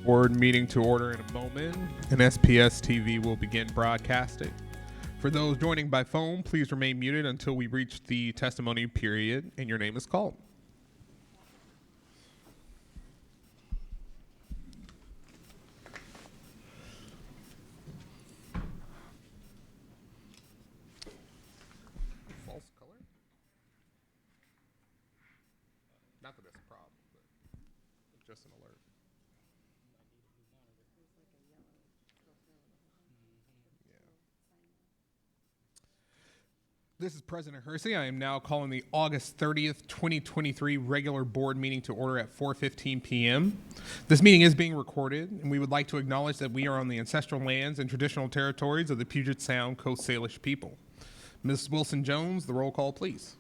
Board meeting to order in a moment, and SPS TV will begin broadcasting. For those joining by phone, please remain muted until we reach the testimony period and your name is called. False color? Not that it's a problem, but just an alert. This is President Hersey. I am now calling the August 30th, 2023 regular board meeting to order at 4:15 p.m. This meeting is being recorded, and we would like to acknowledge that we are on the ancestral lands and traditional territories of the Puget Sound Coast Salish people. Ms. Wilson-Jones, the roll call, please.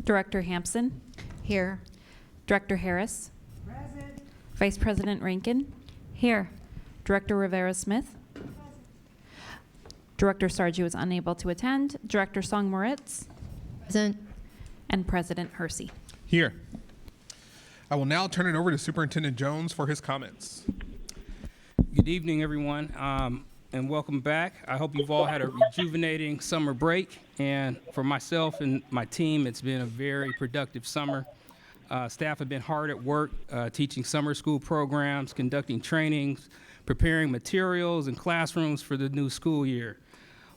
Director Hampson. Here. Director Harris. Present. Vice President Rankin. Here. Director Rivera-Smith. Director Sarju is unable to attend. Director Song-Moritz. Present. And President Hersey. Here. I will now turn it over to Superintendent Jones for his comments. Good evening, everyone, and welcome back. I hope you've all had a rejuvenating summer break, and for myself and my team, it's been a very productive summer. Staff have been hard at work teaching summer school programs, conducting trainings, preparing materials and classrooms for the new school year.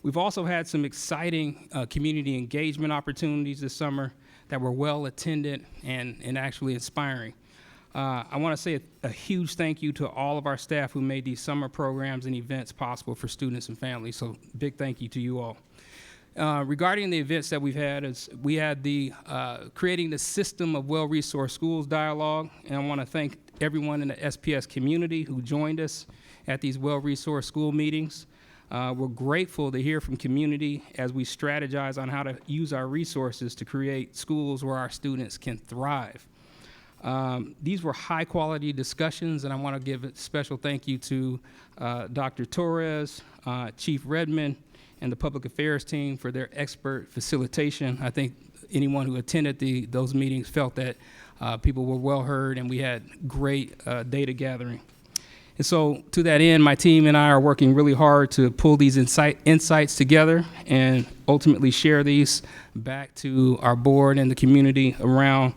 We've also had some exciting community engagement opportunities this summer that were well attended and actually inspiring. I want to say a huge thank you to all of our staff who made these summer programs and events possible for students and families, so big thank you to you all. Regarding the events that we've had, we had the Creating the System of Well-Resourced Schools dialogue, and I want to thank everyone in the SPS community who joined us at these well-resourced school meetings. We're grateful to hear from community as we strategize on how to use our resources to create schools where our students can thrive. These were high-quality discussions, and I want to give a special thank you to Dr. Torres, Chief Redmond, and the Public Affairs team for their expert facilitation. I think anyone who attended those meetings felt that people were well heard, and we had great data gathering. And so to that end, my team and I are working really hard to pull these insights together and ultimately share these back to our board and the community around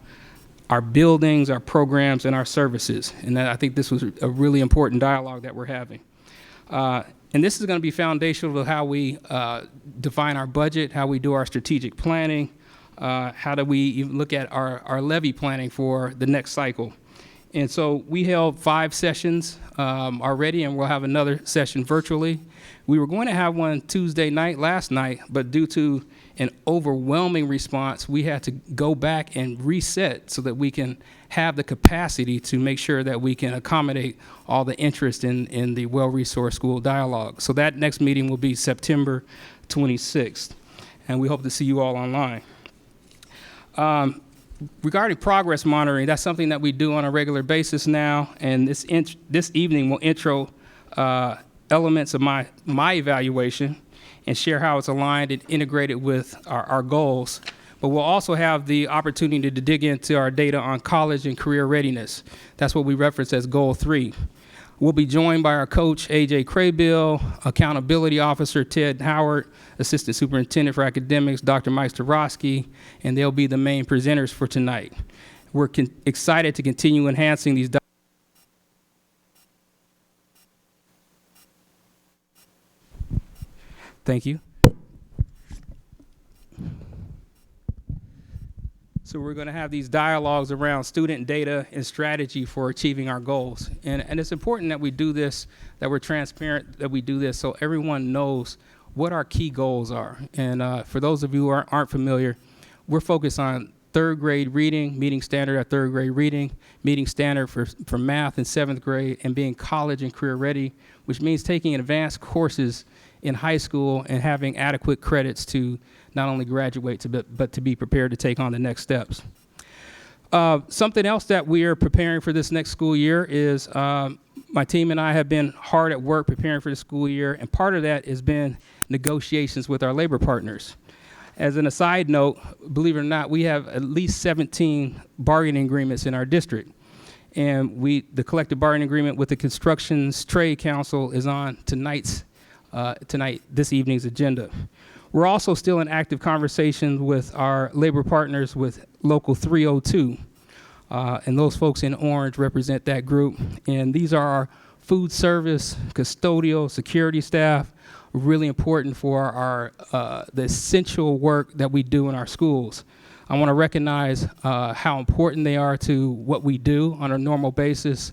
our buildings, our programs, and our services. And I think this was a really important dialogue that we're having. And this is going to be foundational to how we define our budget, how we do our strategic planning, how do we even look at our levy planning for the next cycle. And so we held 5 sessions already, and we'll have another session virtually. We were going to have one Tuesday night last night, but due to an overwhelming response, we had to go back and reset so that we can have the capacity to make sure that we can accommodate all the interest in the well-resourced school dialogue. So that next meeting will be September 26th, and we hope to see you all online. Regarding progress monitoring, that's something that we do on a regular basis now, and this evening we'll intro elements of my evaluation and share how it's aligned and integrated with our goals. But we'll also have the opportunity to dig into our data on college and career readiness. That's what we reference as Goal 3. We'll be joined by our coach, A.J. Craybill, Accountability Officer, Ted Howard, Assistant Superintendent for Academics, Dr. Mike Starosky, and they'll be the main presenters for tonight. We're excited to continue enhancing these. Thank you. So we're going to have these dialogues around student data and strategy for achieving our goals. And it's important that we do this, that we're transparent, that we do this so everyone knows what our key goals are. And for those of you who aren't familiar, we're focused on 3rd grade reading, meeting standard at 3rd grade reading, meeting standard for math in 7th grade, and being college and career ready, which means taking advanced courses in high school and having adequate credits to not only graduate, but to be prepared to take on the next steps. Something else that we are preparing for this next school year is my team and I have been hard at work preparing for the school year, and part of that has been negotiations with our labor partners. As an aside note, believe it or not, we have at least 17 bargaining agreements in our district. And the collective bargaining agreement with the Construction's Trade Council is on this evening's agenda. We're also still in active conversations with our labor partners with Local 302. And those folks in orange represent that group. And these are our food service, custodial, security staff, really important for the essential work that we do in our schools. I want to recognize how important they are to what we do on a normal basis.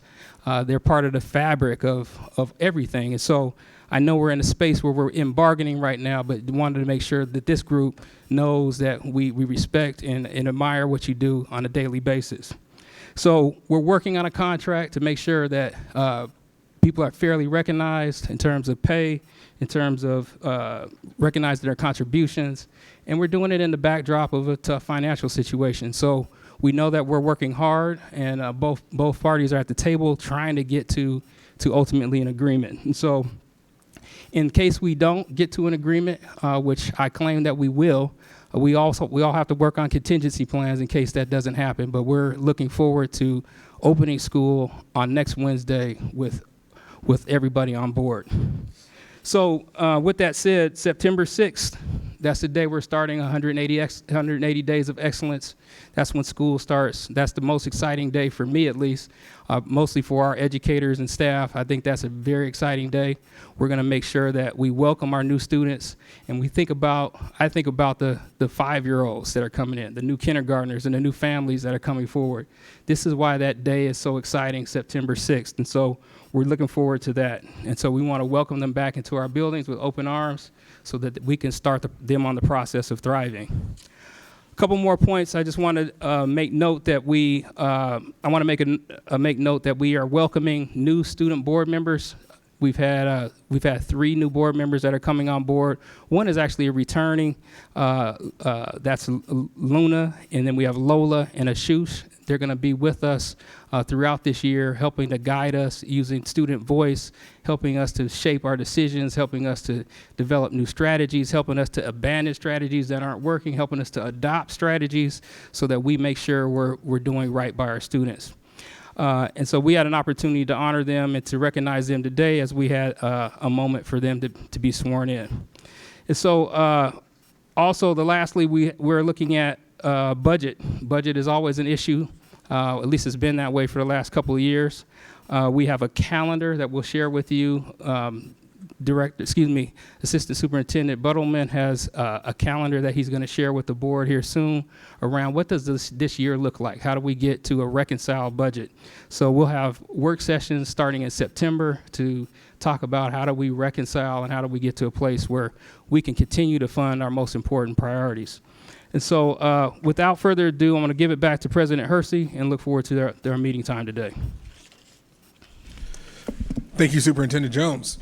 They're part of the fabric of everything. And so I know we're in a space where we're in bargaining right now, but wanted to make sure that this group knows that we respect and admire what you do on a daily basis. So we're working on a contract to make sure that people are fairly recognized in terms of pay, in terms of recognizing their contributions, and we're doing it in the backdrop of a tough financial situation. So we know that we're working hard, and both parties are at the table trying to get to ultimately an agreement. And so in case we don't get to an agreement, which I claim that we will, we all have to work on contingency plans in case that doesn't happen, but we're looking forward to opening school on next Wednesday with everybody on board. So with that said, September 6th, that's the day we're starting 180 days of excellence. That's when school starts. That's the most exciting day for me, at least, mostly for our educators and staff. I think that's a very exciting day. We're going to make sure that we welcome our new students, and I think about the 5-year-olds that are coming in, the new kindergartners and the new families that are coming forward. This is why that day is so exciting, September 6th. And so we're looking forward to that. And so we want to welcome them back into our buildings with open arms so that we can start them on the process of thriving. A couple more points. I just want to make note that we are welcoming new student board members. We've had 3 new board members that are coming on board. One is actually a returning. That's Luna, and then we have Lola and Ashush. They're going to be with us throughout this year, helping to guide us using student voice, helping us to shape our decisions, helping us to develop new strategies, helping us to abandon strategies that aren't working, helping us to adopt strategies so that we make sure we're doing right by our students. And so we had an opportunity to honor them and to recognize them today as we had a moment for them to be sworn in. And so also, lastly, we're looking at budget. Budget is always an issue. At least it's been that way for the last couple of years. We have a calendar that we'll share with you. Assistant Superintendent Buttleman has a calendar that he's going to share with the board here soon around what does this year look like? How do we get to a reconciled budget? So we'll have work sessions starting in September to talk about how do we reconcile and how do we get to a place where we can continue to fund our most important priorities. And so without further ado, I'm going to give it back to President Hersey and look forward to their meeting time today. Thank you, Superintendent Jones.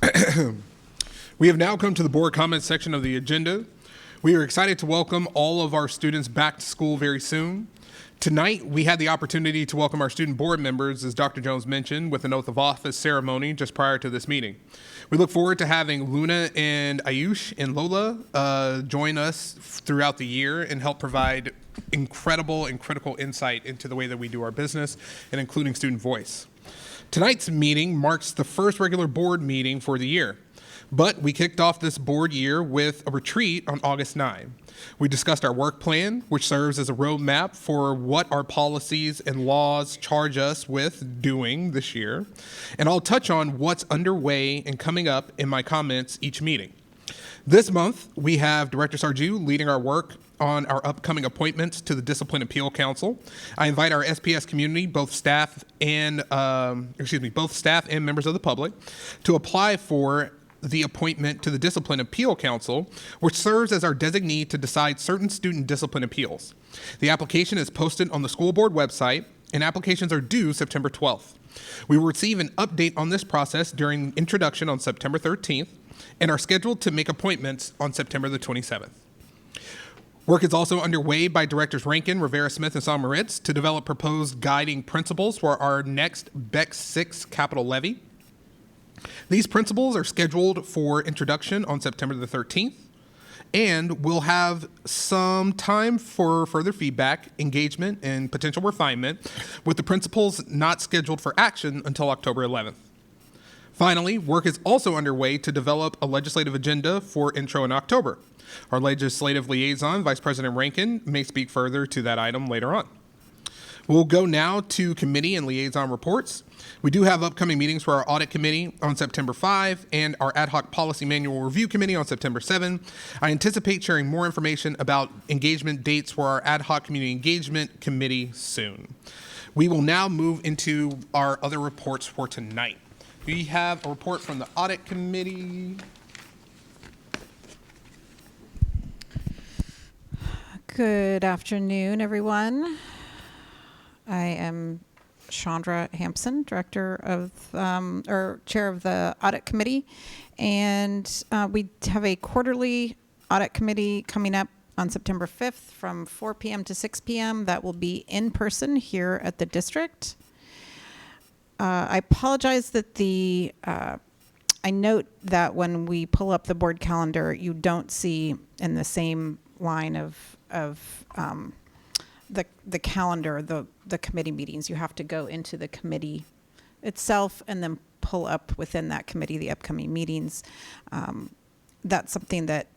We have now come to the board comments section of the agenda. We are excited to welcome all of our students back to school very soon. Tonight, we had the opportunity to welcome our student board members, as Dr. Jones mentioned, with an oath of office ceremony just prior to this meeting. We look forward to having Luna and Ayush and Lola join us throughout the year and help provide incredible and critical insight into the way that we do our business and including student voice. Tonight's meeting marks the first regular board meeting for the year, but we kicked off this board year with a retreat on August 9. We discussed our work plan, which serves as a roadmap for what our policies and laws charge us with doing this year, and I'll touch on what's underway and coming up in my comments each meeting. This month, we have Director Sarju leading our work on our upcoming appointments to the Discipline Appeal Council. I invite our SPS community, both staff and members of the public, to apply for the appointment to the Discipline Appeal Council, which serves as our designee to decide certain student discipline appeals. The application is posted on the school board website, and applications are due September 12th. We will receive an update on this process during introduction on September 13th, and are scheduled to make appointments on September the 27th. Work is also underway by Directors Rankin, Rivera Smith, and Song Moritz to develop proposed guiding principles for our next BEC 6 capital levy. These principles are scheduled for introduction on September the 13th, And we'll have some time for further feedback, engagement, and potential refinement, with the principals not scheduled for action until October 11th. Finally, work is also underway to develop a legislative agenda for intro in October. Our legislative liaison, Vice President Rankin, may speak further to that item later on. We'll go now to committee and liaison reports. We do have upcoming meetings for our audit committee on September 5 and our ad hoc policy manual review committee on September 7. I anticipate sharing more information about engagement dates for our ad hoc community engagement committee soon. We will now move into our other reports for tonight. We have a report from the audit committee. Good afternoon, everyone. I am Chandra Hampson, Director of, or Chair of the Audit Committee. And we have a quarterly audit committee coming up on September 5th from 4 p.m. to 6 p.m. That will be in person here at the district. I apologize that I note that when we pull up the board calendar, you don't see in the same line of the calendar, the committee meetings. You have to go into the committee itself and then pull up within that committee the upcoming meetings. That's something that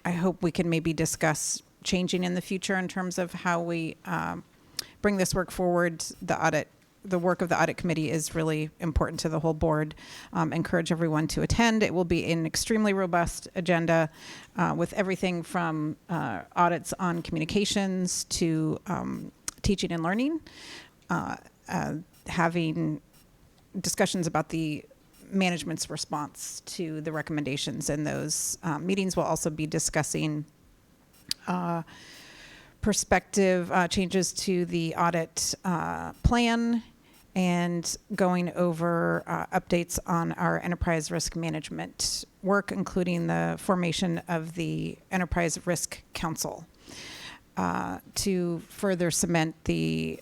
I hope we can maybe discuss changing in the future in terms of how we bring this work forward. The work of the audit committee is really important to the whole board. Encourage everyone to attend. It will be an extremely robust agenda with everything from audits on communications to teaching and learning, having discussions about the management's response to the recommendations in those meetings. We'll also be discussing perspective changes to the audit plan and going over updates on our enterprise risk management work, including the formation of the Enterprise Risk Council to further cement the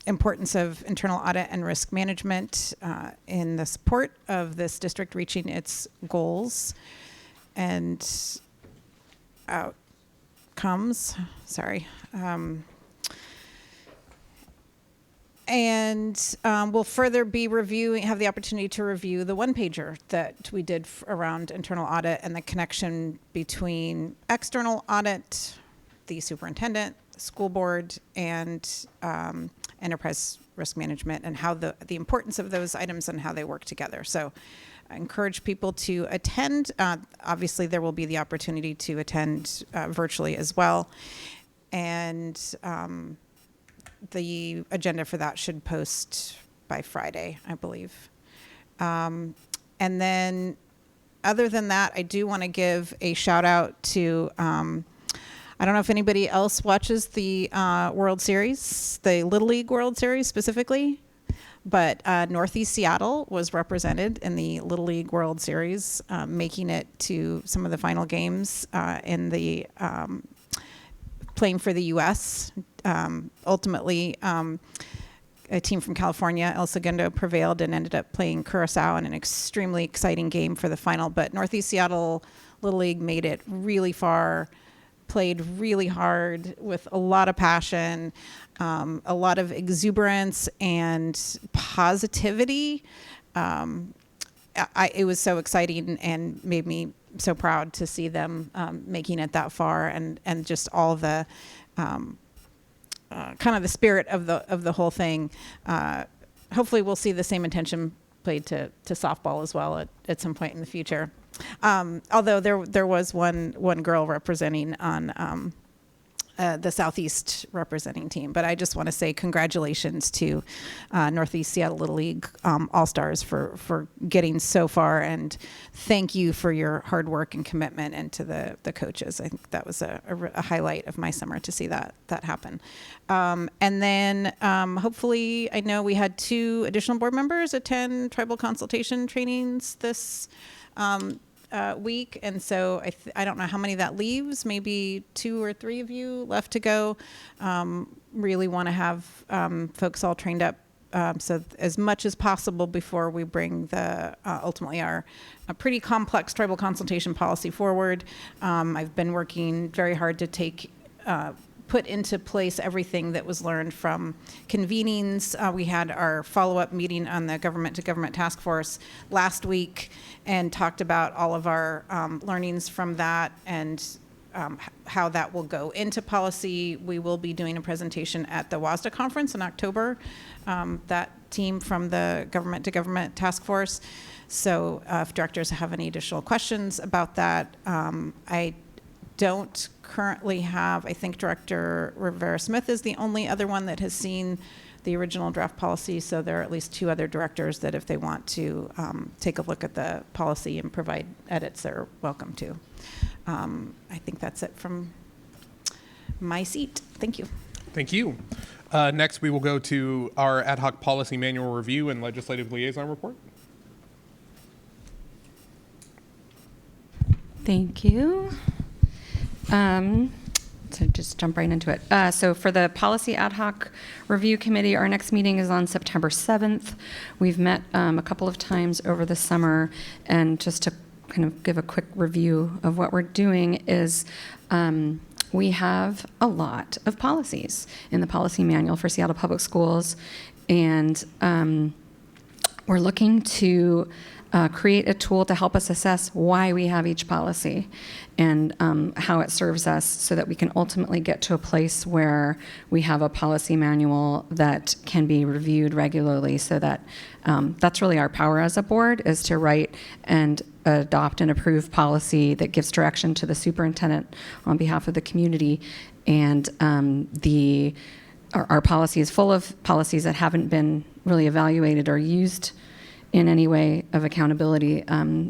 importance of internal audit and risk management in the support of this district reaching its goals and outcomes. We'll further be have the opportunity to review the one-pager that we did around internal audit and the connection between external audit, the superintendent, school board, and enterprise risk management, and how the importance of those items and how they work together. So I encourage people to attend. Obviously, there will be the opportunity to attend virtually as well. And the agenda for that should post by Friday, I believe. And then other than that, I do want to give a shout out to, I don't know if anybody else watches the World Series, the Little League World Series specifically, but Northeast Seattle was represented in the Little League World Series, making it to some of the final games in the playing for the U.S. Ultimately, a team from California, El Segundo, prevailed and ended up playing Curacao in an extremely exciting game for the final. But Northeast Seattle Little League made it really far, played really hard with a lot of passion, a lot of exuberance and positivity. It was so exciting and made me so proud to see them making it that far, and just all the kind of the spirit of the whole thing. Hopefully we'll see the same attention played to softball as well at some point in the future. Although there was one girl representing on the Southeast representing team. But I just want to say congratulations to Northeast Seattle Little League All-Stars for getting so far, and thank you for your hard work and commitment, and to the coaches. I think that was a highlight of my summer to see that happen. And then hopefully, I know we had 2 additional board members attend tribal consultation trainings this week, and so I don't know how many that leaves, maybe 2 or 3 of you left to go. Really want to have folks all trained up so as much as possible before we bring the ultimately our a pretty complex tribal consultation policy forward. I've been working very hard to put into place everything that was learned from convenings. We had our follow-up meeting on the government to government task force last week and talked about all of our learnings from that and how that will go into policy. We will be doing a presentation at the WASDA conference in October, that team from the government to government task force. So if directors have any additional questions about that, I don't currently have, I think Director Rivera-Smith is the only other one that has seen the original draft policy, so there are at least 2 other directors that if they want to take a look at the policy and provide edits, they're welcome to. I think that's it from my seat. Thank you. Thank you. Next, we will go to our ad hoc policy manual review and legislative liaison report. Thank you. So just jump right into it. So for the Policy Ad Hoc Review Committee, our next meeting is on September 7th. We've met a couple of times over the summer, and just to kind of give a quick review of what we're doing is we have a lot of policies in the policy manual for Seattle Public Schools, and we're looking to create a tool to help us assess why we have each policy and how it serves us so that we can ultimately get to a place where we have a policy manual that can be reviewed regularly, so that that's really our power as a board, is to write and adopt and approve policy that gives direction to the superintendent on behalf of the community. And our policy is full of policies that haven't been really evaluated or used in any way of accountability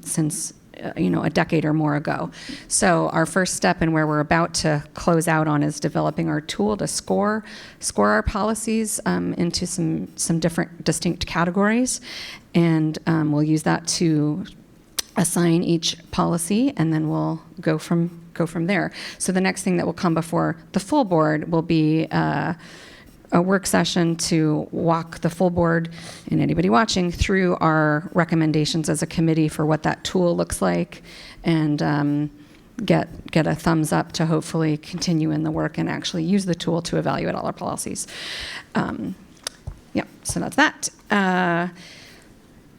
since a decade or more ago. So our first step, and where we're about to close out on, is developing our tool to score our policies into some different distinct categories, and we'll use that to assign each policy, and then we'll go from there. So the next thing that will come before the full board will be a work session to walk the full board and anybody watching through our recommendations as a committee for what that tool looks like, and get a thumbs up to hopefully continue in the work and actually use the tool to evaluate all our policies. So that's that.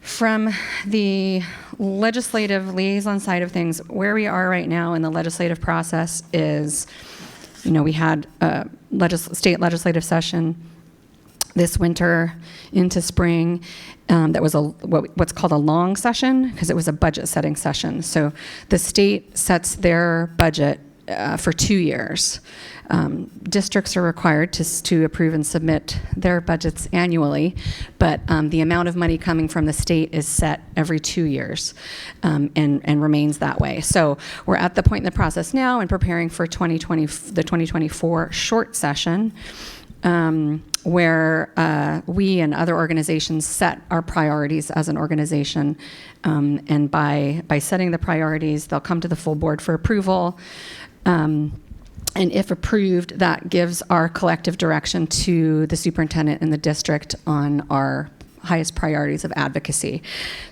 From the legislative liaison side of things, where we are right now in the legislative process is, we had a state legislative session this winter into spring that was what's called a long session, because it was a budget setting session. So the state sets their budget for 2 years. Districts are required to approve and submit their budgets annually, but the amount of money coming from the state is set every 2 years and remains that way. So we're at the point in the process now and preparing for the 2024 short session, where we and other organizations set our priorities as an organization. And by setting the priorities, they'll come to the full board for approval. And if approved, that gives our collective direction to the superintendent and the district on our highest priorities of advocacy.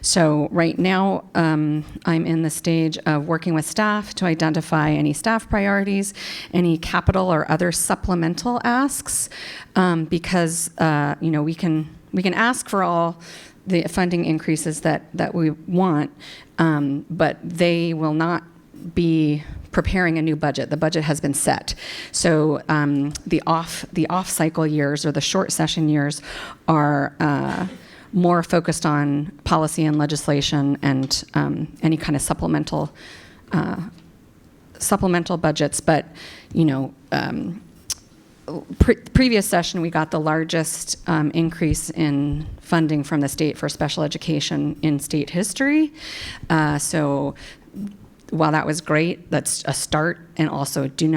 So right now, I'm in the stage of working with staff to identify any staff priorities, any capital or other supplemental asks, because we can ask for all the funding increases that we want, but they will not be preparing a new budget. The budget has been set. So the off cycle years, or the short session years, are more focused on policy and legislation and any kind of supplemental budgets. But previous session, we got the largest increase in funding from the state for special education in state history. So while that was great, that's a start, and also I do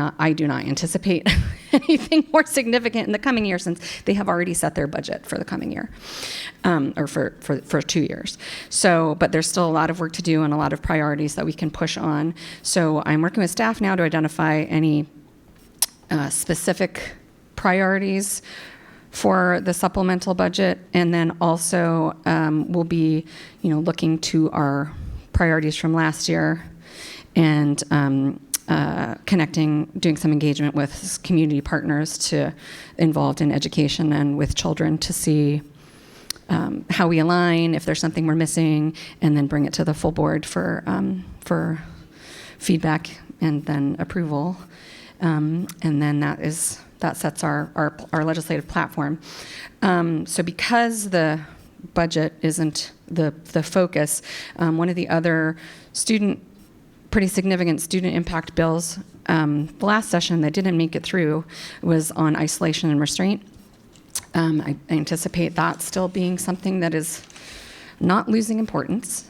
not anticipate anything more significant in the coming year, since they have already set their budget for the coming year, or for 2 years. So, but there's still a lot of work to do and a lot of priorities that we can push on. So I'm working with staff now to identify any specific priorities for the supplemental budget, and then also we'll be, looking to our priorities from last year and doing some engagement with community partners involved in education and with children to see how we align, if there's something we're missing, and then bring it to the full board for feedback and then approval. And then that sets our legislative platform. So because the budget isn't the focus, one of the other pretty significant student impact bills, the last session that didn't make it through was on isolation and restraint. I anticipate that still being something that is not losing importance.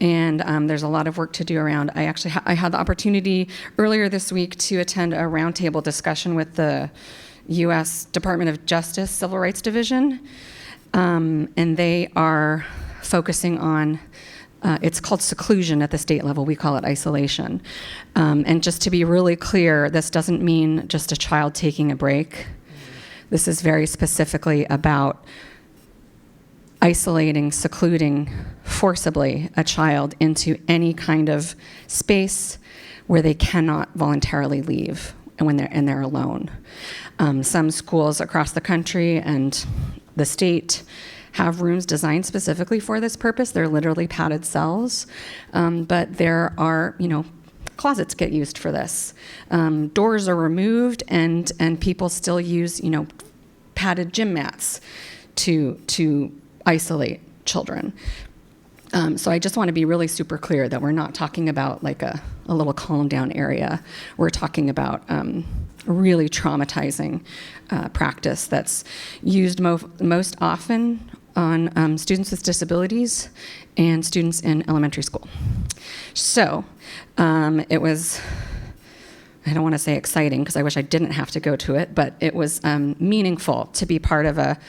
And there's a lot of work to do around. I actually I had the opportunity earlier this week to attend a roundtable discussion with the U.S. Department of Justice Civil Rights Division, and they are focusing on. It's called seclusion at the state level. We call it isolation. And just to be really clear, this doesn't mean just a child taking a break. This is very specifically about isolating, secluding forcibly a child into any kind of space where they cannot voluntarily leave and when they're alone. Some schools across the country and the state have rooms designed specifically for this purpose. They're literally padded cells, but there are, closets get used for this. Doors are removed, and people still use, padded gym mats to isolate children. So I just want to be really super clear that we're not talking about like a little calm down area. We're talking about really traumatizing practice that's used most often on students with disabilities and students in elementary school. So it was, I don't want to say exciting because I wish I didn't have to go to it, but it was meaningful to be part of a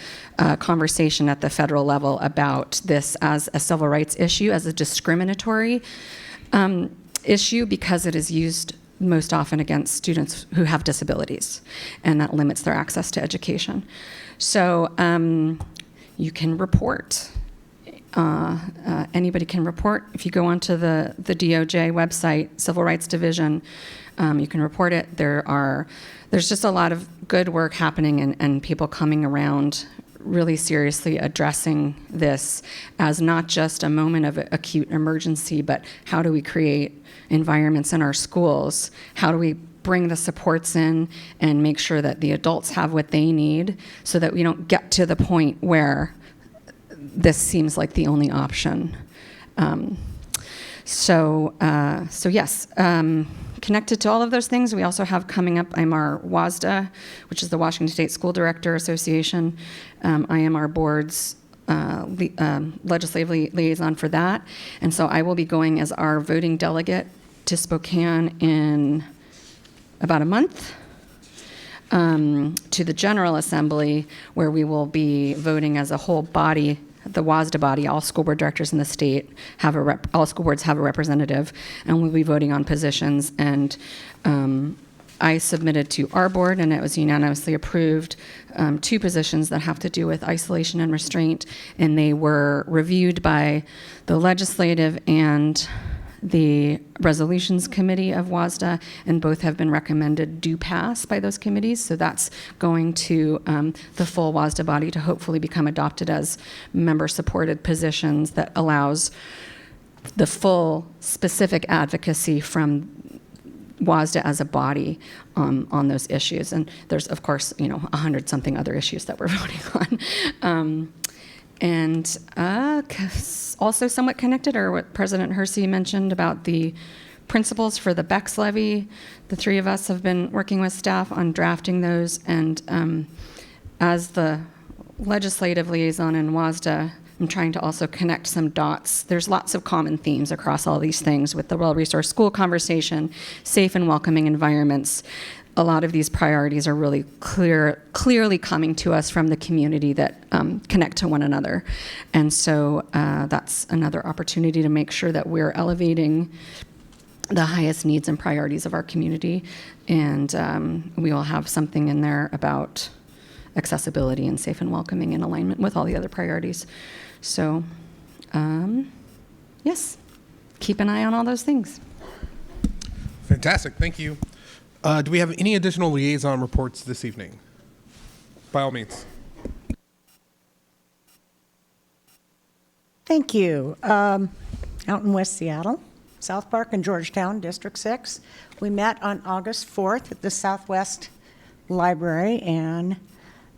conversation at the federal level about this as a civil rights issue, as a discriminatory issue, because it is used most often against students who have disabilities, and that limits their access to education. So you can report. Anybody can report. If you go onto the DOJ website, Civil Rights Division, you can report it. There's just a lot of good work happening and people coming around really seriously addressing this as not just a moment of acute emergency, but how do we create environments in our schools? How do we bring the supports in and make sure that the adults have what they need so that we don't get to the point where this seems like the only option. So yes, connected to all of those things, we also have coming up, I'm our WASDA, which is the Washington State School Director Association. I am our board's legislative liaison for that. And so I will be going as our voting delegate to Spokane in about a month. To the General Assembly, where we will be voting as a whole body, the WASDA body. All school board directors in the state have all school boards have a representative, and we'll be voting on positions. And I submitted to our board, and it was unanimously approved, 2 positions that have to do with isolation and restraint, and they were reviewed by the legislative and the resolutions committee of WASDA, and both have been recommended do pass by those committees. So that's going to the full WASDA body to hopefully become adopted as member-supported positions that allows the full specific advocacy from WASDA as a body on those issues. And there's, of course, 100-something other issues that we're voting on. And also somewhat connected are what President Hersey mentioned about the principles for the Bex levy. The 3 of us have been working with staff on drafting those. And as the legislative liaison in WASDA, I'm trying to also connect some dots. There's lots of common themes across all these things with the well-resourced school conversation, safe and welcoming environments. A lot of these priorities are really clearly coming to us from the community that connect to one another. And so that's another opportunity to make sure that we're elevating the highest needs and priorities of our community. And we will have something in there about accessibility and safe and welcoming in alignment with all the other priorities. So, yes, keep an eye on all those things. Fantastic. Thank you. Do we have any additional liaison reports this evening? By all means. Thank you. Out in West Seattle, South Park and Georgetown, District 6, we met on August 4th at the Southwest Library, and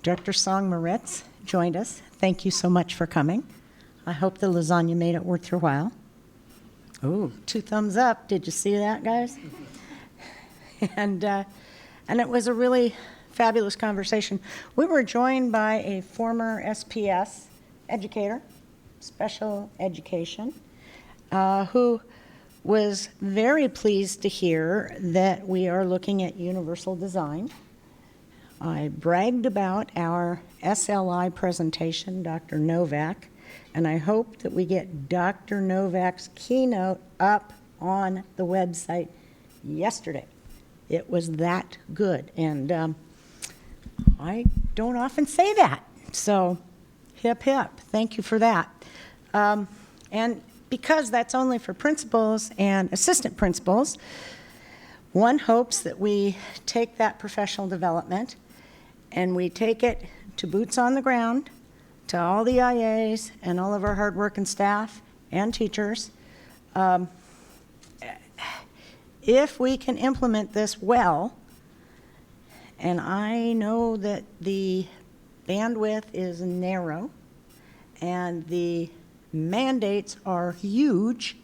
Director Song Moritz joined us. Thank you so much for coming. I hope the lasagna made it worth your while. Oh, 2 thumbs up. Did you see that, guys? And it was a really fabulous conversation. We were joined by a former SPS educator, special education, who was very pleased to hear that we are looking at universal design. I bragged about our SLI presentation, Dr. Novak, and I hope that we get Dr. Novak's keynote up on the website yesterday. It was that good, and I don't often say that, so hip, hip. Thank you for that. And because that's only for principals and assistant principals, one hopes that we take that professional development and we take it to boots on the ground, to all the IAs and all of our hardworking staff and teachers. If we can implement this well, and I know that the bandwidth is narrow and the mandates are huge,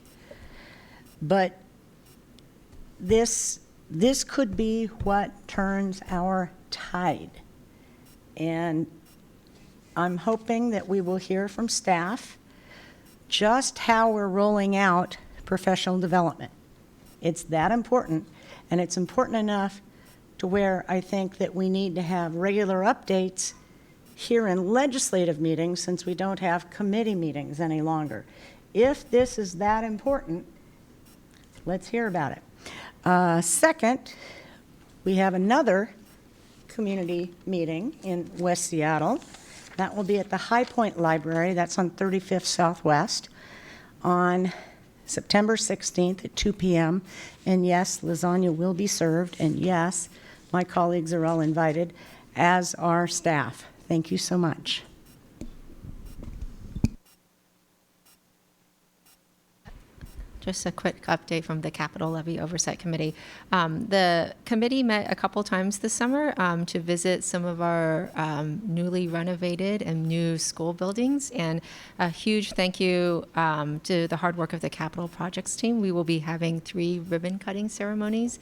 but this could be what turns our tide. And I'm hoping that we will hear from staff just how we're rolling out professional development. It's that important, and it's important enough to where I think that we need to have regular updates here in legislative meetings, since we don't have committee meetings any longer. If this is that important, let's hear about it. Second, we have another community meeting in West Seattle. That will be at the High Point Library. That's on 35th Southwest on September 16th at 2 p.m. And yes, lasagna will be served. And yes, my colleagues are all invited, as are staff. Thank you so much. Just a quick update from the Capital Levy Oversight Committee. The committee met a couple times this summer to visit some of our newly renovated and new school buildings. And a huge thank you to the hard work of the capital projects team. We will be having 3 ribbon cutting ceremonies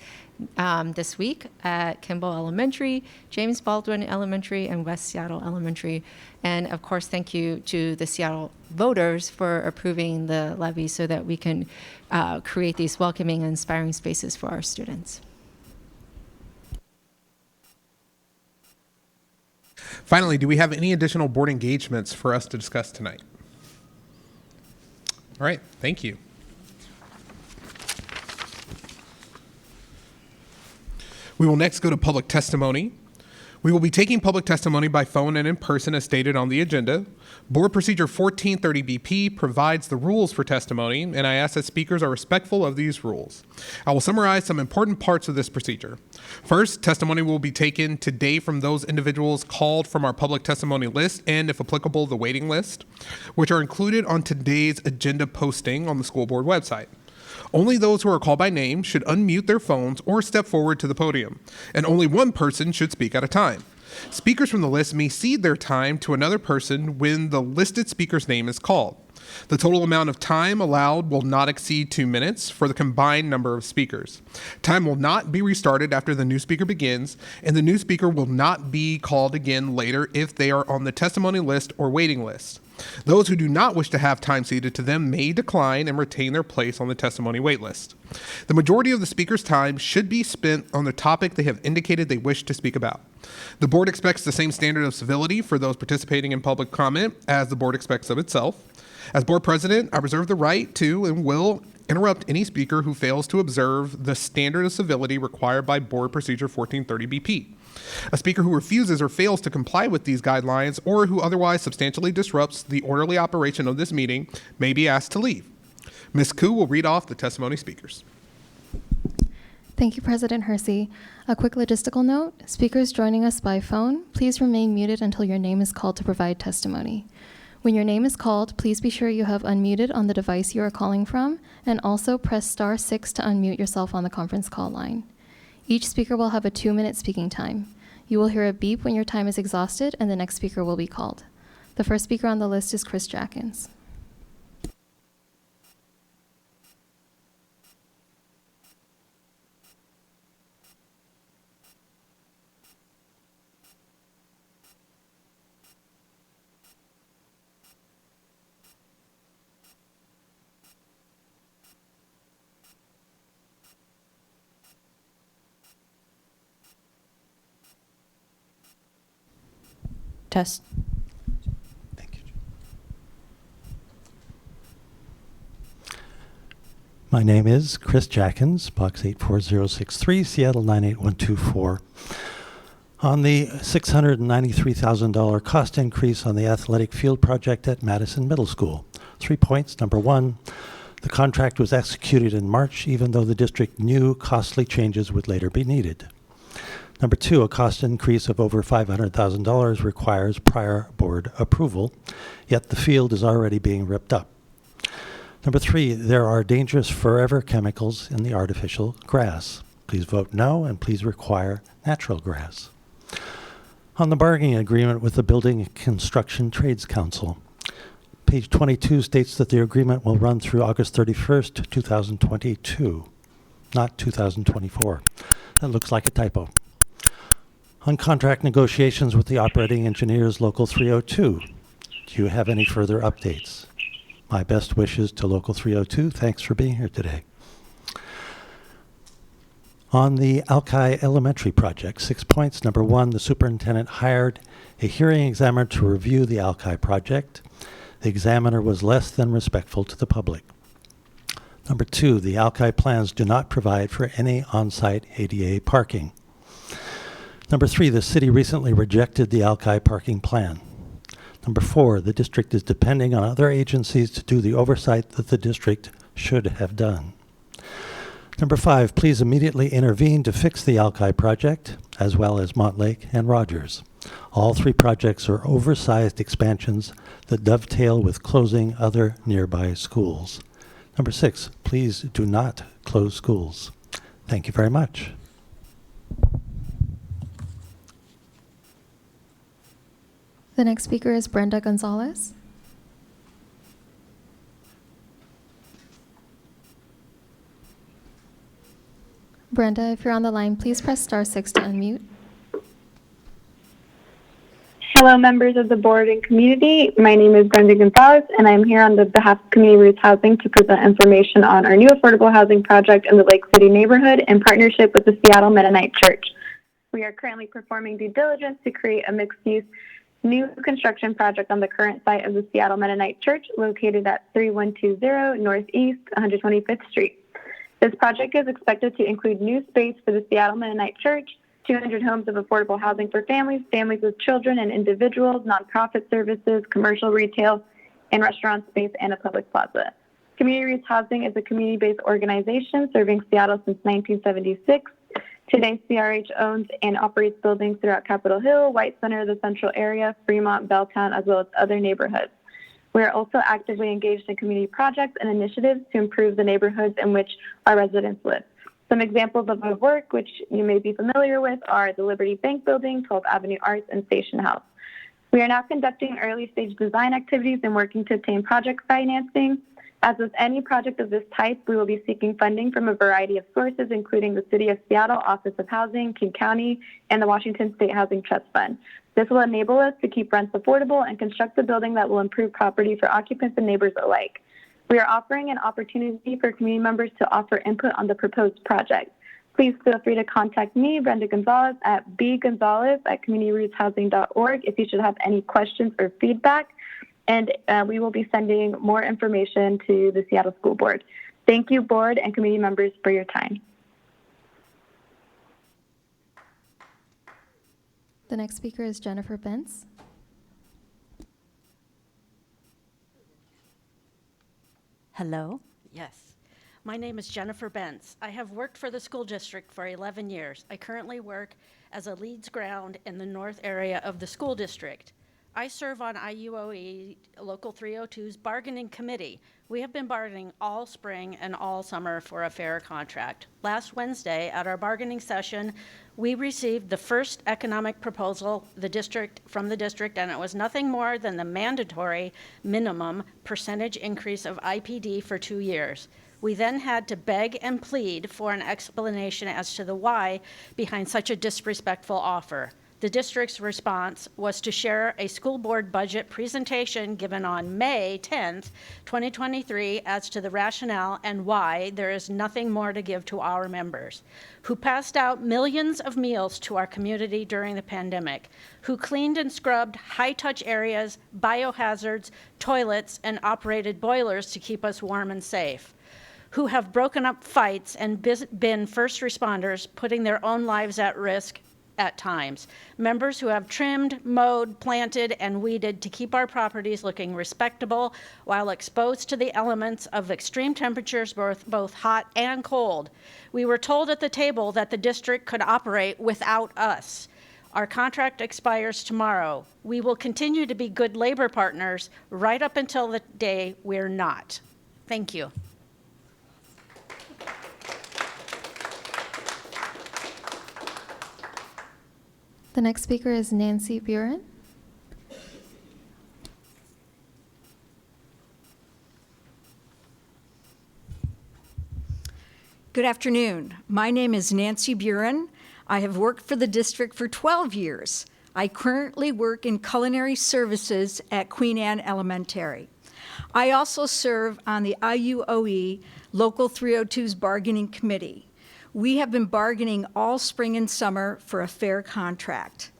this week at Kimball Elementary, James Baldwin Elementary, and West Seattle Elementary. And of course, thank you to the Seattle voters for approving the levy so that we can create these welcoming and inspiring spaces for our students. Finally, do we have any additional board engagements for us to discuss tonight? All right, thank you. We will next go to public testimony. We will be taking public testimony by phone and in person as stated on the agenda. Board Procedure 1430BP provides the rules for testimony, and I ask that speakers are respectful of these rules. I will summarize some important parts of this procedure. First, testimony will be taken today from those individuals called from our public testimony list and, if applicable, the waiting list, which are included on today's agenda posting on the school board website. Only those who are called by name should unmute their phones or step forward to the podium, and only one person should speak at a time. Speakers from the list may cede their time to another person when the listed speaker's name is called. The total amount of time allowed will not exceed 2 minutes for the combined number of speakers. Time will not be restarted after the new speaker begins, and the new speaker will not be called again later if they are on the testimony list or waiting list. Those who do not wish to have time ceded to them may decline and retain their place on the testimony waitlist. The majority of the speaker's time should be spent on the topic they have indicated they wish to speak about. The board expects the same standard of civility for those participating in public comment as the board expects of itself. As board president, I reserve the right to and will interrupt any speaker who fails to observe the standard of civility required by Board Procedure 1430 BP. A speaker who refuses or fails to comply with these guidelines or who otherwise substantially disrupts the orderly operation of this meeting may be asked to leave. Ms. Koo will read off the testimony speakers. Thank you, President Hersey. A quick logistical note, speakers joining us by phone, please remain muted until your name is called to provide testimony. When your name is called, please be sure you have unmuted on the device you are calling from, and also press *6 to unmute yourself on the conference call line. Each speaker will have a 2-minute speaking time. You will hear a beep when your time is exhausted, and the next speaker will be called. The first speaker on the list is Chris Jackins. Test. Thank you. My name is Chris Jackins, box 84063, Seattle 98124. On the $693,000 cost increase on the athletic field project at Madison Middle School. 3 points. Number one, the contract was executed in March, even though the district knew costly changes would later be needed. Number two, a cost increase of over $500,000 requires prior board approval, yet the field is already being ripped up. Number three, there are dangerous forever chemicals in the artificial grass. Please vote no, and please require natural grass. On the bargaining agreement with the Building and Construction Trades Council, page 22 states that the agreement will run through August 31st, 2022, not 2024. That looks like a typo. On contract negotiations with the operating engineers, Local 302, do you have any further updates? My best wishes to Local 302. Thanks for being here today. On the Alki Elementary project, 6 points. Number one, the superintendent hired a hearing examiner to review the Alki project. The examiner was less than respectful to the public. Number two, the Alki plans do not provide for any on-site ADA parking. Number three, the city recently rejected the Alki parking plan. Number four, the district is depending on other agencies to do the oversight that the district should have done. Number five, please immediately intervene to fix the Alki project, as well as Montlake and Rogers. All three projects are oversized expansions that dovetail with closing other nearby schools. Number six, please do not close schools. Thank you very much. The next speaker is Brenda Gonzalez. Brenda, if you're on the line, please press *6 to unmute. Hello, members of the board and community. My name is Brenda Gonzalez, and I'm here on the behalf of Community Roots Housing to present information on our new affordable housing project in the Lake City neighborhood in partnership with the Seattle Mennonite Church. We are currently performing due diligence to create a mixed-use new construction project on the current site of the Seattle Mennonite Church, located at 3120 Northeast 125th Street. This project is expected to include new space for the Seattle Mennonite Church, 200 homes of affordable housing for families, families with children and individuals, nonprofit services, commercial retail, and restaurant space, and a public plaza. Community Roots Housing is a community-based organization serving Seattle since 1976. Today, CRH owns and operates buildings throughout Capitol Hill, White Center, the Central Area, Fremont, Belltown, as well as other neighborhoods. We are also actively engaged in community projects and initiatives to improve the neighborhoods in which our residents live. Some examples of our work, which you may be familiar with, are the Liberty Bank Building, 12th Avenue Arts, and Station House. We are now conducting early-stage design activities and working to obtain project financing. As with any project of this type, we will be seeking funding from a variety of sources, including the City of Seattle Office of Housing, King County, and the Washington State Housing Trust Fund. This will enable us to keep rents affordable and construct a building that will improve property for occupants and neighbors alike. We are offering an opportunity for community members to offer input on the proposed project. Please feel free to contact me, Brenda Gonzalez, at bgonzalez@communityrootshousing.org if you should have any questions or feedback. and we will be sending more information to the Seattle School Board. Thank you, board and committee members, for your time. The next speaker is Jennifer Bentz. Hello? Yes. My name is Jennifer Bentz. I have worked for the school district for 11 years. I currently work as a leads ground in the north area of the school district. I serve on IUOE Local 302's bargaining committee. We have been bargaining all spring and all summer for a fair contract. Last Wednesday, at our bargaining session, we received the first economic proposal from the district, and it was nothing more than the mandatory minimum percentage increase of IPD for 2 years. We then had to beg and plead for an explanation as to the why behind such a disrespectful offer. The district's response was to share a school board budget presentation given on May 10th, 2023, as to the rationale and why there is nothing more to give to our members, who passed out millions of meals to our community during the pandemic, who cleaned and scrubbed high-touch areas, biohazards, toilets, and operated boilers to keep us warm and safe, who have broken up fights and been first responders, putting their own lives at risk at times. Members who have trimmed, mowed, planted, and weeded to keep our properties looking respectable while exposed to the elements of extreme temperatures, both hot and cold. We were told at the table that the district could operate without us. Our contract expires tomorrow. We will continue to be good labor partners right up until the day we're not. Thank you. The next speaker is Nancy Buren. Good afternoon. My name is Nancy Buren. I have worked for the district for 12 years. I currently work in culinary services at Queen Anne Elementary. I also serve on the IUOE Local 302's bargaining committee. We have been bargaining all spring and summer for a fair contract.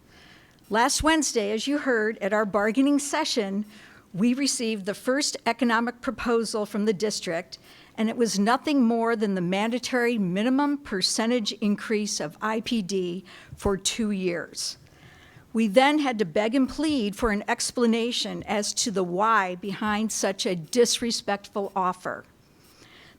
Last Wednesday, as you heard at our bargaining session, we received the first economic proposal from the district, and it was nothing more than the mandatory minimum percentage increase of IPD for 2 years. We then had to beg and plead for an explanation as to the why behind such a disrespectful offer.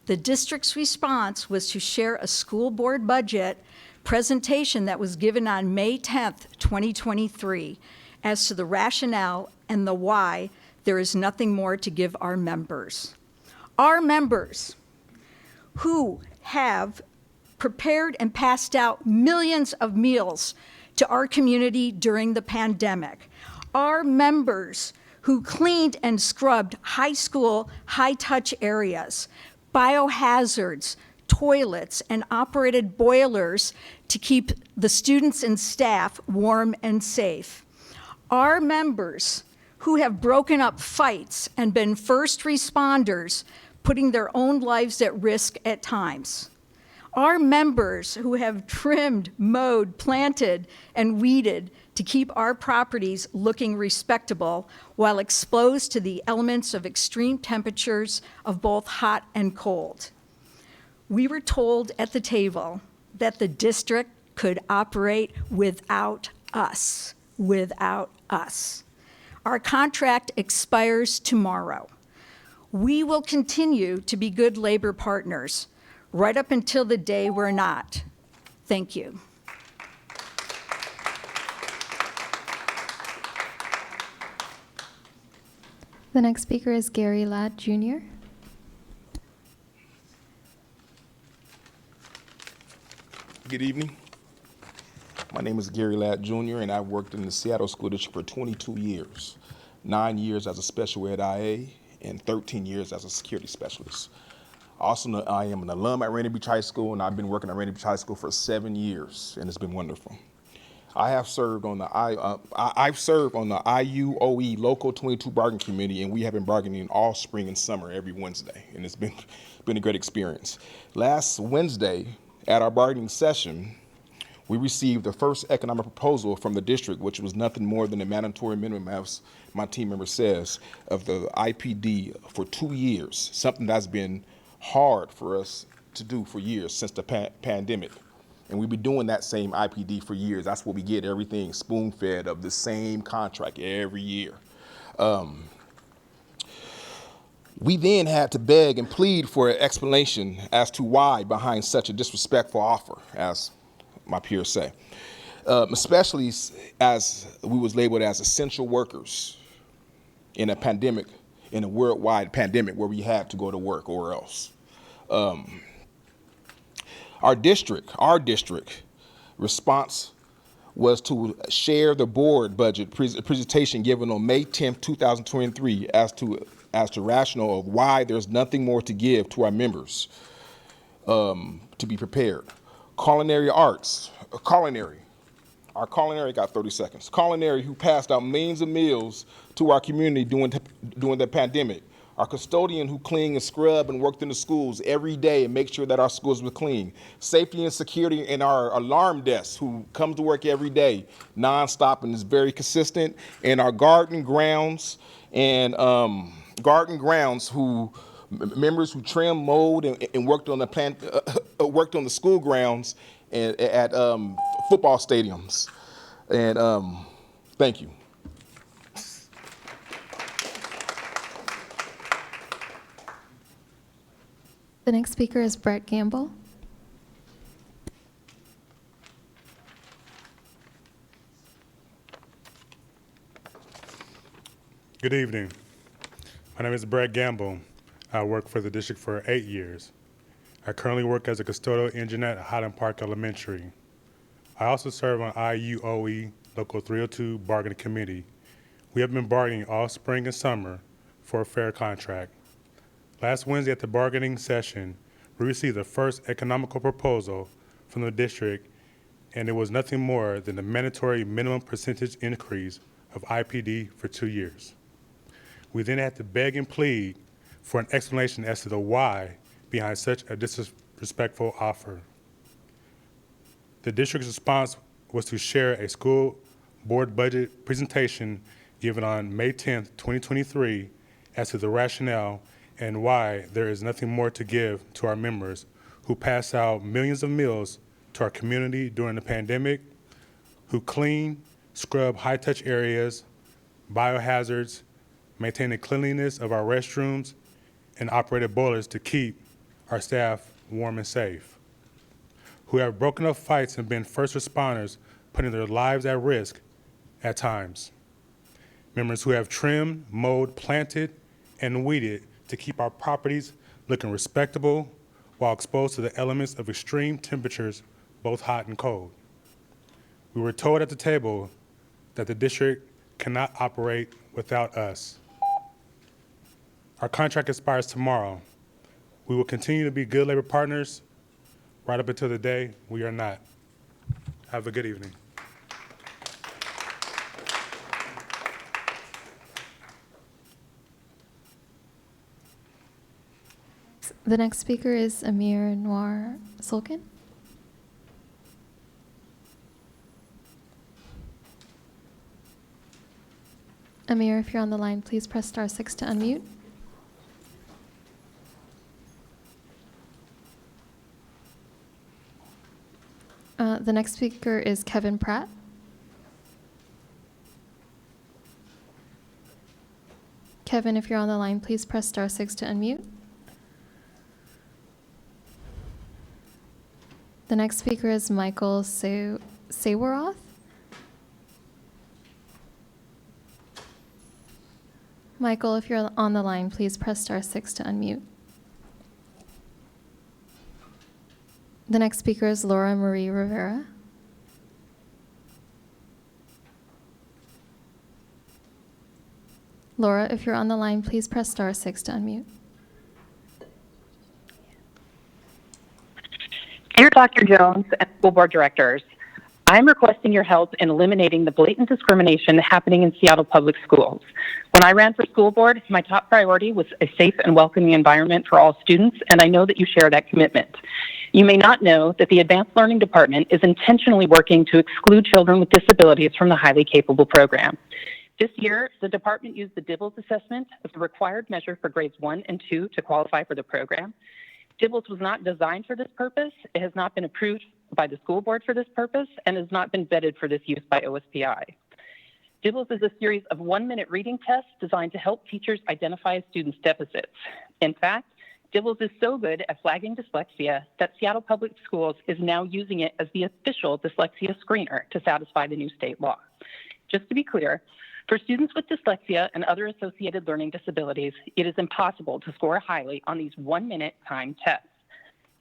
The district's response was to share a school board budget presentation that was given on May 10th, 2023, as to the rationale and the why there is nothing more to give our members. Our members who have prepared and passed out millions of meals to our community during the pandemic. Our members who cleaned and scrubbed high school, high-touch areas, biohazards, toilets, and operated boilers to keep the students and staff warm and safe. Our members who have broken up fights and been first responders, putting their own lives at risk at times. Our members who have trimmed, mowed, planted, and weeded to keep our properties looking respectable while exposed to the elements of extreme temperatures of both hot and cold. We were told at the table that the district could operate without us, Our contract expires tomorrow. We will continue to be good labor partners right up until the day we're not. Thank you. The next speaker is Gary Ladd, Jr. Good evening. My name is Gary Ladd Jr., and I've worked in the Seattle School District for 22 years, 9 years as a special ed IA, and 13 years as a security specialist. Also, I am an alum at Rainier Beach High School, and I've been working at Rainier Beach High School for 7 years, and it's been wonderful. I've served on the IUOE Local 22 Bargaining Committee, and we have been bargaining all spring and summer every Wednesday, and it's been a great experience. Last Wednesday, at our bargaining session, we received the first economic proposal from the district, which was nothing more than the mandatory minimum, as my team member says, of the IPD for 2 years, something that's been hard for us to do for years since the pandemic. And we've been doing that same IPD for years. That's what we get, everything spoon-fed of the same contract every year. We then had to beg and plead for an explanation as to why behind such a disrespectful offer, as my peers say, especially as we was labeled as essential workers in a pandemic, in a worldwide pandemic where we had to go to work or else. Our district response was to share the board budget presentation given on May 10th, 2023 as to rationale of why there's nothing more to give to our members to be prepared. Culinary arts, our culinary got 30 seconds. Culinary, who passed out millions of meals to our community during the pandemic. Our custodian, who cleaned and scrubbed and worked in the schools every day and make sure that our schools were clean. Safety and security, and our alarm desk, who comes to work every day nonstop and is very consistent. And our garden grounds who members who trim, mowed, and worked on the school grounds and at football stadiums. And thank you. The next speaker is Brett Gamble. Good evening. My name is Brett Gamble. I work for the district for 8 years. I currently work as a custodial engineer at Highland Park Elementary. I also serve on IUOE Local 302 Bargaining Committee. We have been bargaining all spring and summer for a fair contract. Last Wednesday at the bargaining session, we received the first economical proposal from the district, and it was nothing more than the mandatory minimum percentage increase of IPD for 2 years. We then had to beg and plead for an explanation as to the why behind such a disrespectful offer. The district's response was to share a school board budget presentation given on May 10th, 2023, as to the rationale and why there is nothing more to give to our members who pass out millions of meals to our community during the pandemic, who clean, scrub high-touch areas, biohazards, maintain the cleanliness of our restrooms, and operated boilers to keep our staff warm and safe, who have broken up fights and been first responders, putting their lives at risk at times. Members who have trimmed, mowed, planted, and weeded to keep our properties looking respectable while exposed to the elements of extreme temperatures, both hot and cold. We were told at the table that the district cannot operate without us. Our contract expires tomorrow. We will continue to be good labor partners right up until the day we are not. Have a good evening. The next speaker is Amir Noir Sulkin. Amir, if you're on the line, please press *6 to unmute. The next speaker is Kevin Pratt. Kevin, if you're on the line, please press *6 to unmute. The next speaker is Michael Sawaroth. Michael, if you're on the line, please press *6 to unmute. The next speaker is Laura Marie Rivera. Laura, if you're on the line, please press *6 to unmute. Dear Dr. Jones and school board directors, I'm requesting your help in eliminating the blatant discrimination happening in Seattle Public Schools. When I ran for school board, my top priority was a safe and welcoming environment for all students, and I know that you share that commitment. You may not know that the Advanced Learning Department is intentionally working to exclude children with disabilities from the Highly Capable program. This year, the department used the DIBELS assessment as the required measure for grades 1 and 2 to qualify for the program. DIBELS was not designed for this purpose. It has not been approved by the school board for this purpose and has not been vetted for this use by OSPI. DIBELS is a series of 1-minute reading tests designed to help teachers identify a student's deficits. In fact, DIBELS is so good at flagging dyslexia that Seattle Public Schools is now using it as the official dyslexia screener to satisfy the new state law. Just to be clear, for students with dyslexia and other associated learning disabilities, it is impossible to score highly on these 1-minute timed tests.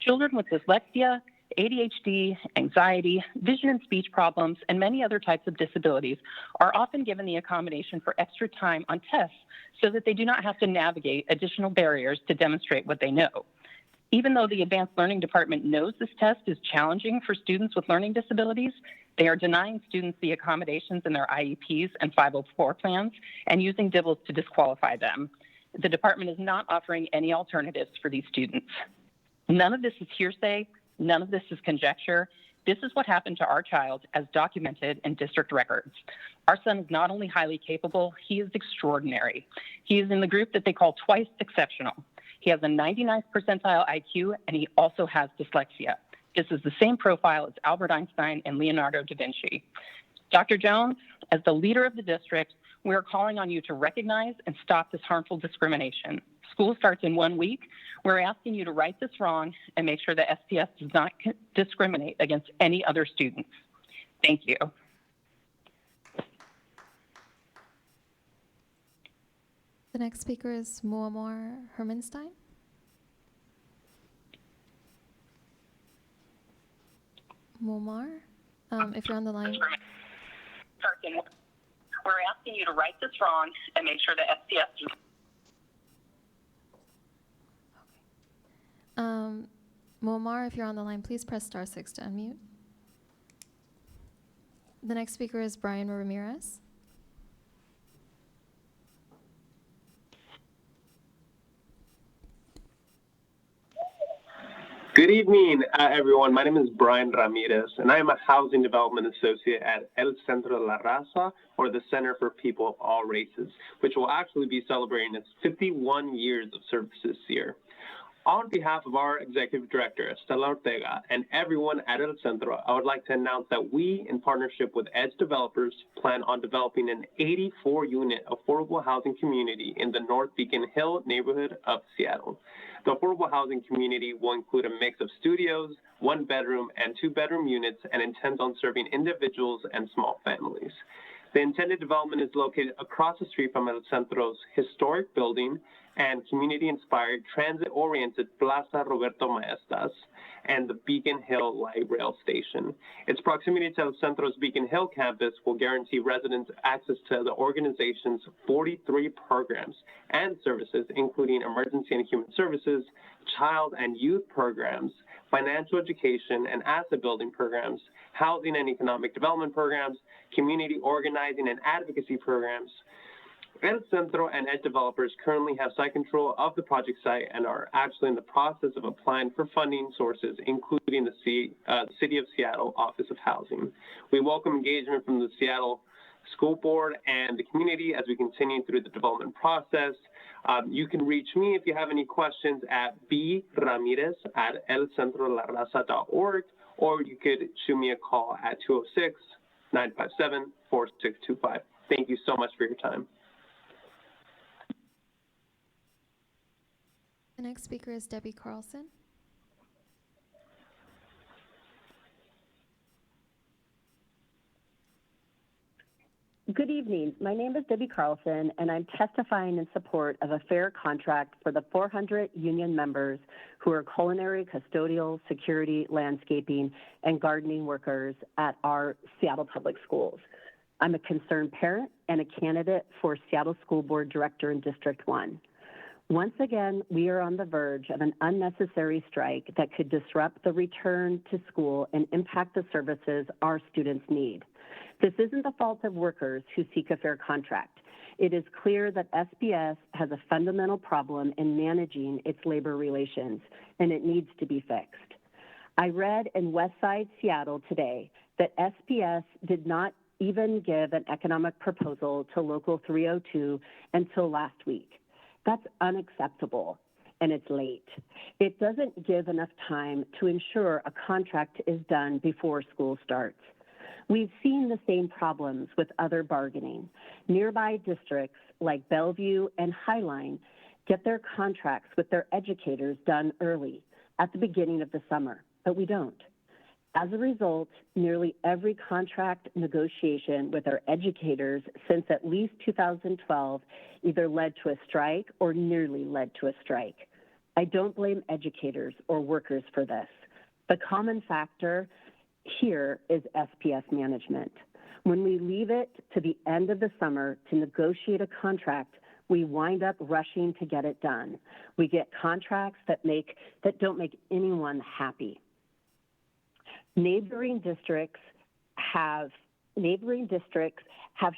Children with dyslexia, ADHD, anxiety, vision and speech problems, and many other types of disabilities are often given the accommodation for extra time on tests so that they do not have to navigate additional barriers to demonstrate what they know. Even though the Advanced Learning Department knows this test is challenging for students with learning disabilities, they are denying students the accommodations in their IEPs and 504 plans and using DIBELS to disqualify them. The department is not offering any alternatives for these students. None of this is hearsay. None of this is conjecture. This is what happened to our child as documented in district records. Our son is not only highly capable, he is extraordinary. He is in the group that they call twice exceptional. He has a 99th percentile IQ, and he also has dyslexia. This is the same profile as Albert Einstein and Leonardo da Vinci. Dr. Jones, as the leader of the district, we are calling on you to recognize and stop this harmful discrimination. School starts in 1 week. We're asking you to right this wrong and make sure that SPS does not discriminate against any other students. Thank you. The next speaker is Muammar Hermanstein. Muammar, if you're on the line. We're asking you to right this wrong and make sure that SPS does. Muammar, if you're on the line, please press *6 to unmute. The next speaker is Brian Ramirez. Good evening, everyone. My name is Brian Ramirez, and I am a Housing Development Associate at El Centro de la Raza, or the Center for People of All Races, which will actually be celebrating its 51 years of service this year. On behalf of our Executive Director, Estela Ortega, and everyone at El Centro, I would like to announce that we, in partnership with Edge Developers, plan on developing an 84-unit affordable housing community in the North Beacon Hill neighborhood of Seattle. The affordable housing community will include a mix of studios, 1-bedroom and 2-bedroom units, and intends on serving individuals and small families. The intended development is located across the street from El Centro's historic building and community-inspired, transit-oriented Plaza Roberto Maestas and the Beacon Hill Light Rail Station. Its proximity to El Centro's Beacon Hill campus will guarantee residents access to the organization's 43 programs and services, including emergency and human services, child and youth programs, financial education and asset building programs, housing and economic development programs, community organizing and advocacy programs. El Centro and Edge Developers currently have site control of the project site and are actually in the process of applying for funding sources, including the City of Seattle Office of Housing. We welcome engagement from the Seattle School Board and the community as we continue through the development process. You can reach me if you have any questions at bramirez@elcentrolaraza.org, or you could shoot me a call at 206-957-4625. Thank you so much for your time. The next speaker is Debbie Carlson. Good evening. My name is Debbie Carlson, and I'm testifying in support of a fair contract for the 400 union members who are culinary, custodial, security, landscaping, and gardening workers at our Seattle Public Schools. I'm a concerned parent and a candidate for Seattle School Board Director in District 1. Once again, we are on the verge of an unnecessary strike that could disrupt the return to school and impact the services our students need. This isn't the fault of workers who seek a fair contract. It is clear that SPS has a fundamental problem in managing its labor relations, and it needs to be fixed. I read in Westside Seattle today that SPS did not even give an economic proposal to Local 302 until last week. That's unacceptable, and it's late. It doesn't give enough time to ensure a contract is done before school starts. We've seen the same problems with other bargaining. Nearby districts like Bellevue and Highline get their contracts with their educators done early at the beginning of the summer, but we don't. As a result, nearly every contract negotiation with our educators since at least 2012 either led to a strike or nearly led to a strike. I don't blame educators or workers for this. The common factor here is SPS management. When we leave it to the end of the summer to negotiate a contract, we wind up rushing to get it done. We get contracts that don't make anyone happy. Neighboring districts have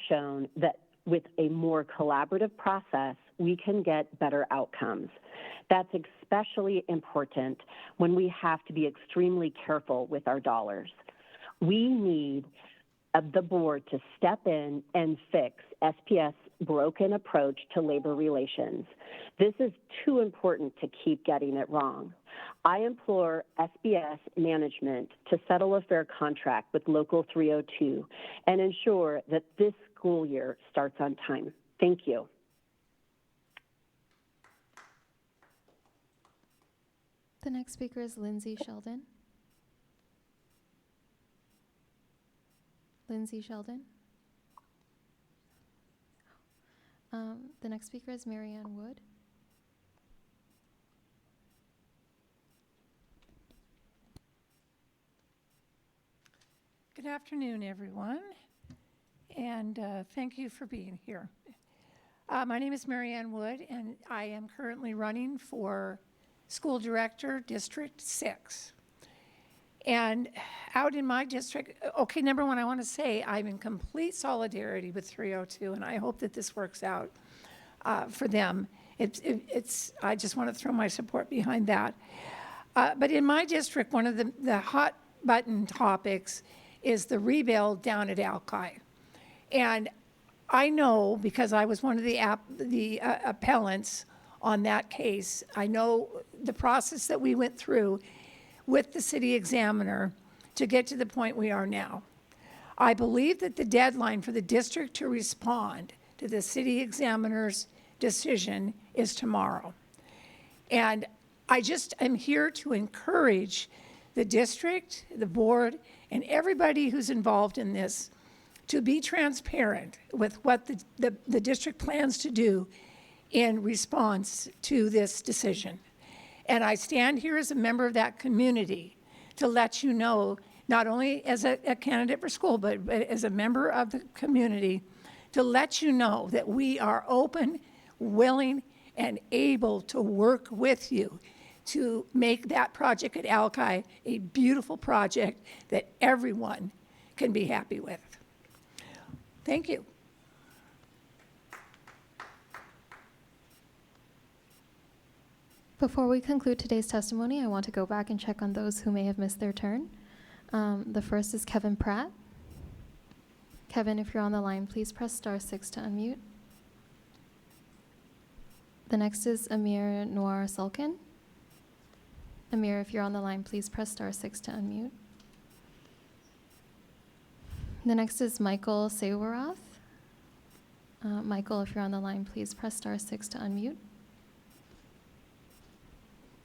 shown that with a more collaborative process, we can get better outcomes. That's especially important when we have to be extremely careful with our dollars. We need the board to step in and fix SPS' broken approach to labor relations. This is too important to keep getting it wrong. I implore SPS management to settle a fair contract with Local 302 and ensure that this school year starts on time. Thank you. The next speaker is Lindsay Sheldon. Lindsay Sheldon. The next speaker is Marianne Wood. Good afternoon, everyone, and thank you for being here. My name is Marianne Wood, and I am currently running for School Director, District 6. And out in my district, okay, number one, I want to say I'm in complete solidarity with 302, and I hope that this works out for them. I just want to throw my support behind that. But in my district, one of the hot button topics is the rebuild down at Alki. And I know, because I was one of the appellants on that case, I know the process that we went through with the city examiner to get to the point we are now. I believe that the deadline for the district to respond to the city examiner's decision is tomorrow. And I just am here to encourage the district, the board, and everybody who's involved in this to be transparent with what the district plans to do in response to this decision. And I stand here as a member of that community to let you know, not only as a candidate for school, but as a member of the community, to let you know that we are open, willing, and able to work with you to make that project at Alki a beautiful project that everyone can be happy with. Thank you. Before we conclude today's testimony, I want to go back and check on those who may have missed their turn. The first is Kevin Pratt. Kevin, if you're on the line, please press *6 to unmute. The next is Amir Noir Sulkin. Amir, if you're on the line, please press *6 to unmute. The next is Michael Sewarath. Michael, if you're on the line, please press *6 to unmute.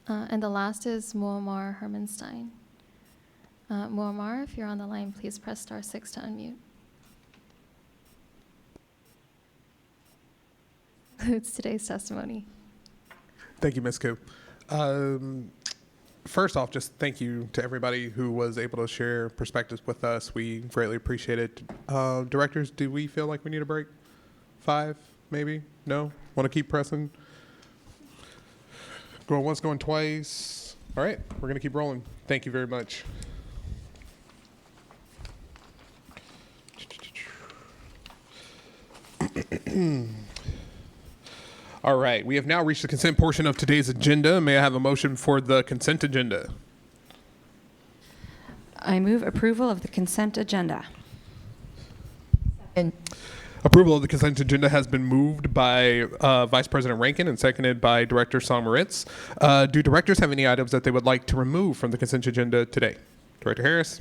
And the last is Muammar Hermanstein. Muammar, if you're on the line, please press *6 to unmute. It's today's testimony. Thank you, Ms. Koo. First off, just thank you to everybody who was able to share perspectives with us. We greatly appreciate it. Directors, do we feel like we need a break? 5, maybe? No? Want to keep pressing? Going once, going twice. All right, we're going to keep rolling. Thank you very much. All right, we have now reached the consent portion of today's agenda. May I have a motion for the consent agenda? I move approval of the consent agenda. Approval of the consent agenda has been moved by Vice President Rankin and seconded by Director Song Moritz. Do directors have any items that they would like to remove from the consent agenda today? Director Harris?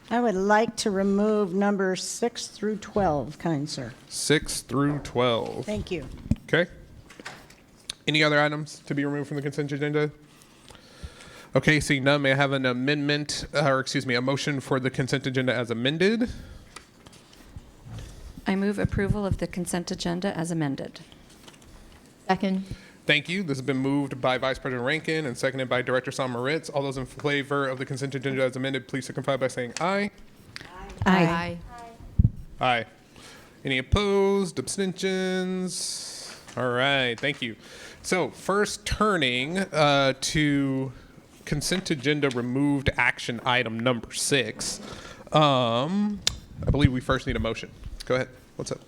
I would like to remove numbers 6 through 12, kind sir. 6 through 12. Thank you. Okay. Any other items to be removed from the consent agenda? Okay, seeing none, may I have an amendment, or excuse me, a motion for the consent agenda as amended? I move approval of the consent agenda as amended. Second. Thank you. This has been moved by Vice President Rankin and seconded by Director Song Moritz. All those in favor of the consent agenda as amended, please signify by saying aye. Aye. Aye. Any opposed? Abstentions? All right, thank you. So first turning to consent agenda removed action item number 6. I believe we first need a motion. Go ahead. What's up?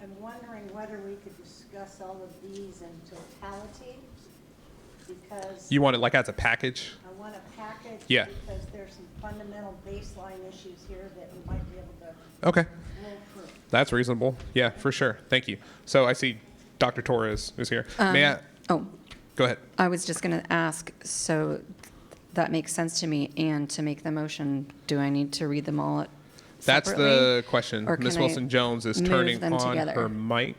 I'm wondering whether we could discuss all of these in totality, because You want it like as a package? I want a package. Yeah. Because there's some fundamental baseline issues here that we might be able to Okay. roll through. That's reasonable. Yeah, for sure. Thank you. So I see Dr. Torres is here. May I? Oh, Go ahead. I was just going to ask, so that makes sense to me, and to make the motion, do I need to read them all That's separately? the question. Or Ms. can I Wilson-Jones is move turning them on together? her mic.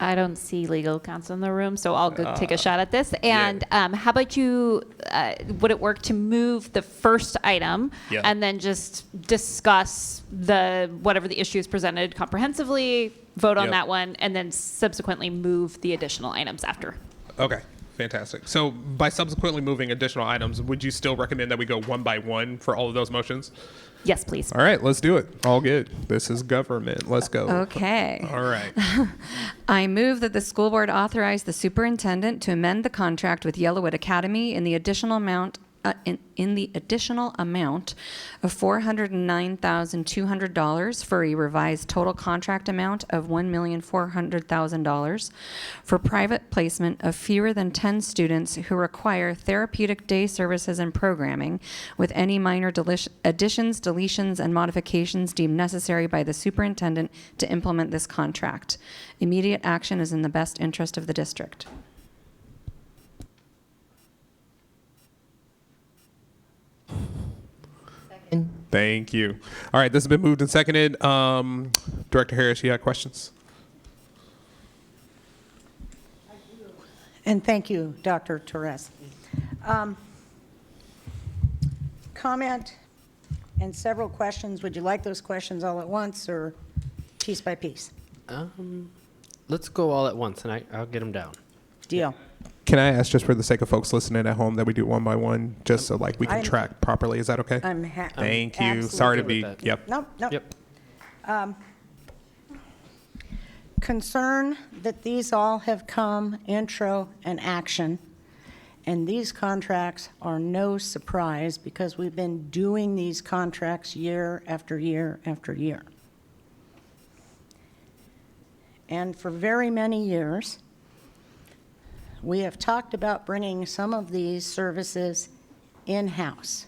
I don't see legal counsel in the room, so I'll go take a shot at this. And how about you, would it work to move the first item Yeah. and then just discuss whatever the issue is presented comprehensively, vote on Yep. that one, and then subsequently move the additional items after? Okay, fantastic. So by subsequently moving additional items, would you still recommend that we go one by one for all of those motions? Yes, please. All right, let's do it. All good. This is government. Let's go. Okay. All right. I move that the school board authorize the superintendent to amend the contract with Yellowwood Academy in the additional amount in the additional amount of $409,200 for a revised total contract amount of $1,400,000 for private placement of fewer than 10 students who require therapeutic day services and programming, with any minor additions, deletions, and modifications deemed necessary by the superintendent to implement this contract. Immediate action is in the best interest of the district. Thank you. All right, this has been moved and seconded. Director Harris, you got questions? And thank you, Dr. Torres. Comment and several questions. Would you like those questions all at once or piece by piece? Let's go all at once, and I'll get them down. Deal. Can I ask, just for the sake of folks listening at home, that we do one by one, just so like we can I'm- track properly? Is that okay? Thank you. Sorry to be. Yep. Nope, nope. Yep. Concern that these all have come intro and action, and these contracts are no surprise because we've been doing these contracts year after year after year. And for very many years, we have talked about bringing some of these services in-house.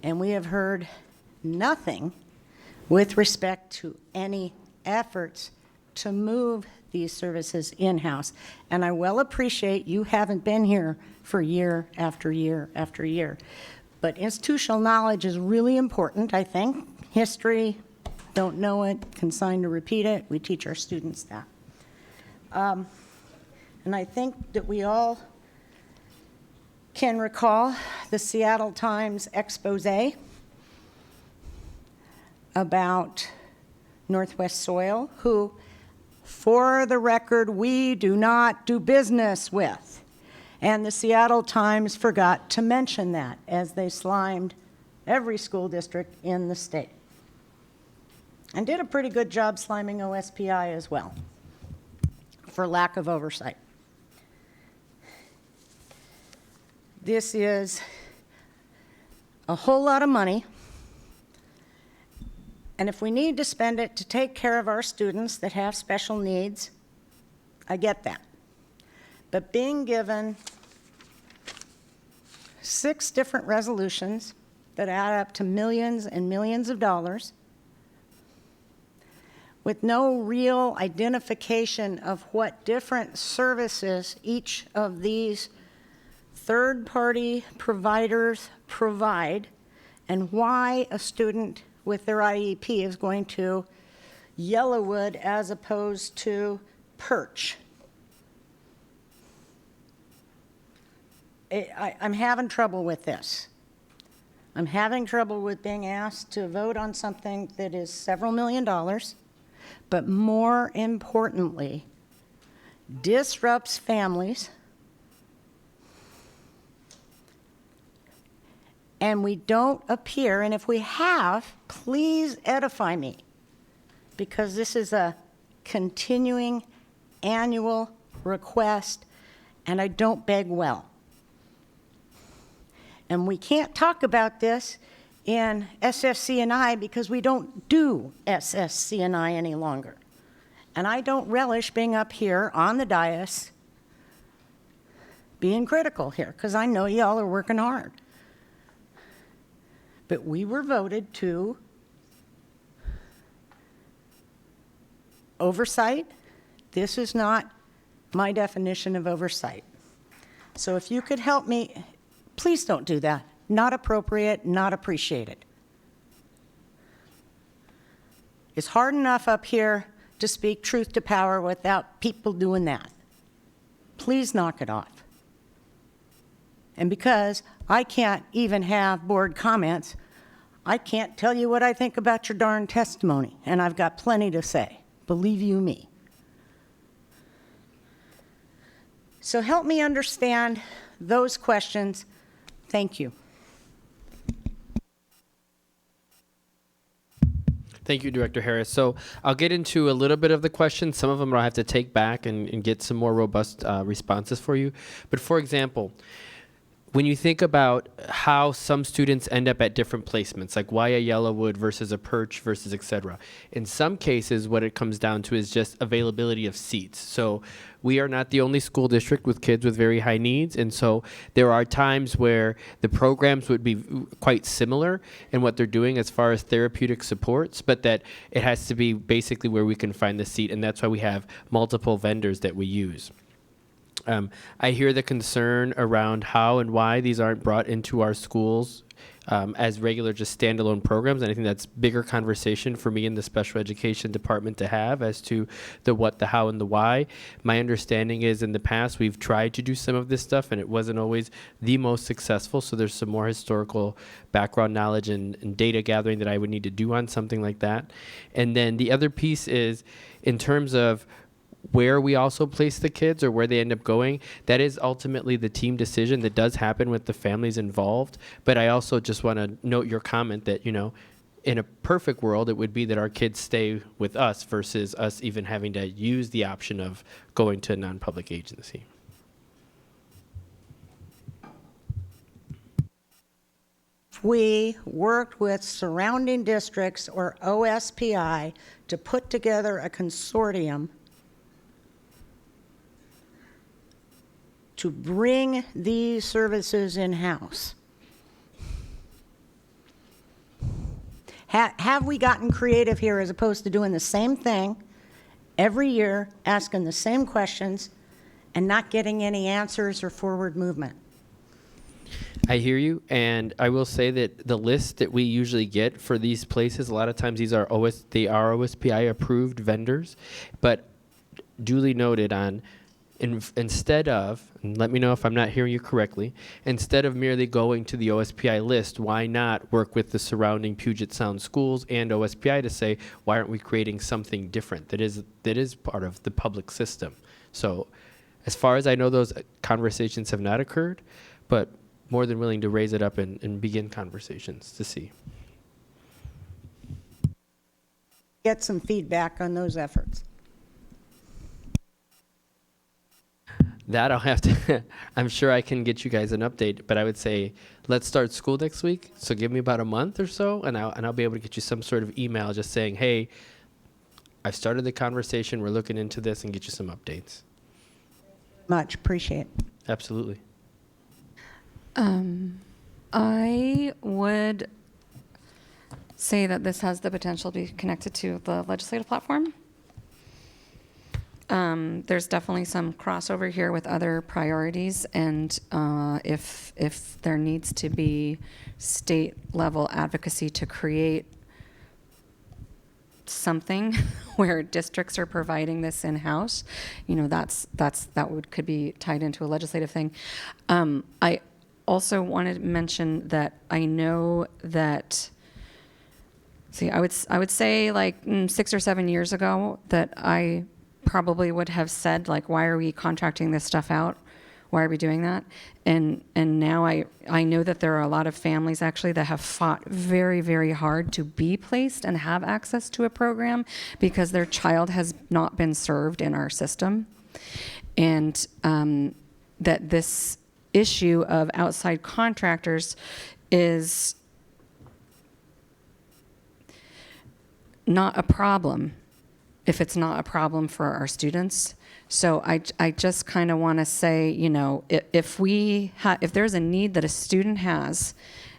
And we have heard nothing with respect to any efforts to move these services in-house. And I well appreciate you haven't been here for year after year after year. But institutional knowledge is really important, I think. History, don't know it, consigned to repeat it. We teach our students that. And I think that we all can recall the Seattle Times expose about Northwest Soil, who, for the record, we do not do business with. And the Seattle Times forgot to mention that as they slimed every school district in the state. And did a pretty good job sliming OSPI as well, for lack of oversight. This is a whole lot of money, and if we need to spend it to take care of our students that have special needs, I get that. But being given 6 different resolutions that add up to millions and millions of dollars with no real identification of what different services each of these third-party providers provide and why a student with their IEP is going to Yellowwood as opposed to Perch. I'm having trouble with this. I'm having trouble with being asked to vote on something that is several $million, but more importantly, disrupts families, and we don't appear, and if we have, please edify me, because this is a continuing annual request, and I don't beg well. And we can't talk about this in SSC&I because we don't do SSC&I any longer. And I don't relish being up here on the dais being critical here, because I know y'all are working hard. But we were voted to oversight. This is not my definition of oversight. So if you could help me, please don't do that. Not appropriate, not appreciated. It's hard enough up here to speak truth to power without people doing that. Please knock it off. And because I can't even have board comments, I can't tell you what I think about your darn testimony, and I've got plenty to say, believe you me. So help me understand those questions. Thank you. Thank you, Director Harris. So I'll get into a little bit of the questions. Some of them I'll have to take back and get some more robust responses for you. But for example, when you think about how some students end up at different placements, like why a Yellowwood versus a Perch versus et cetera, in some cases what it comes down to is just availability of seats. So we are not the only school district with kids with very high needs, and so there are times where the programs would be quite similar in what they're doing as far as therapeutic supports, but that it has to be basically where we can find the seat, and that's why we have multiple vendors that we use. I hear the concern around how and why these aren't brought into our schools as regular, just standalone programs. And I think that's bigger conversation for me in the special education department to have as to the what, the how, and the why. My understanding is in the past we've tried to do some of this stuff and it wasn't always the most successful. So there's some more historical background knowledge and data gathering that I would need to do on something like that. And then the other piece is in terms of where we also place the kids or where they end up going, that is ultimately the team decision that does happen with the families involved. But I also just want to note your comment that, you know, in a perfect world, it would be that our kids stay with us versus us even having to use the option of going to a non-public agency. We worked with surrounding districts or OSPI to put together a consortium to bring these services in-house. Have we gotten creative here as opposed to doing the same thing every year, asking the same questions, and not getting any answers or forward movement? I hear you, and I will say that the list that we usually get for these places, a lot of times these are OSPI approved vendors, but duly noted on instead of, and let me know if I'm not hearing you correctly, instead of merely going to the OSPI list, why not work with the surrounding Puget Sound schools and OSPI to say, why aren't we creating something different that is part of the public system? So as far as I know, those conversations have not occurred, but more than willing to raise it up and begin conversations to see. Get some feedback on those efforts. That I'll have to, I'm sure I can get you guys an update, but I would say let's start school next week. So give me about a month or so, and I'll be able to get you some sort of email just saying, hey, I've started the conversation, we're looking into this, and get you some updates. Much appreciate. Absolutely. I would say that this has the potential to be connected to the legislative platform. There's definitely some crossover here with other priorities, and if there needs to be state level advocacy to create something where districts are providing this in-house, could be tied into a legislative thing. I also wanted to mention that I know that. I would say like 6 or 7 years ago that I probably would have said, like, why are we contracting this stuff out? Why are we doing that? And now I know that there are a lot of families actually that have fought very, very hard to be placed and have access to a program because their child has not been served in our system. And that this issue of outside contractors is not a problem if it's not a problem for our students. So I just kind of want to say, if there's a need that a student has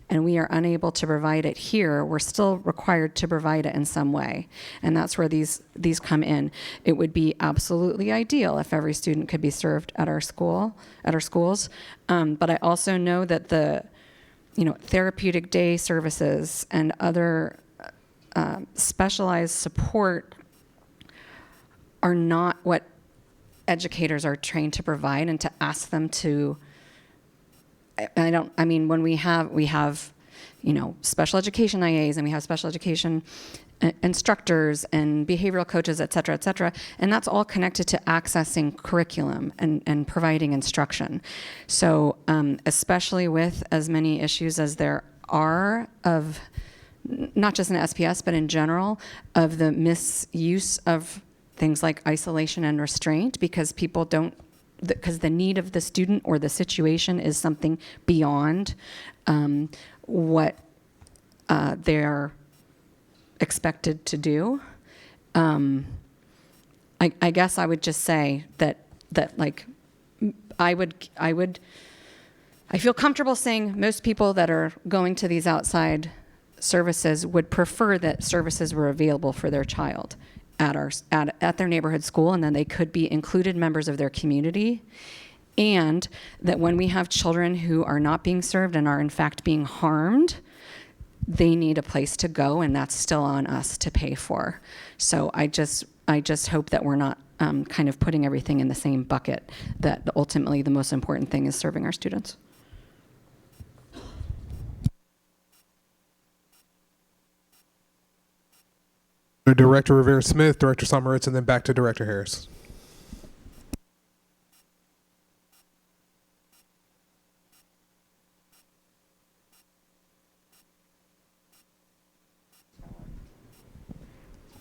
and we are unable to provide it here, we're still required to provide it in some way. And that's where these come in. It would be absolutely ideal if every student could be served at our schools. But I also know that the, therapeutic day services and other specialized support are not what educators are trained to provide, and to ask them to, when we have, special education IAs, and we have special education instructors and behavioral coaches, et cetera, and that's all connected to accessing curriculum and providing instruction. So especially with as many issues as there are of, not just in SPS, but in general, of the misuse of things like isolation and restraint, because because the need of the student or the situation is something beyond what they're expected to do. I guess I would just say that like I feel comfortable saying most people that are going to these outside services would prefer that services were available for their child at their neighborhood school, and then they could be included members of their community. And that when we have children who are not being served and are in fact being harmed, they need a place to go, and that's still on us to pay for. So I just hope that we're not kind of putting everything in the same bucket, that ultimately the most important thing is serving our students. Director Rivera-Smith, Director Sommeritz, and then back to Director Harris.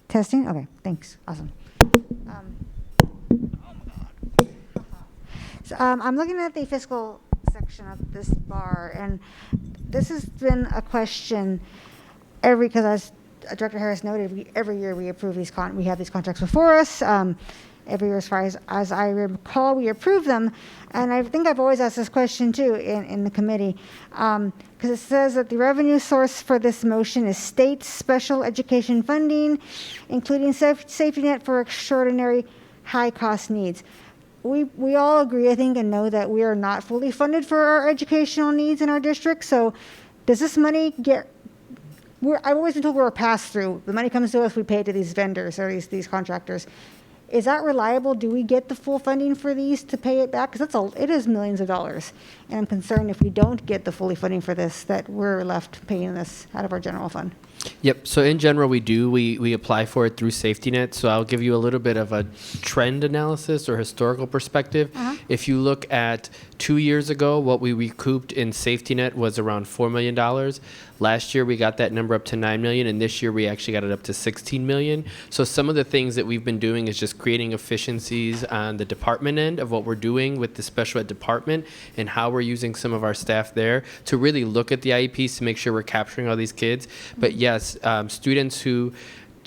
Testing? Okay, thanks. Awesome. I'm looking at the fiscal section of this bar, and this has been a question because as Director Harris noted, every year we approve we have these contracts before us. Every year, as far as I recall, we approve them. And I think I've always asked this question too in the committee, because it says that the revenue source for this motion is state special education funding, including safety net for extraordinary high cost needs. We all agree, I think, and know that we are not fully funded for our educational needs in our district. So does this money I've always been told we're a pass-through. The money comes to us, we pay it to these vendors or these contractors. Is that reliable? Do we get the full funding for these to pay it back? Because it is millions of dollars. And I'm concerned if we don't get the fully funding for this, that we're left paying this out of our general fund. Yep. So in general, we apply for it through Safety Net. So I'll give you a little bit of a trend analysis or historical perspective. If you look at 2 years ago, what we recouped in Safety Net was around $4 million. Last year, we got that number up to $9 million, and this year we actually got it up to $16 million. So some of the things that we've been doing is just creating efficiencies on the department end of what we're doing with the special ed department and how we're using some of our staff there to really look at the IEPs to make sure we're capturing all these kids. But yes, students who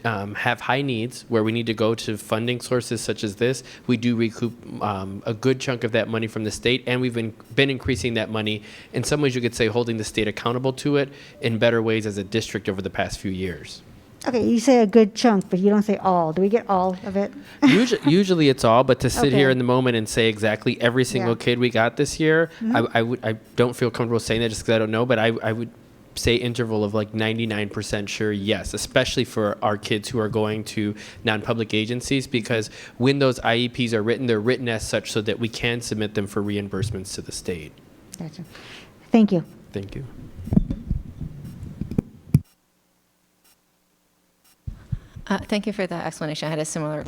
have high needs, where we need to go to funding sources such as this, we do recoup a good chunk of that money from the state, and we've been increasing that money. In some ways, you could say holding the state accountable to it in better ways as a district over the past few years. Okay, you say a good chunk, but you don't say all. Do we get all of it? Usually it's all, but to sit Okay. here in the moment and say exactly every single Yeah. kid we got this year, Mhm. I don't feel comfortable saying that just because I don't know, but I would say interval of like 99% sure yes, especially for our kids who are going to non-public agencies, because when those IEPs are written, they're written as such so that we can submit them for reimbursements to the state. Gotcha. Thank you. Thank you. Thank you for that explanation. I had a similar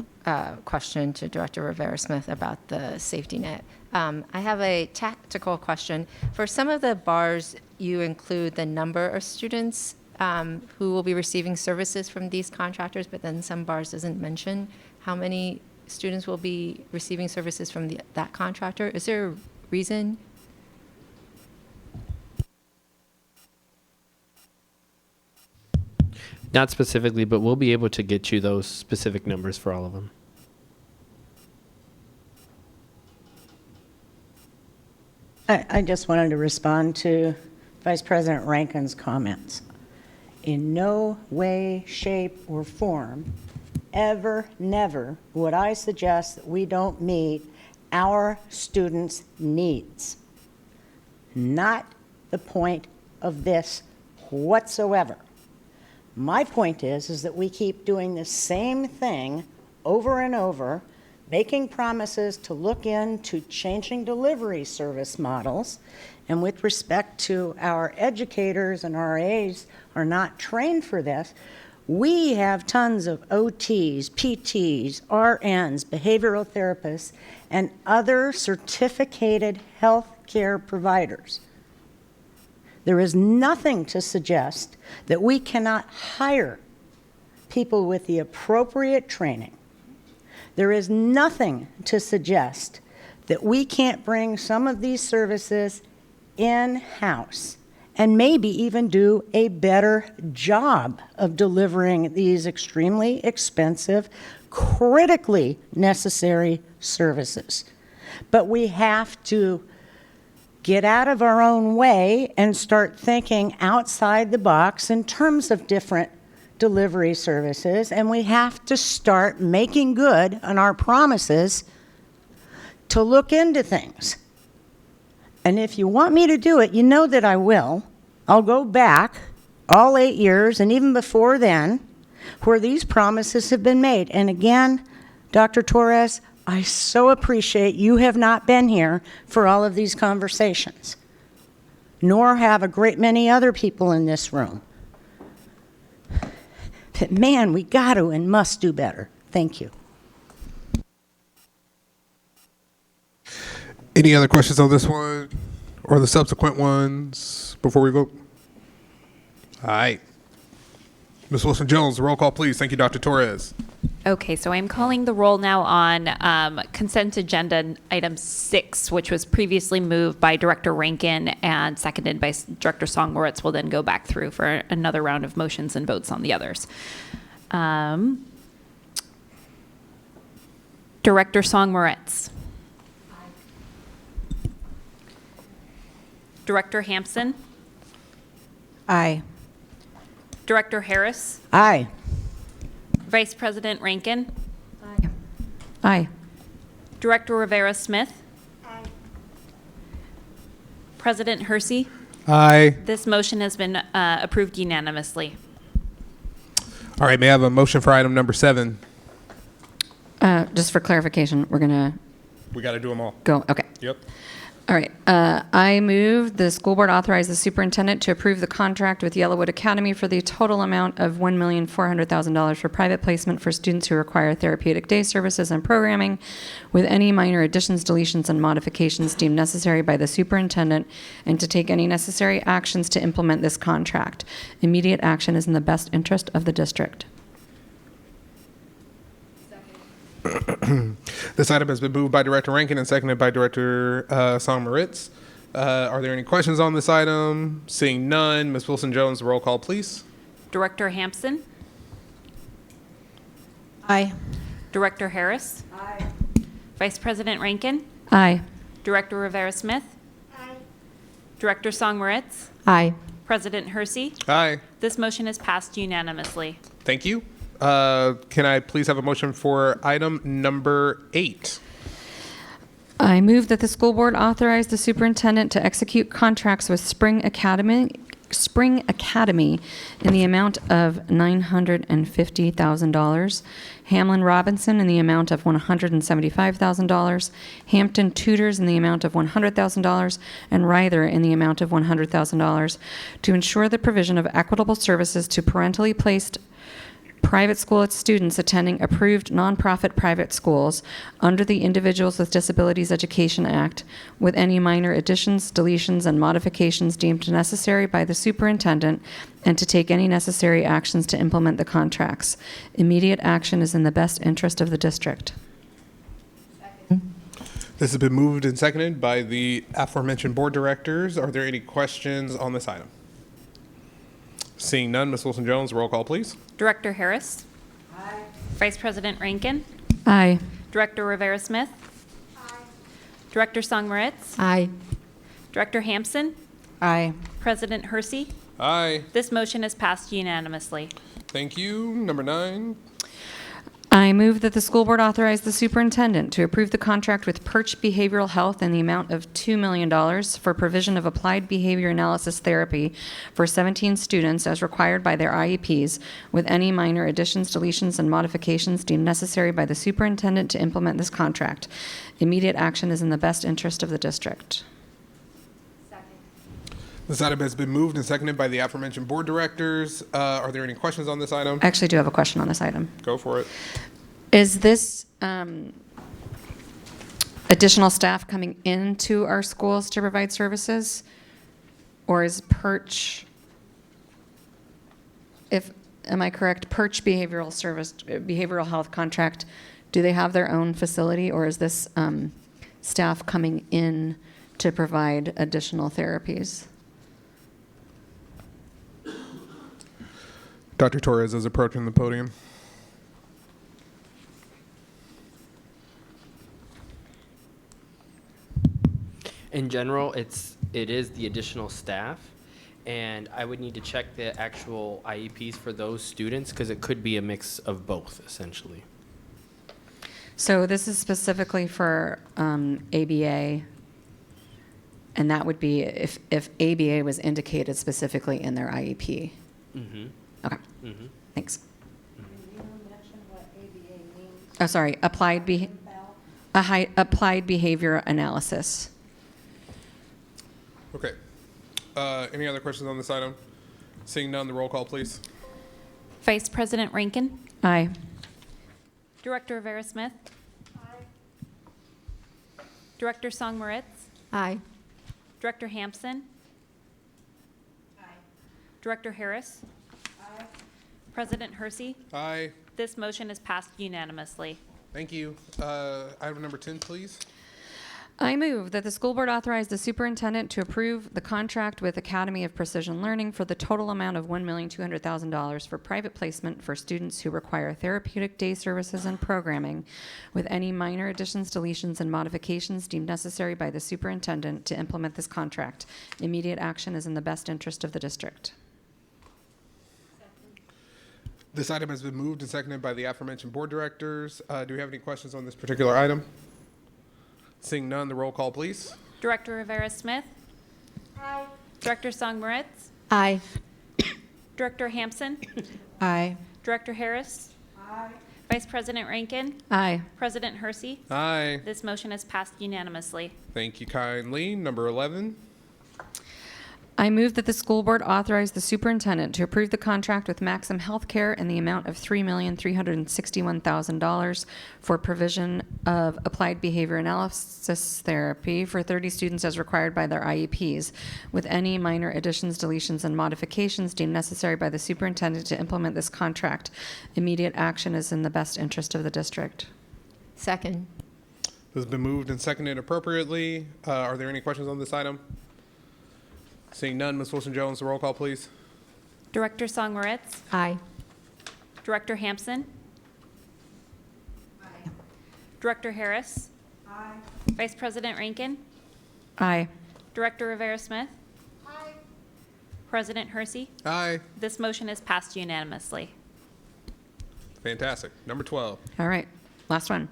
question to Director Rivera-Smith about the safety net. I have a tactical question. For some of the bars, you include the number of students who will be receiving services from these contractors, but then some bars doesn't mention how many students will be receiving services from that contractor. Is there a reason? Not specifically, but we'll be able to get you those specific numbers for all of them. I just wanted to respond to Vice President Rankin's comments. In no way, shape, or form, ever, never would I suggest that we don't meet our students' needs. Not the point of this whatsoever. My point is that we keep doing the same thing over and over, making promises to look into changing delivery service models, and with respect to our educators and RAs are not trained for this, we have tons of OTs, PTs, RNs, behavioral therapists, and other certificated health care providers. There is nothing to suggest that we cannot hire people with the appropriate training. There is nothing to suggest that we can't bring some of these services in-house and maybe even do a better job of delivering these extremely expensive, critically necessary services. But we have to get out of our own way and start thinking outside the box in terms of different delivery services, and we have to start making good on our promises to look into things. And if you want me to do it, you know that I will. I'll go back all 8 years and even before then where these promises have been made. And again, Dr. Torres, I so appreciate you have not been here for all of these conversations, nor have a great many other people in this room. But man, we got to and must do better. Thank you. Any other questions on this one or the subsequent ones before we vote? All right. Ms. Wilson-Jones, roll call, please. Thank you, Dr. Torres. Okay, so I'm calling the roll now on consent agenda item 6, which was previously moved by Director Rankin and seconded by Director Song-Moritz. We'll then go back through for another round of motions and votes on the others. Director Song-Moritz. Director Hampson. Aye. Director Harris. Aye. Vice President Rankin. Aye. Director Rivera-Smith. President Hersey. Aye. This motion has been approved unanimously. All right, may I have a motion for item number 7? Just for clarification, we're going to We got to do them all. go, okay. Yep. All right. I move the school board authorize the superintendent to approve the contract with Yellowwood Academy for the total amount of $1,400,000 for private placement for students who require therapeutic day services and programming, with any minor additions, deletions, and modifications deemed necessary by the superintendent, and to take any necessary actions to implement this contract. Immediate action is in the best interest of the district. This item has been moved by Director Rankin and seconded by Director Song-Moritz. Are there any questions on this item? Seeing none, Ms. Wilson-Jones, roll call, please. Director Hampson. Aye. Director Harris? Aye. Vice President Rankin? Aye. Director Rivera-Smith? Director Song Moritz? Aye. President Hersey? Aye. This motion is passed unanimously. Thank you. Can I please have a motion for item number 8? I move that the school board authorize the superintendent to execute contracts with Spring Academy in the amount of $950,000, Hamlin Robinson in the amount of $175,000, Hampton Tutors in the amount of $100,000, and Ryther in the amount of $100,000 to ensure the provision of equitable services to parentally placed private school students attending approved nonprofit private schools under the Individuals with Disabilities Education Act, with any minor additions, deletions, and modifications deemed necessary by the superintendent, and to take any necessary actions to implement the contracts. Immediate action is in the best interest of the district. This has been moved and seconded by the aforementioned board directors. Are there any questions on this item? Seeing none, Ms. Wilson-Jones, roll call, please. Director Harris? Aye. Vice President Rankin? Aye. Director Rivera-Smith? Aye. Director Song Moritz? Aye. Director Hampson? Aye. President Hersey? Aye. This motion is passed unanimously. Thank you. Number 9. I move that the school board authorize the superintendent to approve the contract with Perch Behavioral Health in the amount of $2 million for provision of applied behavior analysis therapy for 17 students as required by their IEPs, with any minor additions, deletions, and modifications deemed necessary by the superintendent to implement this contract. Immediate action is in the best interest of the district. This item has been moved and seconded by the aforementioned board directors. Are there any questions on this item? I actually do have a question on this item. Go for it. Is this additional staff coming into our schools to provide services? Or is Perch, am I correct, Perch Behavioral Health contract, do they have their own facility, or is this staff coming in to provide additional therapies? Dr. Torres is approaching the podium. In general, it is the additional staff, and I would need to check the actual IEPs for those students because it could be a mix of both, essentially. So this is specifically for ABA, and that would be if ABA was indicated specifically in their IEP. Mm-hmm. Okay, Mm-hmm. thanks. Oh, sorry, applied behavior analysis. Okay. Any other questions on this item? Seeing none, the roll call, please. Vice President Rankin? Aye. Director Rivera-Smith? Aye. Director Song Moritz? Aye. Director Hampson? Aye. Director Harris? Aye. President Hersey? Aye. This motion is passed unanimously. Thank you. Item number 10, please. I move that the school board authorize the superintendent to approve the contract with Academy of Precision Learning for the total amount of $1,200,000 for private placement for students who require therapeutic day services and programming, with any minor additions, deletions, and modifications deemed necessary by the superintendent to implement this contract. Immediate action is in the best interest of the district. This item has been moved and seconded by the aforementioned board directors. Do we have any questions on this particular item? Seeing none, the roll call, please. Director Rivera-Smith? Aye. Director Song Moritz? Aye. Director Hampson? Aye. Director Harris? Aye. Vice President Rankin? Aye. President Hersey? Aye. This motion is passed unanimously. Thank you kindly. Number 11. I move that the school board authorize the superintendent to approve the contract with Maxim Healthcare in the amount of $3,361,000 for provision of applied behavior analysis therapy for 30 students as required by their IEPs, with any minor additions, deletions, and modifications deemed necessary by the superintendent to implement this contract. Immediate action is in the best interest of the district. Second. This has been moved and seconded appropriately. Are there any questions on this item? Seeing none, Ms. Wilson-Jones, the roll call, please. Director Song Moritz? Aye. Director Hampson? Director Harris. Aye. Vice President Rankin. Aye. Director Rivera-Smith. Aye. President Hersey. Aye. This motion is passed unanimously. Fantastic. Number 12. All right, last one.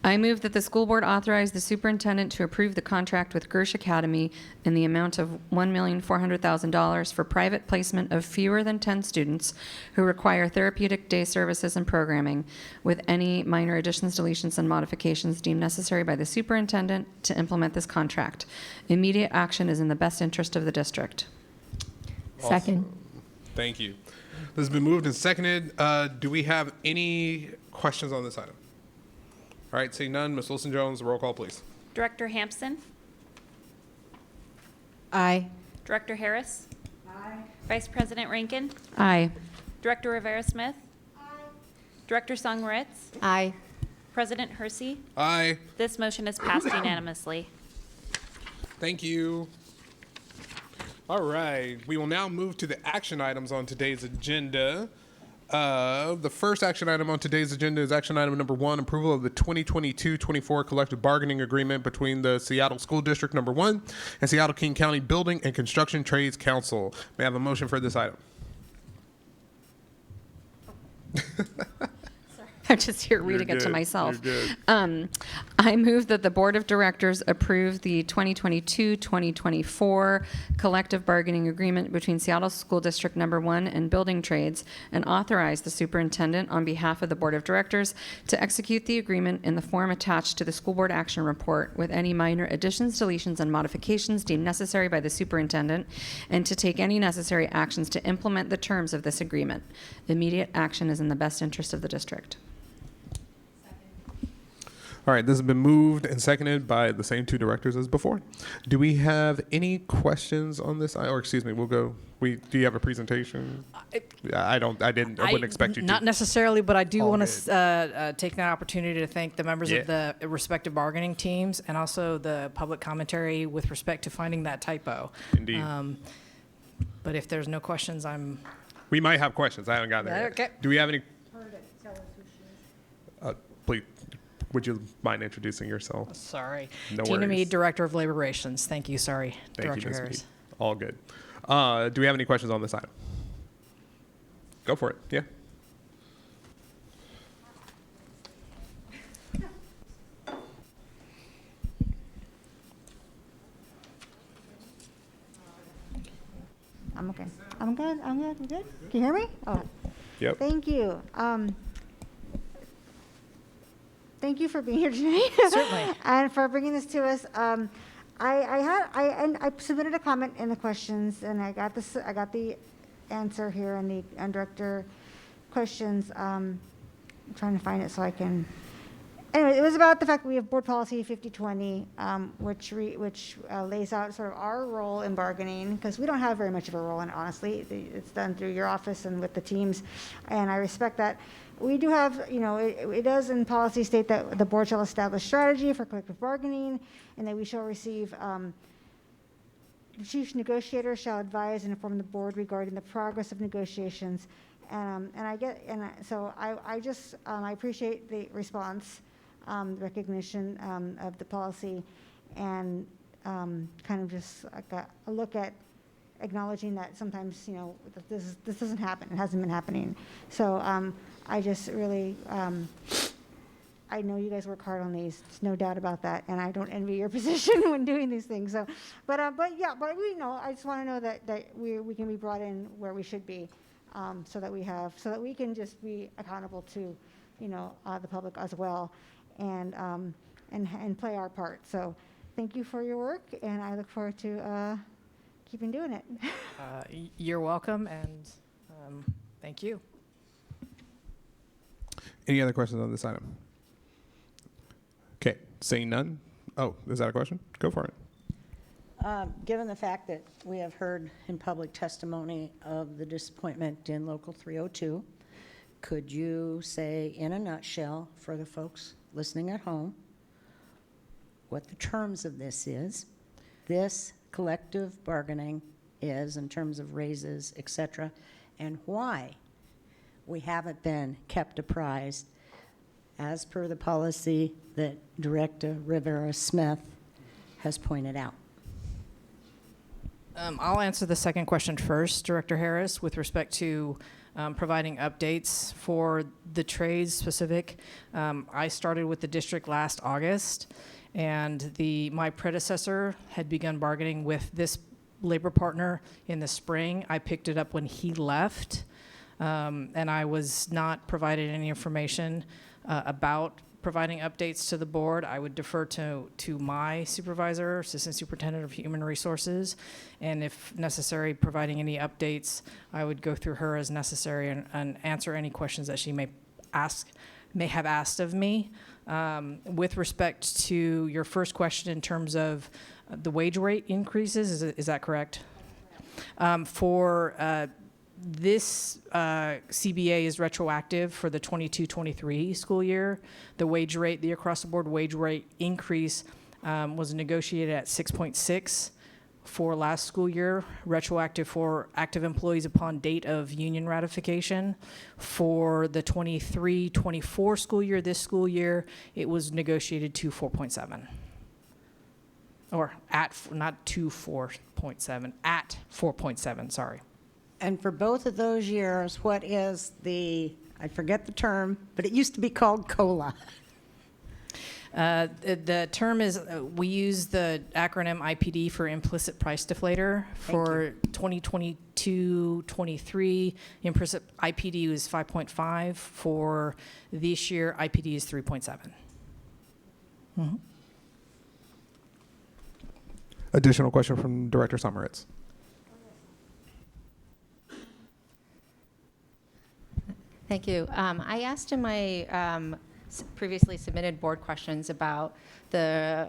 I move that the school board authorize the superintendent to approve the contract with Gersh Academy in the amount of $1,400,000 for private placement of fewer than 10 students who require therapeutic day services and programming, with any minor additions, deletions, and modifications deemed necessary by the superintendent to implement this contract. Immediate action is in the best interest of the district. Second. Thank you. This has been moved and seconded. Do we have any questions on this item? All right, seeing none, Ms. Wilson-Jones, roll call, please. Director Hampson. Aye. Director Harris. Aye. Vice President Rankin. Aye. Director Rivera-Smith. Director Song Moritz. Aye. President Hersey. Aye. This motion is passed unanimously. Thank you. All right, we will now move to the action items on today's agenda. The first action item on today's agenda is action item number 1, approval of the 2022-24 collective bargaining agreement between the Seattle School District number 1 and Seattle King County Building and Construction Trades Council. May I have a motion for this item? I'm just here reading it to myself. I move that the Board of Directors approve the 2022-2024 collective bargaining agreement between Seattle School District Number 1 and Building Trades, and authorize the superintendent on behalf of the Board of Directors to execute the agreement in the form attached to the school board action report, with any minor additions, deletions, and modifications deemed necessary by the superintendent, and to take any necessary actions to implement the terms of this agreement. Immediate action is in the best interest of the district. All right, this has been moved and seconded by the same two directors as before. Do we have any questions on this? Or excuse me, we'll go. Do you have a presentation? I wouldn't expect you to. Not necessarily, but I do All want to take that opportunity to thank the members of the respective bargaining teams and also the public commentary with respect to finding that typo. Indeed. But if there's no questions, We might have questions. I haven't gotten there yet. Okay. Do we have any? Please, would you mind introducing yourself? Sorry. No Tina worries. Mead, Director of Labor Relations. Thank you. Sorry, Thank Director you, Ms. Harris. Mead. All good. Do we have any questions on this item? Go for it. Yeah. I'm okay. I'm good. I'm good. You good? Can you hear me? Oh. Yep. Thank you. Thank you for being here today. Certainly. And for bringing this to us. I submitted a comment in the questions, and I got the answer here in the director questions. I'm trying to find it so I can. Anyway, it was about the fact that we have Board Policy 5020, which lays out sort of our role in bargaining, because we don't have very much of a role in it, honestly. It's done through your office and with the teams, and I respect that. We do have, it does in policy state that the board shall establish strategy for collective bargaining, and that we shall receive, the chief negotiator shall advise and inform the board regarding the progress of negotiations. I appreciate the response, recognition of the policy, and kind of just like a look at acknowledging that sometimes, that this doesn't happen. It hasn't been happening. So I just really, I know you guys work hard on these. There's no doubt about that, and I don't envy your position when doing these things. So, but we know. I just want to know that we can be brought in where we should be, so that we can just be accountable to, the public as well, and play our part. So, thank you for your work, and I look forward to keeping doing it. You're welcome, and thank you. Any other questions on this item? Okay, seeing none. Oh, is that a question? Go for it. Given the fact that we have heard in public testimony of the disappointment in Local 302, could you say in a nutshell for the folks listening at home what the terms of this collective bargaining is in terms of raises, et cetera, and why we haven't been kept apprised as per the policy that Director Rivera Smith has pointed out. I'll answer the second question first, Director Harris, with respect to providing updates for the trades specific. I started with the district last August, and my predecessor had begun bargaining with this labor partner in the spring. I picked it up when he left, and I was not provided any information about providing updates to the board. I would defer to my supervisor, Assistant Superintendent of Human Resources, and if necessary, providing any updates, I would go through her as necessary and answer any questions that she may have asked of me. With respect to your first question in terms of the wage rate increases, is that correct? For this CBA is retroactive for the 22-23 school year. The wage rate, the across-the-board wage rate increase was negotiated at 6.6 for last school year, retroactive for active employees upon date of union ratification. For the 23-24 school year, this school year, it was negotiated to 4.7. Or not to 4.7, at 4.7, sorry. And for both of those years, what is I forget the term, but it used to be called COLA. The term is, we use the acronym IPD for implicit price deflator. For 2022-23, implicit IPD was 5.5. For this year, IPD is 3.7. Mm-hmm. Additional question from Director Sommeritz. Thank you. I asked in my previously submitted board questions about the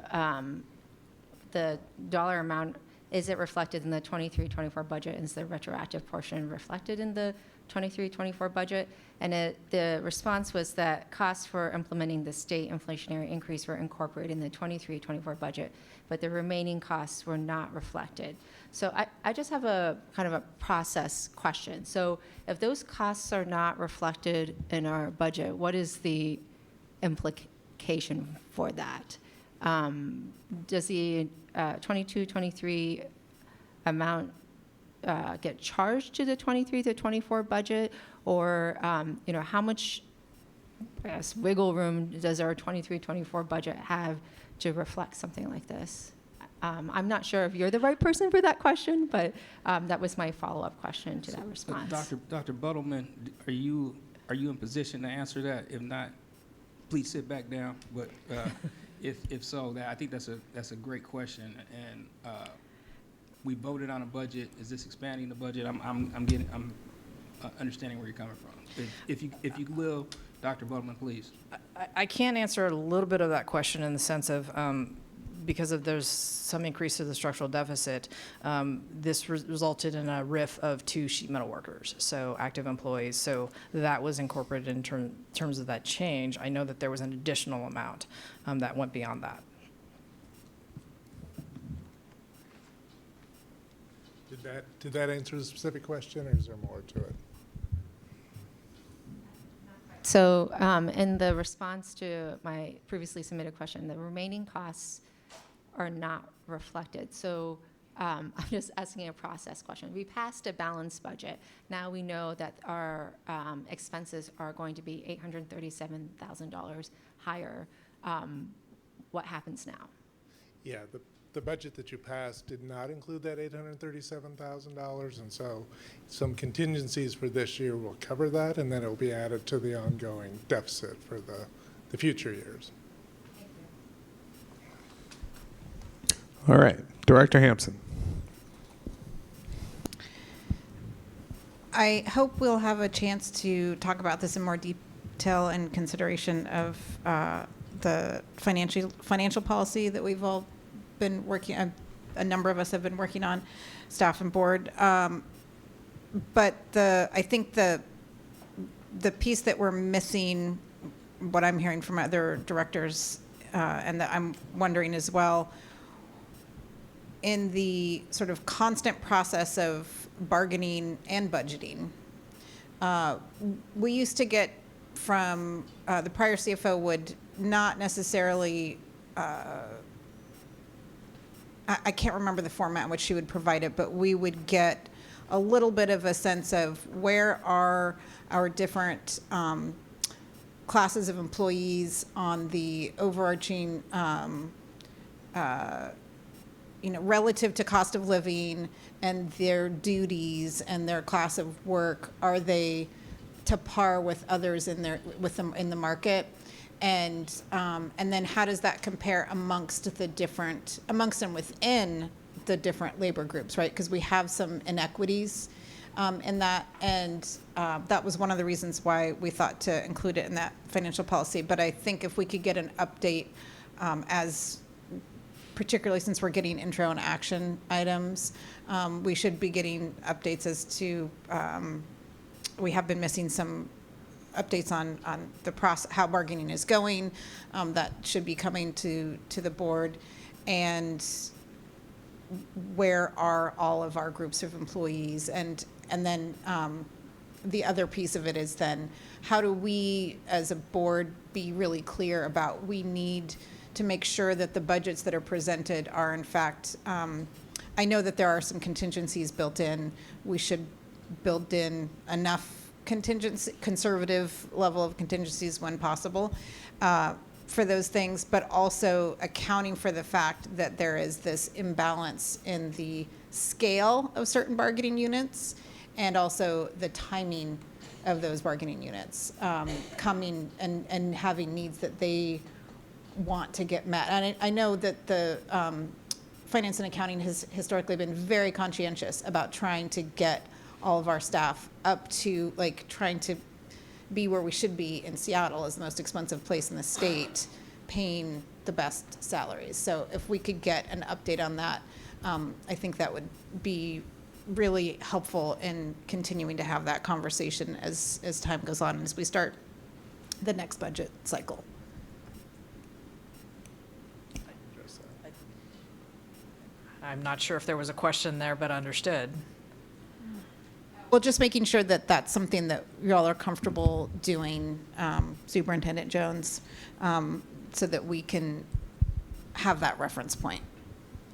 dollar amount. Is it reflected in the 23-24 budget? Is the retroactive portion reflected in the 23-24 budget? And the response was that costs for implementing the state inflationary increase were incorporated in the 23-24 budget, but the remaining costs were not reflected. So I just have a kind of a process question. So if those costs are not reflected in our budget, what is the implication for that? Does the 22-23 amount get charged to the 23-24 budget, or how much wiggle room does our 23-24 budget have to reflect something like this? I'm not sure if you're the right person for that question, but that was my follow-up question to that response. Dr. Buttleman, are you in position to answer that? If not, please sit back down. But if so, I think that's a great question. And we voted on a budget. Is this expanding the budget? I'm understanding where you're coming from. If you will, Dr. Buttleman, please. I can answer a little bit of that question in the sense of because there's some increase to the structural deficit, this resulted in a RIF of 2 sheet metal workers, so active employees. So that was incorporated in terms of that change. I know that there was an additional amount that went beyond that. Did that answer the specific question, or is there more to it? So in the response to my previously submitted question, the remaining costs are not reflected. So I'm just asking a process question. We passed a balanced budget. Now we know that our expenses are going to be $837,000 higher. What happens now? Yeah, the budget that you passed did not include that $837,000, and so some contingencies for this year will cover that, and then it will be added to the ongoing deficit for the future years. All right, Director Hampson. I hope we'll have a chance to talk about this in more detail and consideration of the financial policy that we've all been working, a number of us have been working on, staff and board. But I think the piece that we're missing, what I'm hearing from other directors, and that I'm wondering as well, in the sort of constant process of bargaining and budgeting, we used to get from the prior CFO would not necessarily, I can't remember the format in which she would provide it, but we would get a little bit of a sense of where are our different classes of employees on the overarching, relative to cost of living and their duties and their class of work. Are they to par with others in the market? And then how does that compare amongst and within the different labor groups, right? Because we have some inequities in that, and that was one of the reasons why we thought to include it in that financial policy. But I think if we could get an update, particularly since we're getting intro and action items, we should be getting updates as to, we have been missing some updates on the process, how bargaining is going. That should be coming to the board. And where are all of our groups of employees? And then the other piece of it is then how do we as a board be really clear about we need to make sure that the budgets that are presented are in fact, I know that there are some contingencies built in. We should build in enough conservative level of contingencies when possible for those things, but also accounting for the fact that there is this imbalance in the scale of certain bargaining units and also the timing of those bargaining units coming and having needs that they want to get met. And I know that the finance and accounting has historically been very conscientious about trying to get all of our staff up to trying to be where we should be in Seattle as the most expensive place in the state, paying the best salaries. So if we could get an update on that, I think that would be really helpful in continuing to have that conversation as time goes on and as we start the next budget cycle. I'm not sure if there was a question there, but understood. Well, just making sure that that's something that y'all are comfortable doing, Superintendent Jones, so that we can have that reference point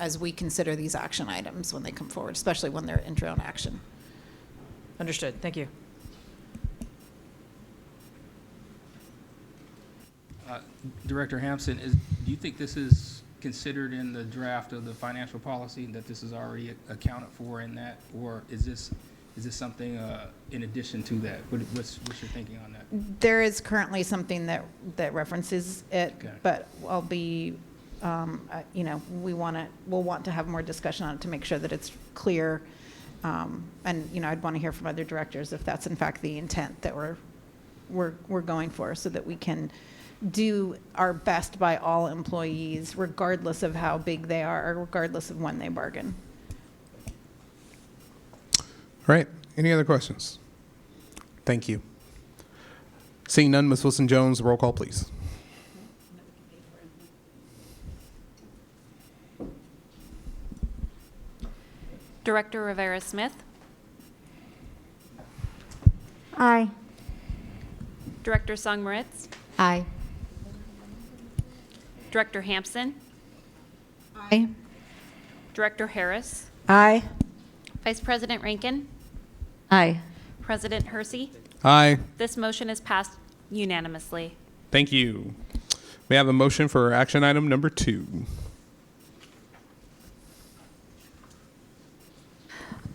as we consider these action items when they come forward, especially when they're intro and action. Understood. Thank you. Director Hampson, do you think this is considered in the draft of the financial policy, that this is already accounted for in that, or is this something in addition to that? What's your thinking on that? There is currently something that references it, Okay. but I'll be, we'll want to have more discussion on it to make sure that it's clear. And I'd want to hear from other directors if that's in fact the intent that we're going for, so that we can do our best by all employees, regardless of how big they are, or regardless of when they bargain. All right. Any other questions? Thank you. Seeing none, Ms. Wilson-Jones, roll call, please. Director Rivera-Smith, Aye. Director Song Moritz, Aye. Director Hampson, Aye. Director Harris, Aye. Vice President Rankin, Aye. President Hersey. Aye. This motion is passed unanimously. Thank you. We have a motion for action item number 2.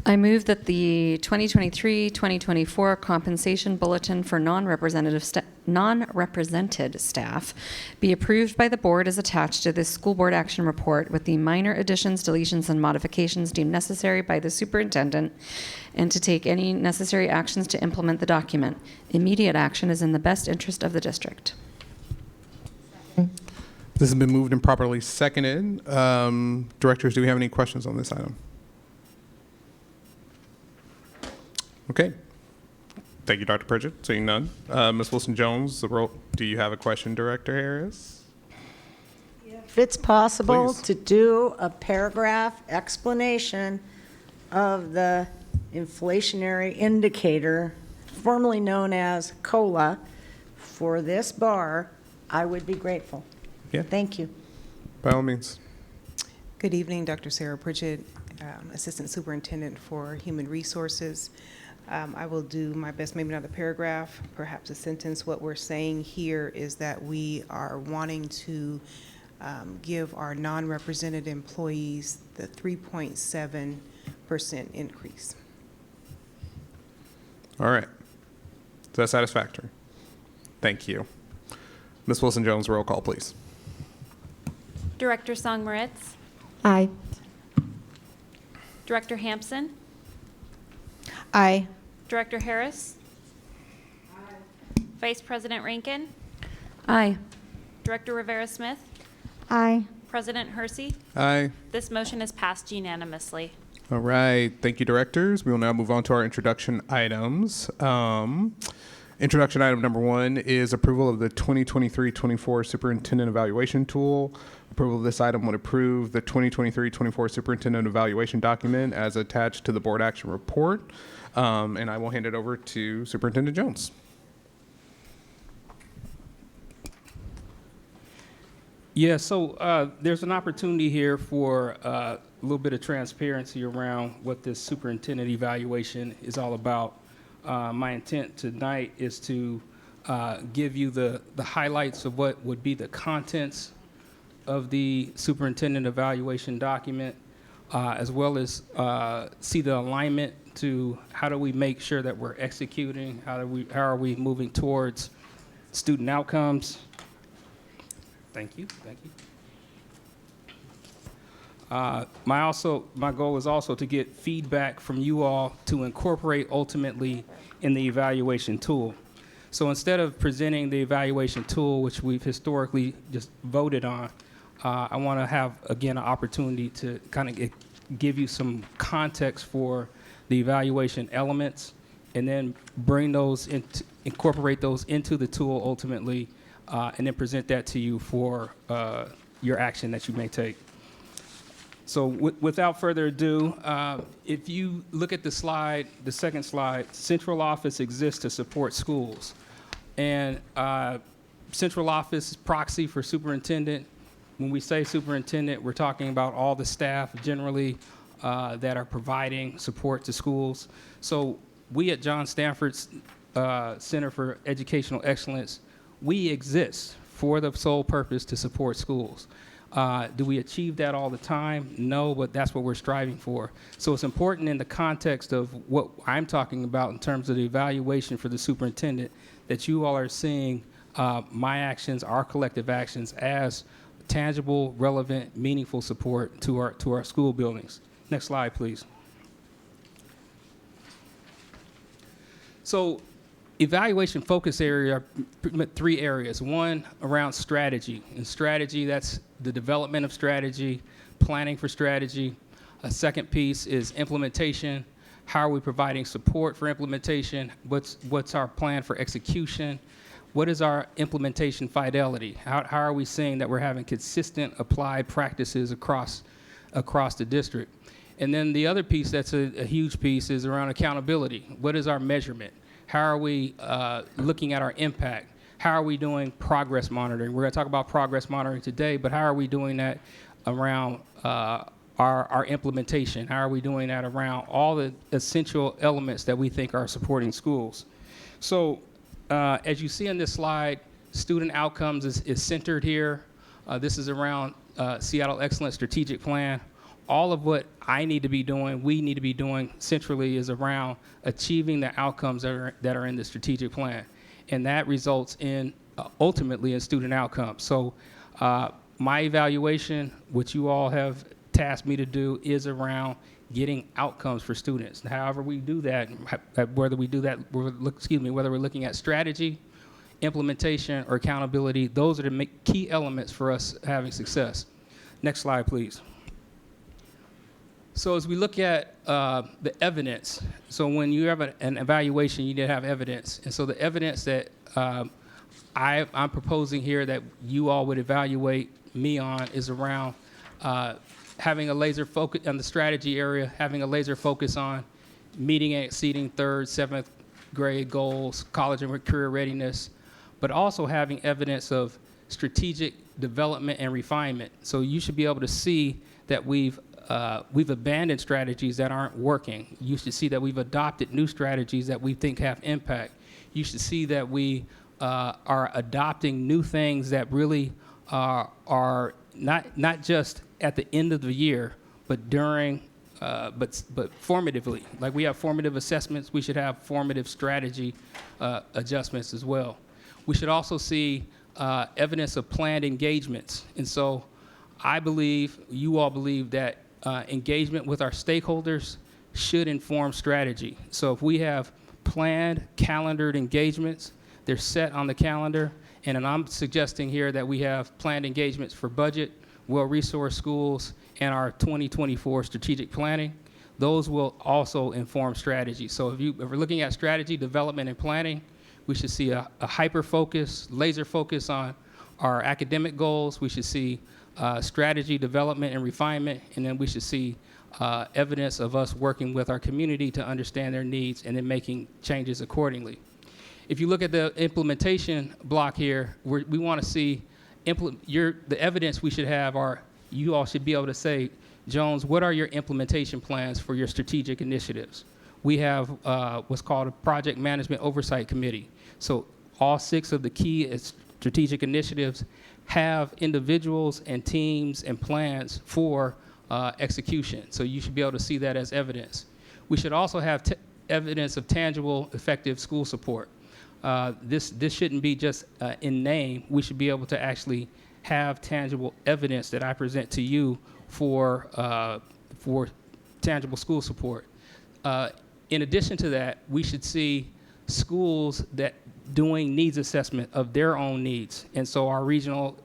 I move that the 2023-2024 compensation bulletin for non-represented staff be approved by the board as attached to this school board action report, with the minor additions, deletions, and modifications deemed necessary by the superintendent, and to take any necessary actions to implement the document. Immediate action is in the best interest of the district. This has been moved and properly seconded. Directors, do we have any questions on this item? Okay. Thank you, Dr. Pritchett. Seeing none. Ms. Wilson-Jones, do you have a question, Director Harris? If it's possible Please. to do a paragraph explanation of the inflationary indicator, formerly known as COLA, for this bar, I would be grateful. Yeah. Thank you. By all means. Good evening, Dr. Sarah Pritchett, Assistant Superintendent for Human Resources. I will do my best, maybe not a paragraph, perhaps a sentence. What we're saying here is that we are wanting to give our non-represented employees the 3.7% increase. All right. Is that satisfactory? Thank you. Ms. Wilson-Jones, roll call, please. Director Song Moritz, Aye. Director Hampson, Aye. Director Harris, Vice President Rankin, Aye. Director Rivera-Smith, Aye. President Hersey. Aye. This motion is passed unanimously. All right. Thank you, directors. We will now move on to our introduction items. Introduction item number 1 is approval of the 2023-24 Superintendent Evaluation Tool. Approval of this item would approve the 2023-24 Superintendent Evaluation document as attached to the board action report. And I will hand it over to Superintendent Jones. Yeah, so there's an opportunity here for a little bit of transparency around what this superintendent evaluation is all about. My intent tonight is to give you the highlights of what would be the contents of the superintendent evaluation document, as well as see the alignment to how do we make sure that we're executing, how are we moving towards student outcomes. Thank you. My goal is also to get feedback from you all to incorporate ultimately in the evaluation tool. So instead of presenting the evaluation tool, which we've historically just voted on, I want to have, again, an opportunity to kind of give you some context for the evaluation elements and then bring those incorporate those into the tool ultimately, and then present that to you for your action that you may take. So without further ado, if you look at the slide, the second slide, central office exists to support schools. And central office proxy for superintendent. When we say superintendent, we're talking about all the staff generally that are providing support to schools. So we at John Stanford's Center for Educational Excellence, we exist for the sole purpose to support schools. Do we achieve that all the time? No, but that's what we're striving for. So it's important in the context of what I'm talking about in terms of the evaluation for the superintendent that you all are seeing my actions, our collective actions, as tangible, relevant, meaningful support to our school buildings. Next slide, please. So evaluation focus area, 3 areas. 1, around strategy. And strategy, that's the development of strategy, planning for strategy. A second piece is implementation. How are we providing support for implementation? What's our plan for execution? What is our implementation fidelity? How are we seeing that we're having consistent applied practices across the district? And then the other piece that's a huge piece is around accountability. What is our measurement? How are we looking at our impact? How are we doing progress monitoring? We're going to talk about progress monitoring today, but how are we doing that around our implementation? How are we doing that around all the essential elements that we think are supporting schools? So as you see on this slide, student outcomes is centered here. This is around Seattle Excellence Strategic Plan. All of what I need to be doing, we need to be doing centrally is around achieving the outcomes that are in the strategic plan. And that results in ultimately in student outcomes. So my evaluation, which you all have tasked me to do, is around getting outcomes for students. However we do that, whether we're looking at strategy, implementation, or accountability, those are the key elements for us having success. Next slide, please. So as we look at the evidence, so when you have an evaluation, you need to have evidence. And so the evidence that I'm proposing here that you all would evaluate me on is around having a laser focus on the strategy area, having a laser focus on meeting and exceeding 3rd, 7th grade goals, college and career readiness, but also having evidence of strategic development and refinement. So you should be able to see that we've abandoned strategies that aren't working. You should see that we've adopted new strategies that we think have impact. You should see that we are adopting new things that really are not just at the end of the year, but during, but formatively. Like we have formative assessments, we should have formative strategy adjustments as well. We should also see evidence of planned engagements. And so I believe, you all believe that engagement with our stakeholders should inform strategy. So if we have planned, calendared engagements, they're set on the calendar, and I'm suggesting here that we have planned engagements for budget, well-resourced schools, and our 2024 strategic planning. Those will also inform strategy. So if we're looking at strategy, development, and planning, we should see a hyper-focus, laser focus on our academic goals. We should see strategy, development, and refinement, and then we should see evidence of us working with our community to understand their needs and then making changes accordingly. If you look at the implementation block here, we want to see the evidence we should have are, you all should be able to say, Jones, what are your implementation plans for your strategic initiatives? We have what's called a Project Management Oversight Committee. So all 6 of the key strategic initiatives have individuals and teams and plans for execution. So you should be able to see that as evidence. We should also have evidence of tangible, effective school support. This shouldn't be just in name. We should be able to actually have tangible evidence that I present to you for tangible school support. In addition to that, we should see schools that doing needs assessment of their own needs. And so our regional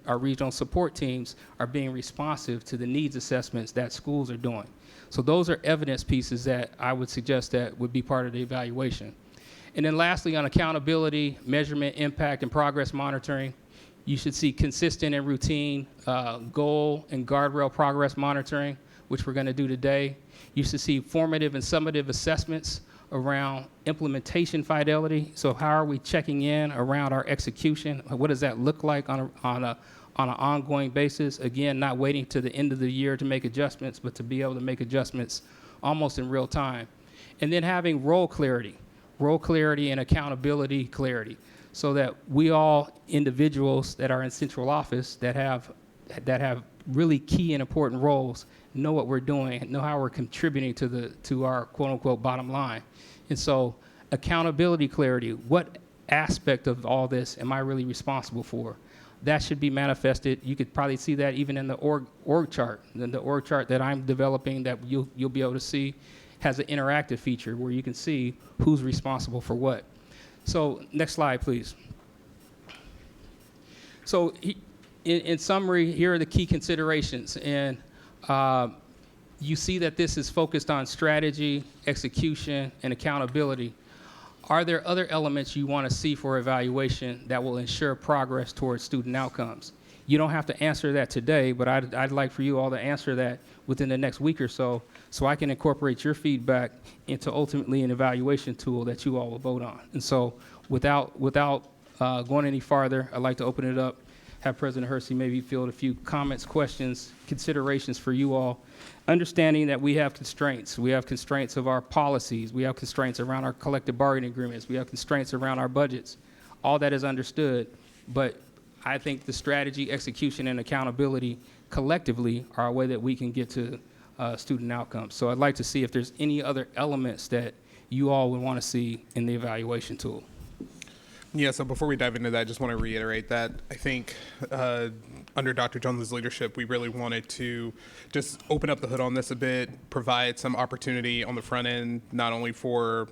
support teams are being responsive to the needs assessments that schools are doing. So those are evidence pieces that I would suggest that would be part of the evaluation. And then lastly, on accountability, measurement, impact, and progress monitoring, you should see consistent and routine goal and guardrail progress monitoring, which we're going to do today. You should see formative and summative assessments around implementation fidelity. So how are we checking in around our execution? What does that look like on an ongoing basis? Again, not waiting to the end of the year to make adjustments, but to be able to make adjustments almost in real time. And then having role clarity and accountability clarity, so that we all individuals that are in central office that have really key and important roles know what we're doing, know how we're contributing to our quote unquote bottom line. And so accountability clarity, what aspect of all this am I really responsible for? That should be manifested. You could probably see that even in the org chart. The org chart that I'm developing that you'll be able to see has an interactive feature where you can see who's responsible for what. So next slide, please. So in summary, here are the key considerations. And you see that this is focused on strategy, execution, and accountability. Are there other elements you want to see for evaluation that will ensure progress towards student outcomes? You don't have to answer that today, but I'd like for you all to answer that within the next week or so I can incorporate your feedback into ultimately an evaluation tool that you all will vote on. And so without going any farther, I'd like to open it up, have President Hersey maybe field a few comments, questions, considerations for you all. Understanding that we have constraints. We have constraints of our policies. We have constraints around our collective bargaining agreements. We have constraints around our budgets. All that is understood, but I think the strategy, execution, and accountability collectively are a way that we can get to student outcomes. So I'd like to see if there's any other elements that you all would want to see in the evaluation tool. Yeah, so before we dive into that, I just want to reiterate that I think under Dr. Jones's leadership, we really wanted to just open up the hood on this a bit, provide some opportunity on the front end, not only for,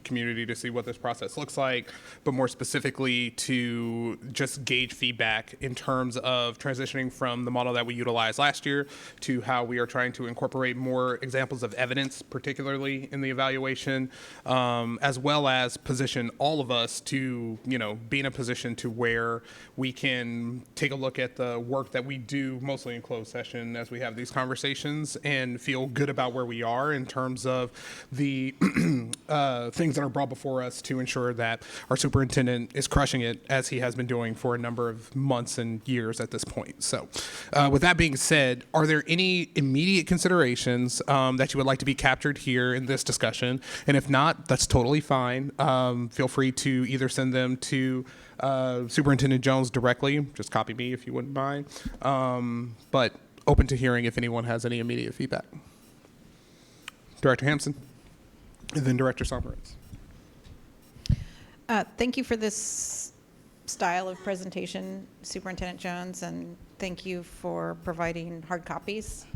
community to see what this process looks like, but more specifically to just gauge feedback in terms of transitioning from the model that we utilized last year to how we are trying to incorporate more examples of evidence, particularly in the evaluation, as well as position all of us to be in a position to where we can take a look at the work that we do mostly in closed session as we have these conversations, and feel good about where we are in terms of the things that are brought before us to ensure that our superintendent is crushing it as he has been doing for a number of months and years at this point. So with that being said, are there any immediate considerations that you would like to be captured here in this discussion? And if not, that's totally fine. Feel free to either send them to Superintendent Jones directly. Just copy me if you wouldn't mind. But open to hearing if anyone has any immediate feedback. Director Hampson, and then Director Sommeritz. Thank you for this style of presentation, Superintendent Jones, and thank you for providing hard copies.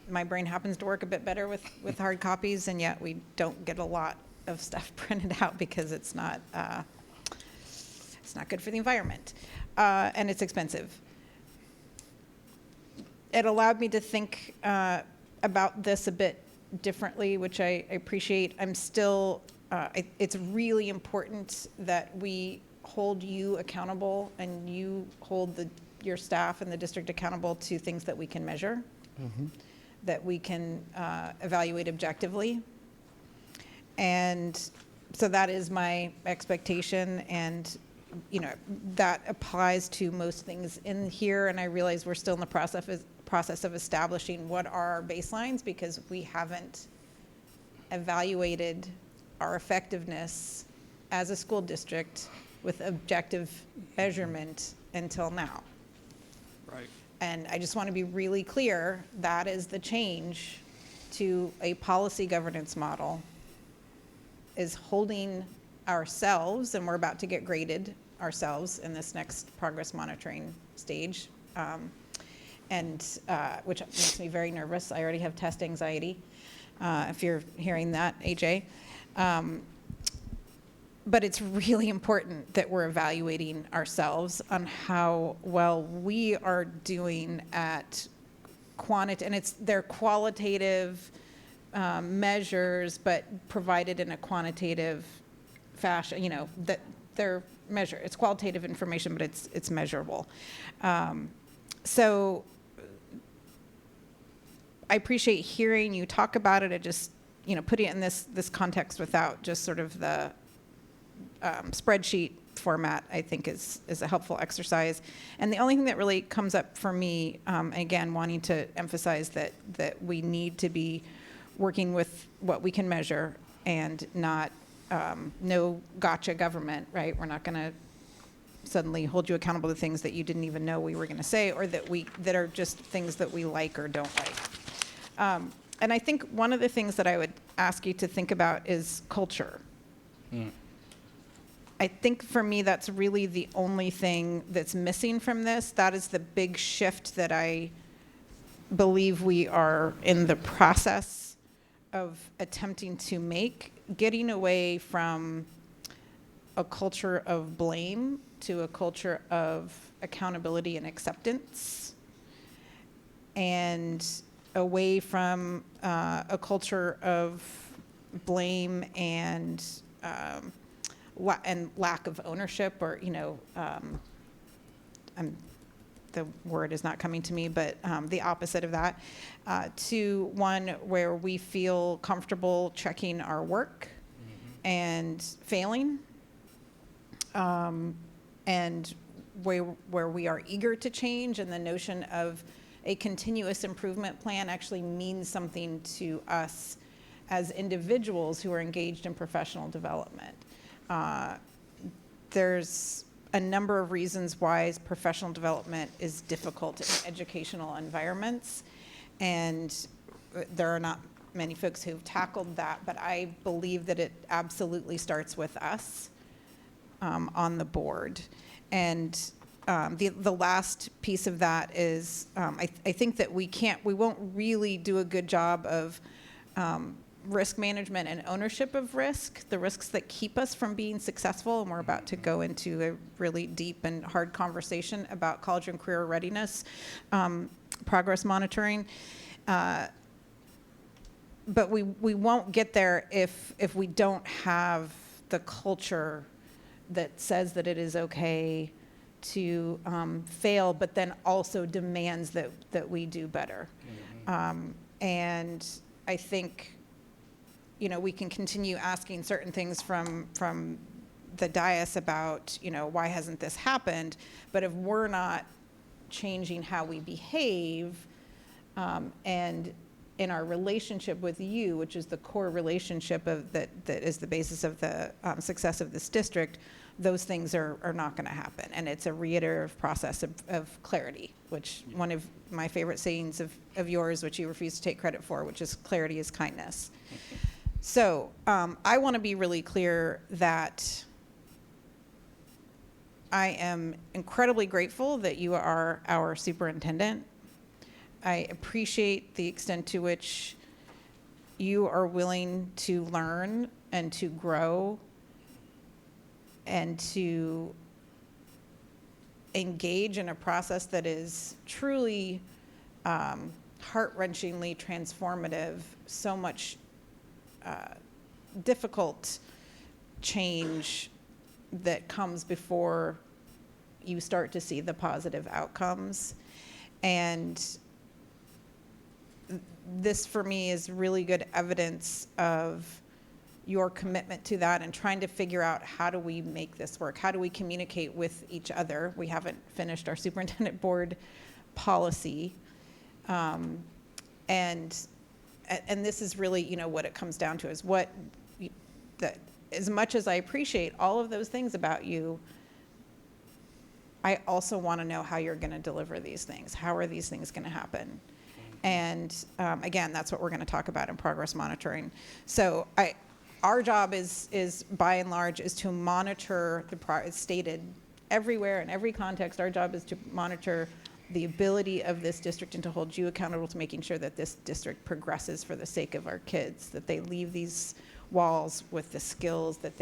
My brain happens to work a bit better with hard copies, and yet we don't get a lot of stuff printed out because it's not good for the environment, and it's expensive. It allowed me to think about this a bit differently, which I appreciate. I'm still, it's really important that we hold you accountable and you hold your staff and the district accountable to things that we can measure, that we can evaluate objectively. And so that is my expectation, and that applies to most things in here. And I realize we're still in the process of establishing what are our baselines, because we haven't evaluated our effectiveness as a school district with objective measurement until now. Right. And I just want to be really clear, that is the change to a policy governance model, is holding ourselves, and we're about to get graded ourselves in this next progress monitoring stage, which makes me very nervous. I already have test anxiety, if you're hearing that, AJ. But it's really important that we're evaluating ourselves on how well we are doing at and they're qualitative measures, but provided in a quantitative fashion, that they're measure. It's qualitative information, but it's measurable. So I appreciate hearing you talk about it. I just, putting it in this context without just sort of the spreadsheet format, I think is a helpful exercise. And the only thing that really comes up for me, again, wanting to emphasize that we need to be working with what we can measure and not no gotcha government, right? We're not going to suddenly hold you accountable to things that you didn't even know we were going to say, or that are just things that we like or don't like. And I think one of the things that I would ask you to think about is culture. I think for me, that's really the only thing that's missing from this. That is the big shift that I believe we are in the process of attempting to make, getting away from a culture of blame to a culture of accountability and acceptance, and away from a culture of blame and lack of ownership, or the word is not coming to me, but the opposite of that, to one where we feel comfortable checking our work and failing, and where we are eager to change, and the notion of a continuous improvement plan actually means something to us as individuals who are engaged in professional development. There's a number of reasons why professional development is difficult in educational environments, and there are not many folks who've tackled that, but I believe that it absolutely starts with us on the board. And the last piece of that is I think that we won't really do a good job of risk management and ownership of risk, the risks that keep us from being successful. And we're about to go into a really deep and hard conversation about college and career readiness, progress monitoring. But we won't get there if we don't have the culture that says that it is okay to fail, but then also demands that we do better. And I think, you know, we can continue asking certain things from the dais about, you know, why hasn't this happened? But if we're not changing how we behave, and in our relationship with you, which is the core relationship that is the basis of the success of this district, those things are not going to happen. And it's a reiterative process of clarity, which one of my favorite sayings of yours, which you refuse to take credit for, which is clarity is kindness. So I want to be really clear that I am incredibly grateful that you are our superintendent. I appreciate the extent to which you are willing to learn and to grow and to engage in a process that is truly heart-wrenchingly transformative, so much difficult change that comes before you start to see the positive outcomes. And this, for me, is really good evidence of your commitment to that and trying to figure out, how do we make this work? How do we communicate with each other? We haven't finished our superintendent board policy. And this is really, you know, what it comes down to is as much as I appreciate all of those things about you, I also want to know how you're going to deliver these things. How are these things going to happen? And again, that's what we're going to talk about in progress monitoring. So our job is by and large is to monitor it's stated everywhere in every context. Our job is to monitor the ability of this district and to hold you accountable to making sure that this district progresses for the sake of our kids, that they leave these walls with the skills that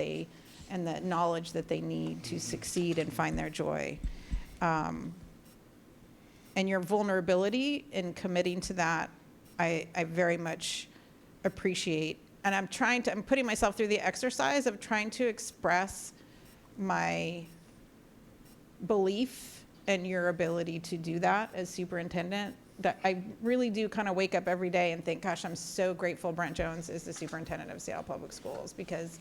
and the knowledge that they need to succeed and find their joy. And your vulnerability in committing to that, I very much appreciate. And I'm putting myself through the exercise of trying to express my belief in your ability to do that as superintendent. That I really do kind of wake up every day and think, gosh, I'm so grateful Brent Jones is the superintendent of Seattle Public Schools, because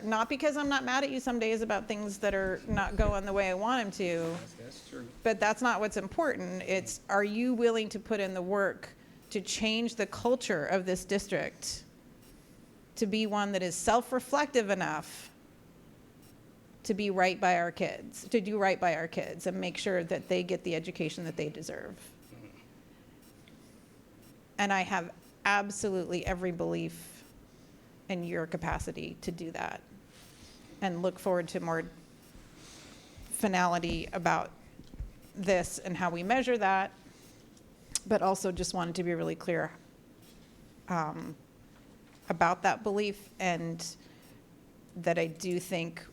not because I'm not mad at you some days about things that are not going the way I want them to. That's true. But that's not what's important. It's, are you willing to put in the work to change the culture of this district to be one that is self-reflective enough to be right by our kids, to do right by our kids and make sure that they get the education that they deserve. And I have absolutely every belief in your capacity to do that, and look forward to more finality about this and how we measure that, but also just wanted to be really clear about that belief, and that I do think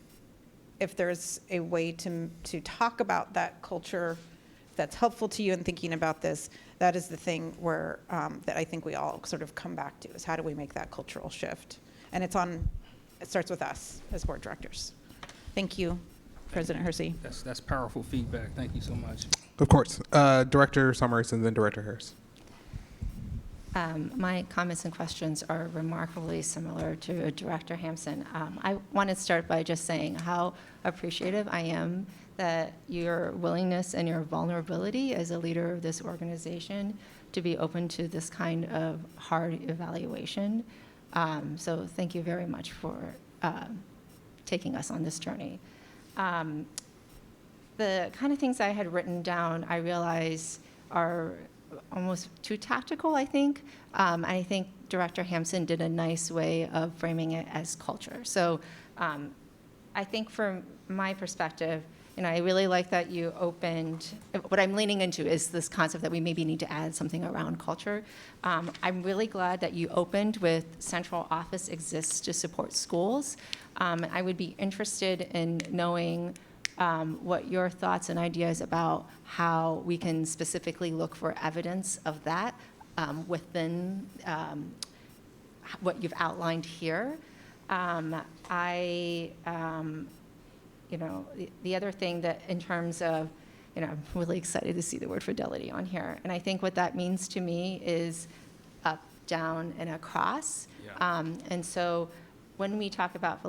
if there's a way to talk about that culture that's helpful to you in thinking about this, that is the thing where that I think we all sort of come back to, is how do we make that cultural shift? And it starts with us as board directors. Thank you, President Hersey. That's powerful feedback. Thank you so much. Of course. Director Summers and then Director Harris. My comments and questions are remarkably similar to Director Hampson. I want to start by just saying how appreciative I am that your willingness and your vulnerability as a leader of this organization to be open to this kind of hard evaluation. So thank you very much for taking us on this journey. The kind of things I had written down, I realize are almost too tactical, I think. And I think Director Hampson did a nice way of framing it as culture. So I think from my perspective, I really like that you opened, what I'm leaning into is this concept that we maybe need to add something around culture. I'm really glad that you opened with central office exists to support schools. I would be interested in knowing what your thoughts and ideas about how we can specifically look for evidence of that within what you've outlined here. I the other thing that in terms of, I'm really excited to see the word fidelity on here. And I think what that means to me is up, down, and across. Yeah. And so when we talk about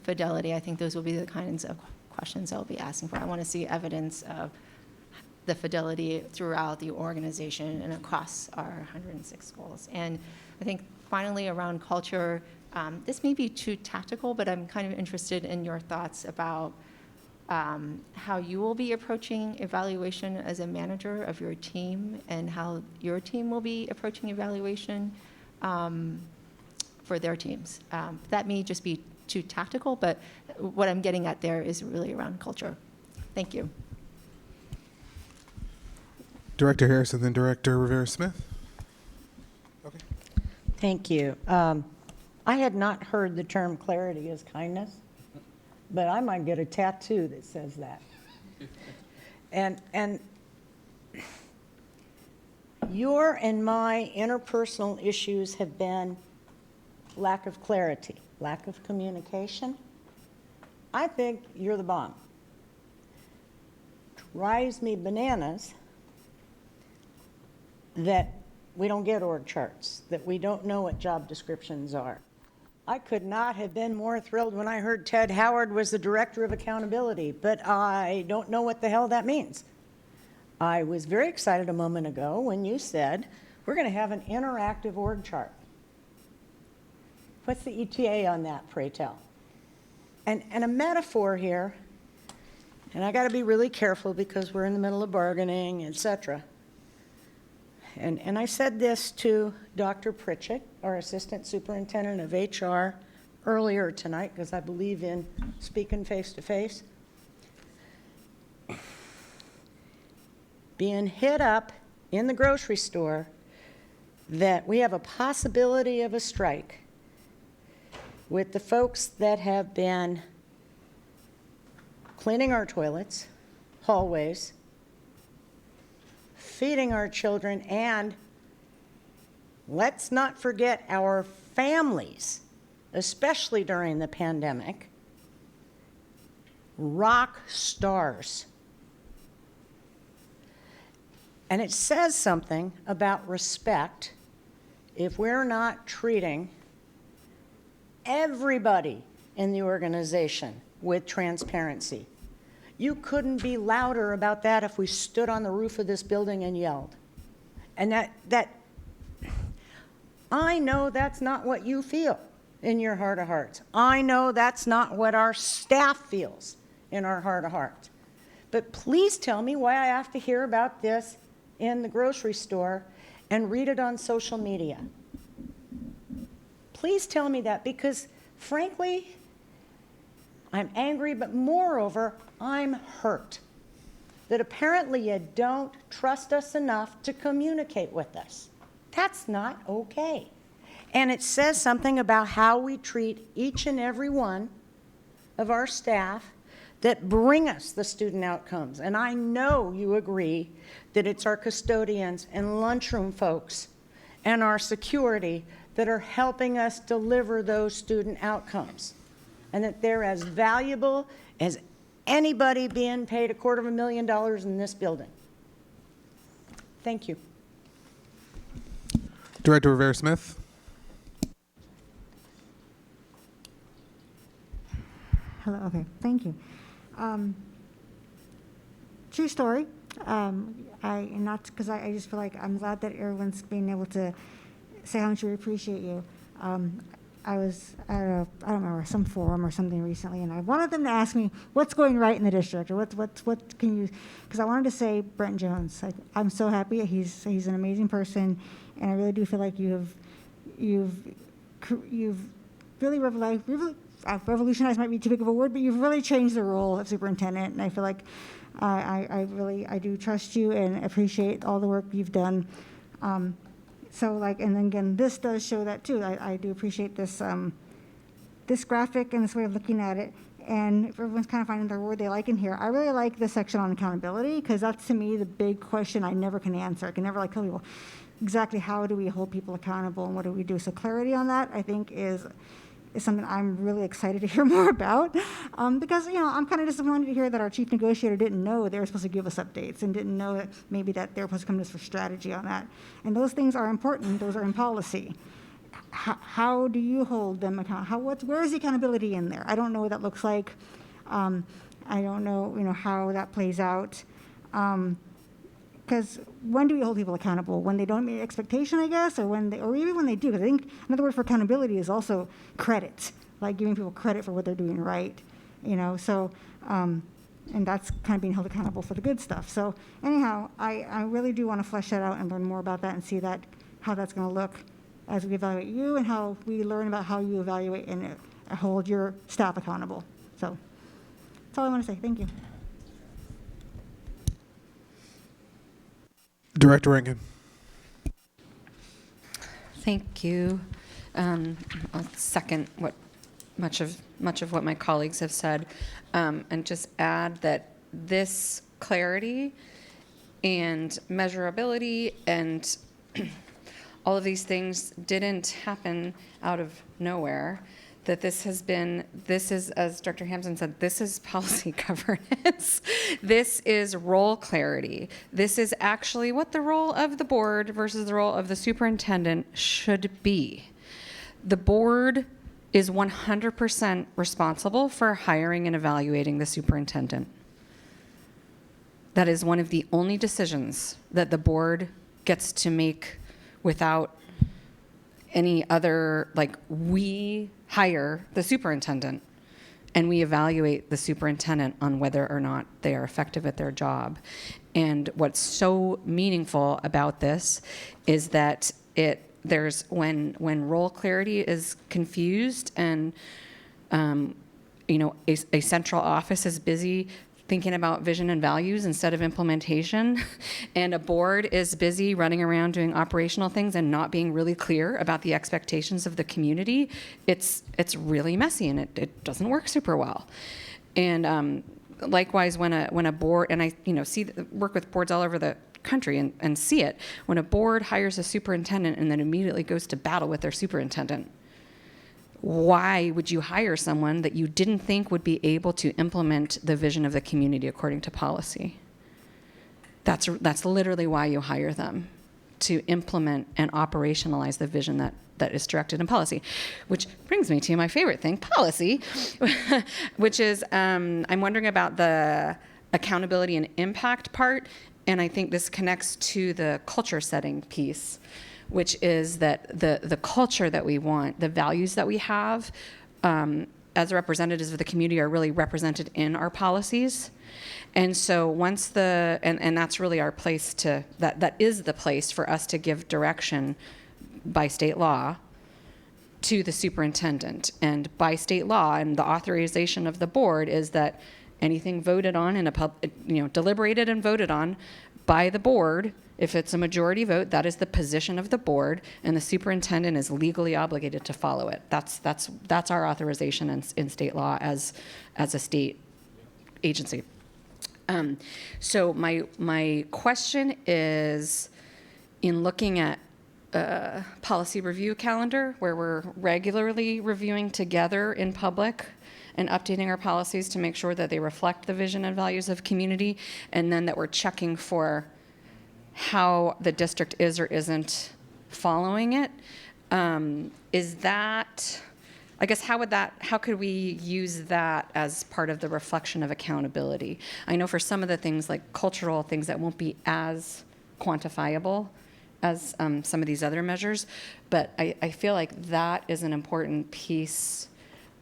fidelity, I think those will be the kinds of questions I'll be asking for. I want to see evidence of the fidelity throughout the organization and across our 106 schools. And I think finally around culture, this may be too tactical, but I'm kind of interested in your thoughts about how you will be approaching evaluation as a manager of your team and how your team will be approaching evaluation for their teams. That may just be too tactical, but what I'm getting at there is really around culture. Thank you. Director Harris and then Director Rivera-Smith. Okay. Thank you. I had not heard the term clarity as kindness, but I might get a tattoo that says that. And your and my interpersonal issues have been lack of clarity, lack of communication. I think you're the bomb. Drives me bananas that we don't get org charts, that we don't know what job descriptions are. I could not have been more thrilled when I heard Ted Howard was the Director of Accountability, but I don't know what the hell that means. I was very excited a moment ago when you said, we're going to have an interactive org chart. What's the ETA on that, pray tell? And a metaphor here, and I got to be really careful because we're in the middle of bargaining, et cetera. And I said this to Dr. Pritchett, our Assistant Superintendent of HR, earlier tonight, because I believe in speaking face-to-face. Being hit up in the grocery store that we have a possibility of a strike with the folks that have been cleaning our toilets, hallways, feeding our children, and let's not forget our families, especially during the pandemic, rock stars. And it says something about respect if we're not treating everybody in the organization with transparency. You couldn't be louder about that if we stood on the roof of this building and yelled. And that I know that's not what you feel in your heart of hearts. I know that's not what our staff feels in our heart of hearts. But please tell me why I have to hear about this in the grocery store and read it on social media. Please tell me that, because frankly, I'm angry, but moreover, I'm hurt that apparently you don't trust us enough to communicate with us. That's not okay. And it says something about how we treat each and every one of our staff that bring us the student outcomes. And I know you agree that it's our custodians and lunchroom folks and our security that are helping us deliver those student outcomes, and that they're as valuable as anybody being paid $250,000 in this building. Thank you. Director Rivera-Smith. Hello, okay, thank you. True story. Not because I just feel like I'm glad that everyone's being able to say how much we appreciate you. I was at I don't remember, some forum or something recently, and I wanted them to ask me what's going right in the district, or what can you, because I wanted to say Brent Jones. I'm so happy. He's an amazing person, and I really do feel like you've really revolutionized might be too big of a word, but you've really changed the role of superintendent, and I feel like I do trust you and appreciate all the work you've done. So and then again, this does show that too. I do appreciate this this graphic and this way of looking at it. And if everyone's kind of finding their word they like in here, I really like the section on accountability, because that's to me the big question I never can answer. I can never tell people exactly how do we hold people accountable and what do we do. So clarity on that, I think, is is something I'm really excited to hear more about, because, I'm kind of disappointed to hear that our chief negotiator didn't know they were supposed to give us updates and didn't know that maybe that they were supposed to come to us for strategy on that. And those things are important. Those are in policy. How do you hold them accountable? Where is the accountability in there? I don't know what that looks like. I don't know, how that plays out. Because when do we hold people accountable? When they don't meet expectation, I guess, or even when they do? Because I think another word for accountability is also credit, like giving people credit for what they're doing right. So, and that's kind of being held accountable for the good stuff. So anyhow, I really do want to flesh that out and learn more about that and see how that's going to look as we evaluate you and how we learn about how you evaluate and hold your staff accountable. So that's all I want to say. Thank you. Director Rankin. Thank you. I'll second much of what my colleagues have said, and just add that this clarity and measurability and all of these things didn't happen out of nowhere. That this is, as Dr. Hampson said, this is policy governance. This is role clarity. This is actually what the role of the board versus the role of the superintendent should be. The board is 100% responsible for hiring and evaluating the superintendent. That is one of the only decisions that the board gets to make without any other, we hire the superintendent and we evaluate the superintendent on whether or not they are effective at their job. And what's so meaningful about this is that there's when role clarity is confused and a central office is busy thinking about vision and values instead of implementation, and a board is busy running around doing operational things and not being really clear about the expectations of the community, it's really messy and it doesn't work super well. And likewise, when a board, and I work with boards all over the country and see it, when a board hires a superintendent and then immediately goes to battle with their superintendent, why would you hire someone that you didn't think would be able to implement the vision of the community according to policy? That's literally why you hire them, to implement and operationalize the vision that is directed in policy. Which brings me to my favorite thing, policy, which is I'm wondering about the accountability and impact part, and I think this connects to the culture setting piece, which is that the culture that we want, the values that we have as representatives of the community are really represented in our policies. And so once and that's really our place that is the place for us to give direction by state law to the superintendent. And by state law and the authorization of the board is that anything voted on in deliberated and voted on by the board, if it's a majority vote, that is the position of the board, and the superintendent is legally obligated to follow it. That's our authorization in state law as a state agency. So my question is, in looking at policy review calendar, where we're regularly reviewing together in public and updating our policies to make sure that they reflect the vision and values of community, and then that we're checking for how the district is or isn't following it. Is that, I guess, how could we use that as part of the reflection of accountability? I know for some of the things like cultural things that won't be as quantifiable as some of these other measures, but I feel like that is an important piece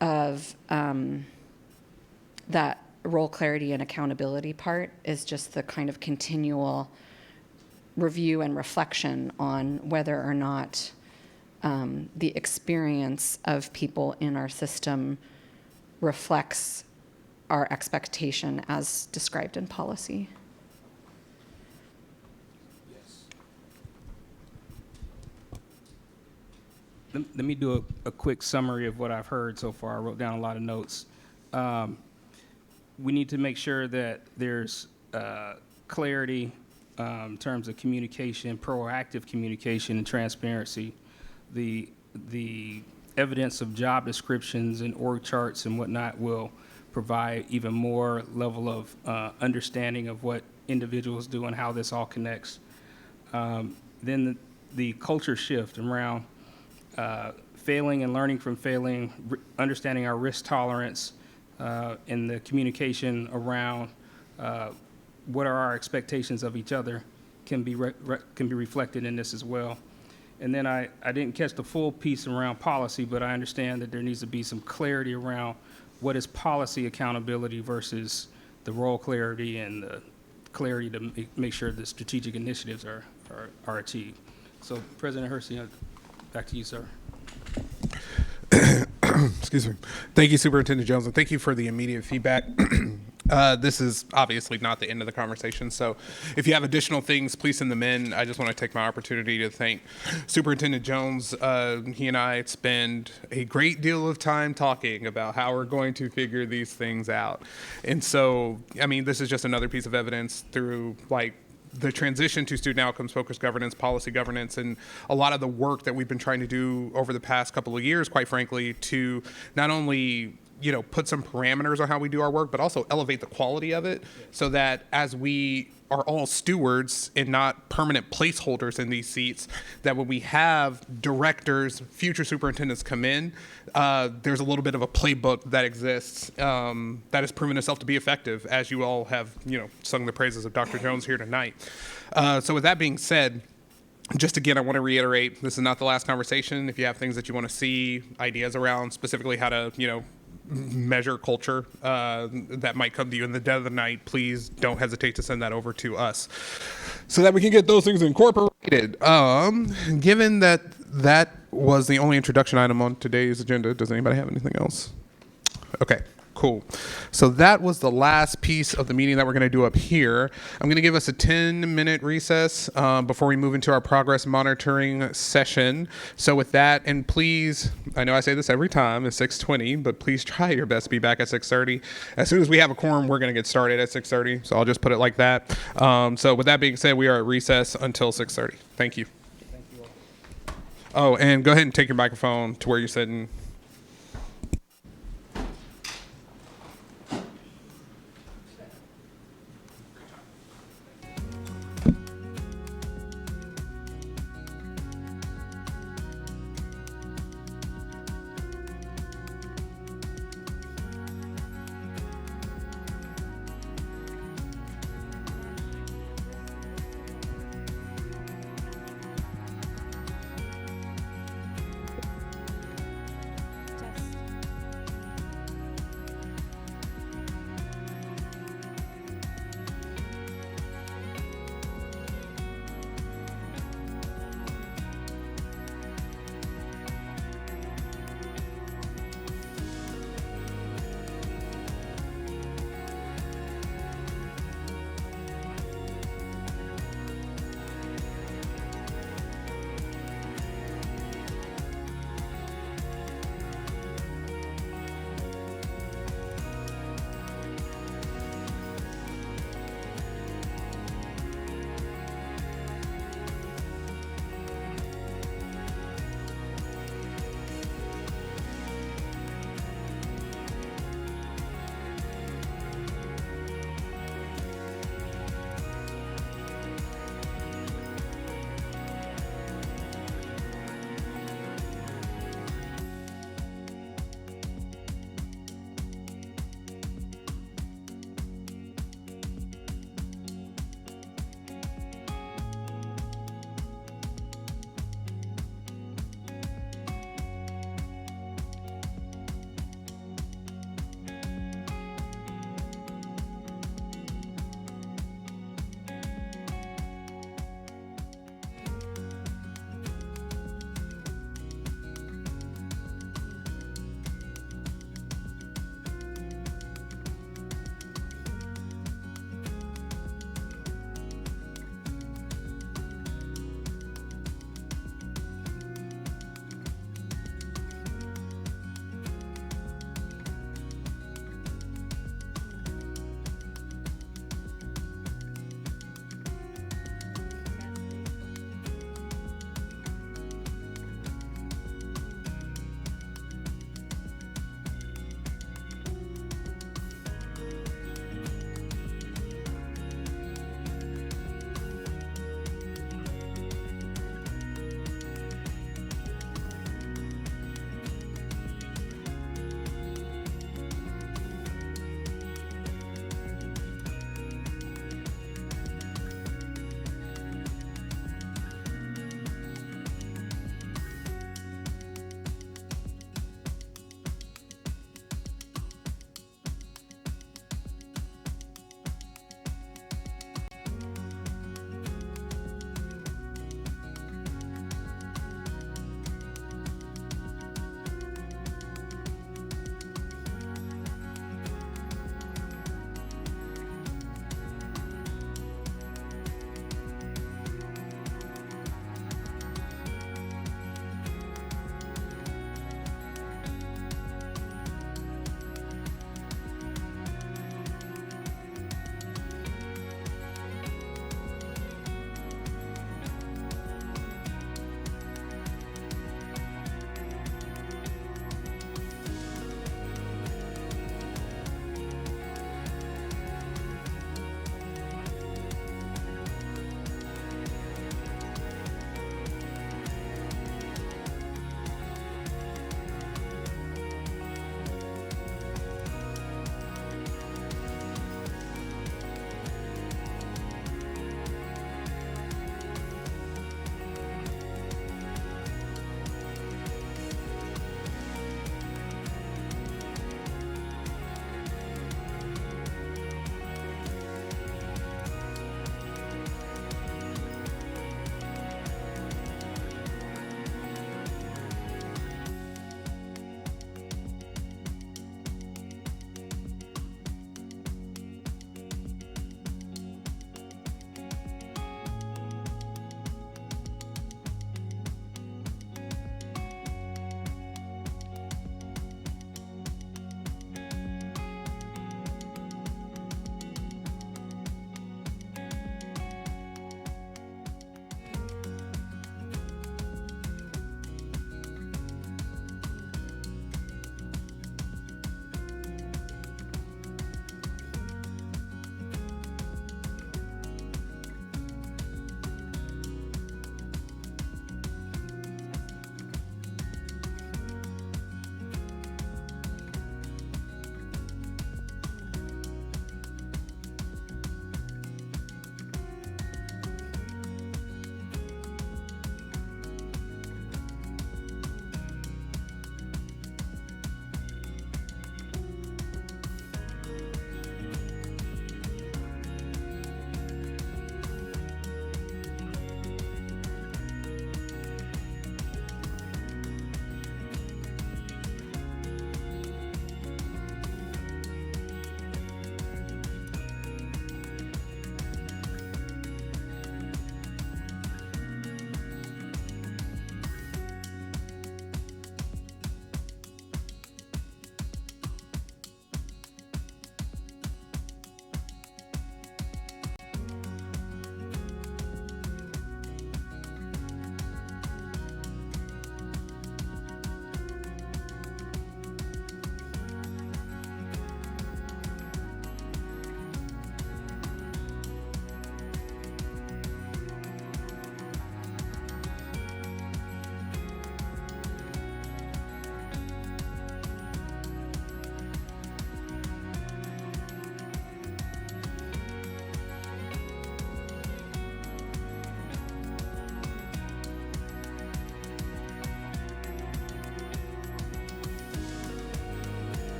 of that role clarity and accountability part, is just the kind of continual review and reflection on whether or not the experience of people in our system reflects our expectation as described in policy. Let me do a quick summary of what I've heard so far. I wrote down a lot of notes. We need to make sure that there's clarity in terms of communication, proactive communication and transparency. The evidence of job descriptions and org charts and whatnot will provide even more level of understanding of what individuals do and how this all connects. Then the culture shift around failing and learning from failing, understanding our risk tolerance, and the communication around what are our expectations of each other can be reflected in this as well. And then I didn't catch the full piece around policy, but I understand that there needs to be some clarity around what is policy accountability versus the role clarity and the clarity to make sure the strategic initiatives are achieved. So President Hersey, back to you, sir. Excuse me. Thank you, Superintendent Jones, and thank you for the immediate feedback. This is obviously not the end of the conversation, so if you have additional things, please send them in. I just want to take my opportunity to thank Superintendent Jones. He and I spend a great deal of time talking about how we're going to figure these things out. And so, I mean, this is just another piece of evidence through, like, the transition to student outcomes focused governance, policy governance, and a lot of the work that we've been trying to do over the past couple of years, quite frankly, to not only, you know, put some parameters on how we do our work, but also elevate the quality of it so that as we are all stewards and not permanent placeholders in these seats, that when we have directors, future superintendents come in, there's a little bit of a playbook that exists that has proven itself to be effective, as you all have, you know, sung the praises of Dr. Jones here tonight. So with that being said, just again, I want to reiterate, this is not the last conversation. If you have things that you want to see, ideas around specifically how to, you know, measure culture that might come to you in the dead of the night, please don't hesitate to send that over to us so that we can get those things incorporated. Given that that was the only introduction item on today's agenda, does anybody have anything else? Okay. Cool. So that was the last piece of the meeting that we're going to do up here. I'm going to give us a 10-minute recess before we move into our progress monitoring session. So with that, and please, I know I say this every time, it's 6:20, but please try your best to be back at 6:30. As soon as we have a quorum, we're going to get started at 6:30. So I'll just put it like that. So with that being said, we are at recess until 6:30. Thank you. Thank you all. Oh, and go ahead and take your microphone to where you're sitting.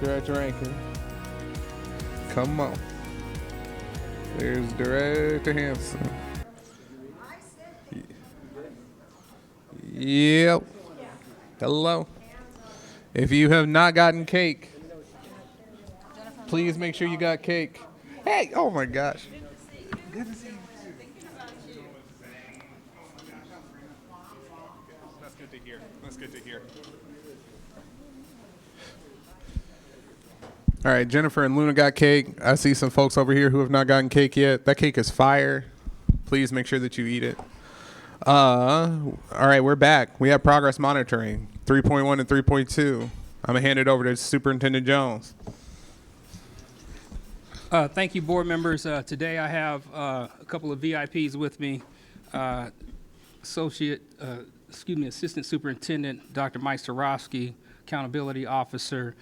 Director Rankin. Come on. There's Director Hanson. Yep. Hello. If you have not gotten cake, please make sure you got cake. Hey, oh my gosh. Good to see you. That's good to hear. That's good to hear. All right, Jennifer and Luna got cake. I see some folks over here who have not gotten cake yet. That cake is fire. Please make sure that you eat it. All right, we're back. We have progress monitoring, 3.1 and 3.2. I'm going to hand it over to Superintendent Jones. Thank you, board members. Today I have a couple of VIPs with me. Assistant Superintendent Dr. Mike Starofsky, Accountability Officer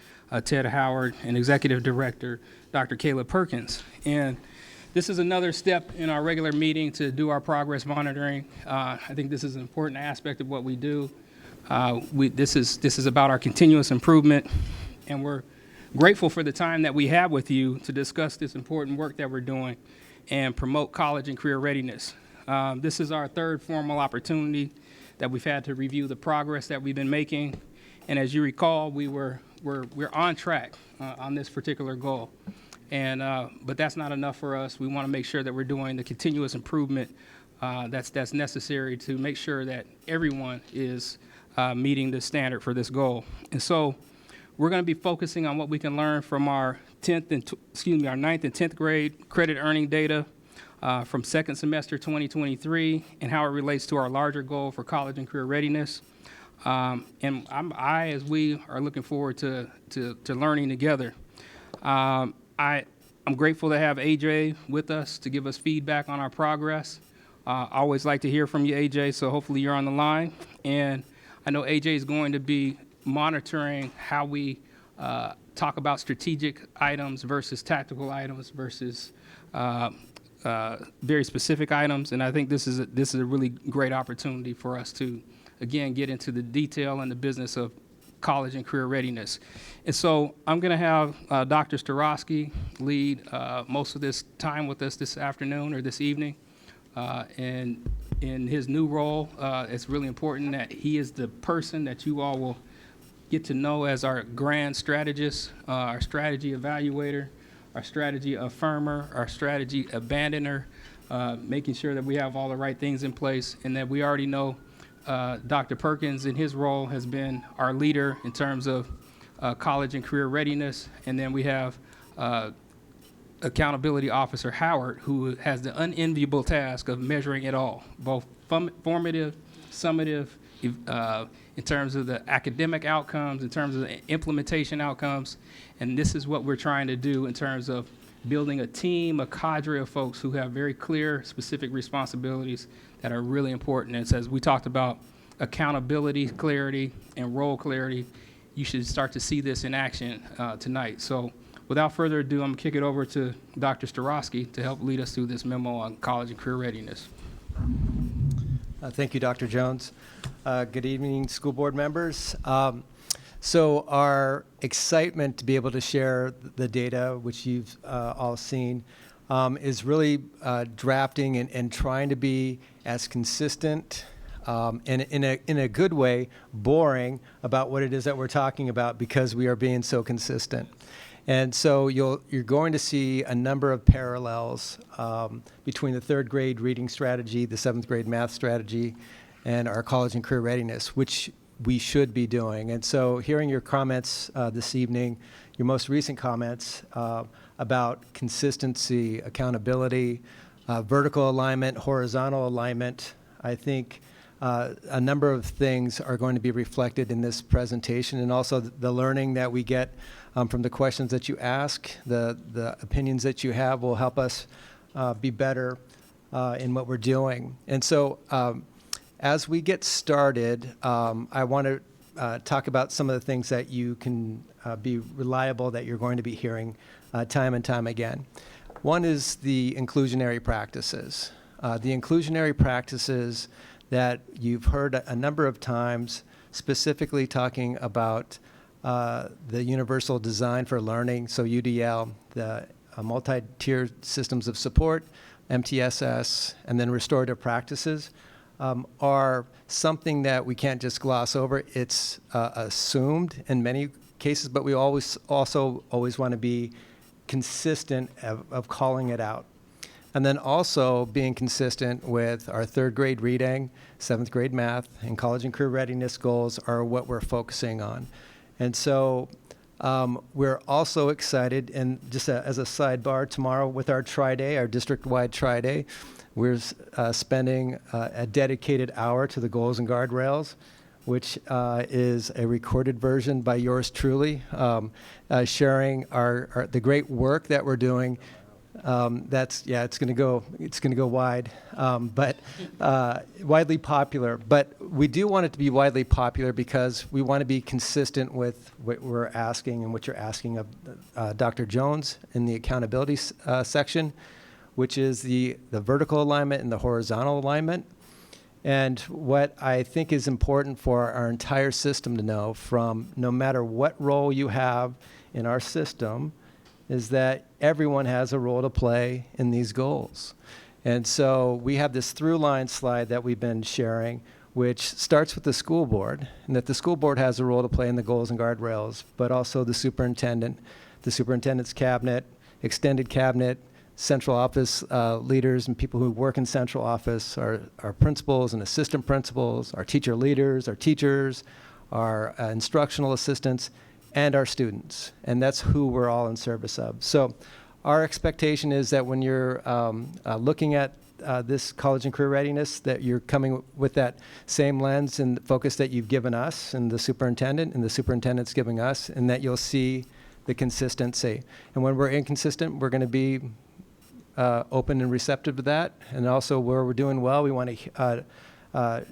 Ted Howard, and Executive Director Dr. Caleb Perkins. And this is another step in our regular meeting to do our progress monitoring. I think this is an important aspect of what we do. This is about our continuous improvement, and we're grateful for the time that we have with you to discuss this important work that we're doing and promote college and career readiness. This is our third formal opportunity that we've had to review the progress that we've been making. And as you recall, we're on track on this particular goal. And but that's not enough for us. We want to make sure that we're doing the continuous improvement that's necessary to make sure that everyone is meeting the standard for this goal. And so we're going to be focusing on what we can learn from our 9th and 10th grade credit earning data from second semester 2023 and how it relates to our larger goal for college and career readiness. And as we are looking forward to learning together. I'm grateful to have AJ with us to give us feedback on our progress. I always like to hear from you, AJ, so hopefully you're on the line. And I know AJ is going to be monitoring how we talk about strategic items versus tactical items versus very specific items. And I think this is a really great opportunity for us to, again, get into the detail and the business of college and career readiness. And so I'm going to have Dr. Starofsky lead most of this time with us this afternoon or this evening. And in his new role, it's really important that he is the person that you all will get to know as our grand strategist, our strategy evaluator, our strategy affirmer, our strategy abandoner, making sure that we have all the right things in place and that we already know Dr. Perkins in his role has been our leader in terms of college and career readiness. And then we have Accountability Officer Howard, who has the unenviable task of measuring it all, both formative, summative, in terms of the academic outcomes, in terms of the implementation outcomes. And this is what we're trying to do in terms of building a team, a cadre of folks who have very clear, specific responsibilities that are really important. And as we talked about accountability, clarity, and role clarity, you should start to see this in action tonight. So without further ado, I'm gonna kick it over to Dr. Starofsky to help lead us through this memo on college and career readiness. Thank you, Dr. Jones. Good evening, school board members. So our excitement to be able to share the data, which you've all seen, is really drafting and trying to be as consistent and in a good way, boring about what it is that we're talking about because we are being so consistent. And so you're going to see a number of parallels between the third grade reading strategy, the seventh grade math strategy, and our college and career readiness, which we should be doing. And so hearing your comments this evening, your most recent comments about consistency, accountability, vertical alignment, horizontal alignment, I think a number of things are going to be reflected in this presentation, and also the learning that we get from the questions that you ask, the opinions that you have will help us be better in what we're doing. And so as we get started, I want to talk about some of the things that you can be reliable that you're going to be hearing time and time again. One is the inclusionary practices. The inclusionary practices that you've heard a number of times, specifically talking about the Universal Design for Learning, so UDL, the multi-tier systems of support, MTSS, and then restorative practices are something that we can't just gloss over. It's assumed in many cases, but we also always want to be consistent of calling it out. And then also being consistent with our 3rd grade reading, 7th grade math, and college and career readiness goals are what we're focusing on. And so we're also excited, and just as a sidebar, tomorrow with our Tri-Day, our district-wide Tri-Day, we're spending a dedicated hour to the Goals and Guardrails, which is a recorded version by yours truly, sharing the great work that we're doing. It's going to go wide, but widely popular. But we do want it to be widely popular because we want to be consistent with what we're asking and what you're asking of Dr. Jones in the accountability section, which is the vertical alignment and the horizontal alignment. And what I think is important for our entire system to know, from no matter what role you have in our system, is that everyone has a role to play in these goals. And so we have this through line slide that we've been sharing, which starts with the school board, and that the school board has a role to play in the goals and guardrails, but also the superintendent, the superintendent's cabinet, extended cabinet, central office leaders and people who work in central office, our principals and assistant principals, our teacher leaders, our teachers, our instructional assistants, and our students. And that's who we're all in service of. So our expectation is that when you're looking at this college and career readiness, that you're coming with that same lens and focus that you've given us and the superintendent's giving us, and that you'll see the consistency. And when we're inconsistent, we're going to be open and receptive to that. And also where we're doing well, we want to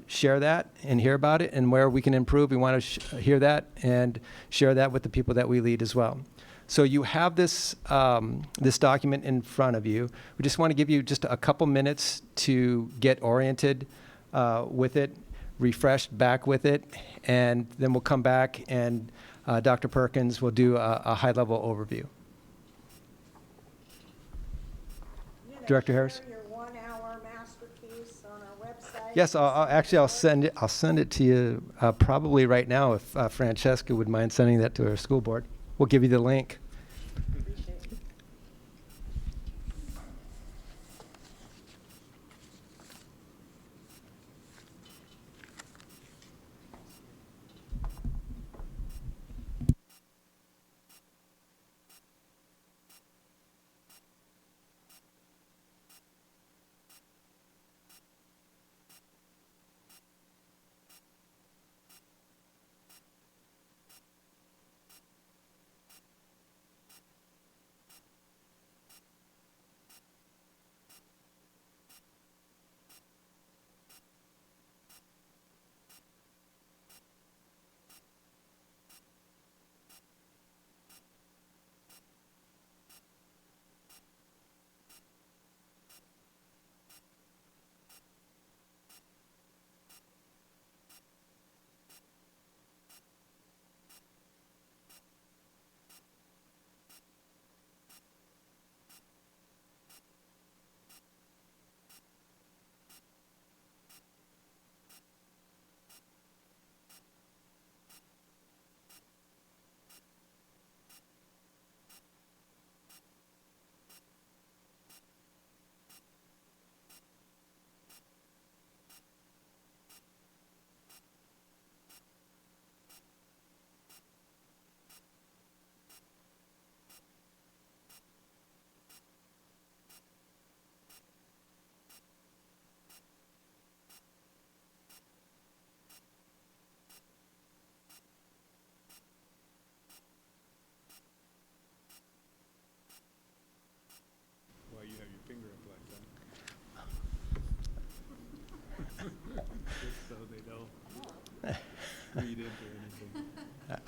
share that and hear about it. And where we can improve, we want to hear that and share that with the people that we lead as well. So you have this this document in front of you. We just want to give you just a couple minutes to get oriented with it, refreshed back with it, and then we'll come back and Dr. Perkins will do a high-level overview. Director Harris? Your 1-hour masterpiece on our website. Yes, I'll send it to you probably right now if Francesca would mind sending that to our school board. We'll give you the link.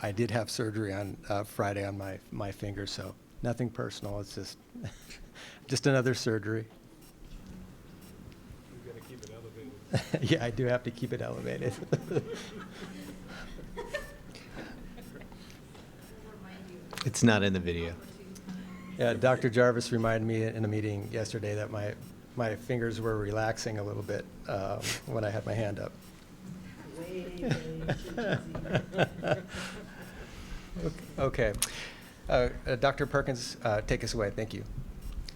I did have surgery on Friday on my finger, so nothing personal. It's just another surgery. You gotta keep it elevated. Yeah, I do have to keep it elevated. It's not in the video. Yeah, Dr. Jarvis reminded me in a meeting yesterday that my fingers were relaxing a little bit when I had my hand up. Okay. Dr. Perkins, take us away. Thank you.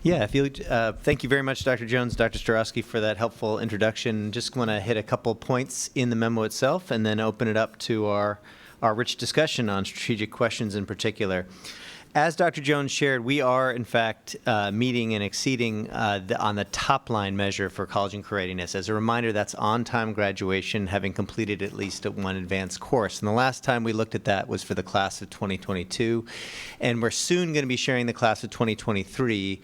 Yeah, thank you very much, Dr. Jones, Dr. Starosky, for that helpful introduction. Just want to hit a couple points in the memo itself and then open it up to our rich discussion on strategic questions in particular. As Dr. Jones shared, we are, in fact, meeting and exceeding on the top line measure for college and career readiness. As a reminder, that's on-time graduation, having completed at least one advanced course. And the last time we looked at that was for the class of 2022. And we're soon going to be sharing the class of 2023,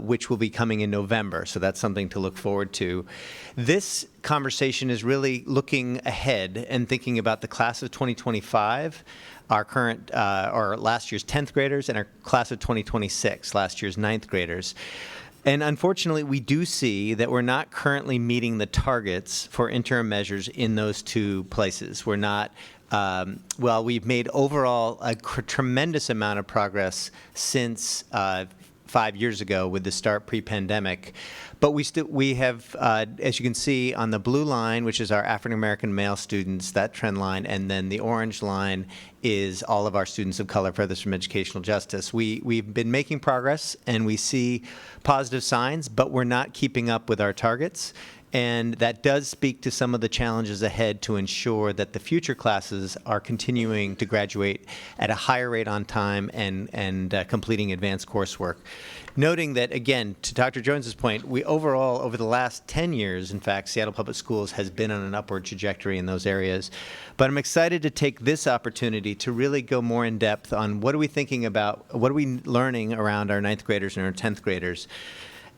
which will be coming in November. So that's something to look forward to. This conversation is really looking ahead and thinking about the class of 2025, our current or last year's 10th graders, and our class of 2026, last year's 9th graders. And unfortunately, we do see that we're not currently meeting the targets for interim measures in those two places. We're not, well, we've made overall a tremendous amount of progress since 5 years ago with the start pre-pandemic. But we have, as you can see on the blue line, which is our African American male students, that trend line, and then the orange line is all of our students of color furthest from educational justice. We've been making progress and we see positive signs, but we're not keeping up with our targets. And that does speak to some of the challenges ahead to ensure that the future classes are continuing to graduate at a higher rate on time and completing advanced coursework. Noting that, again, to Dr. Jones's point, we overall, over the last 10 years, in fact, Seattle Public Schools has been on an upward trajectory in those areas. But I'm excited to take this opportunity to really go more in depth on what are we thinking about, what are we learning around our 9th graders and our 10th graders.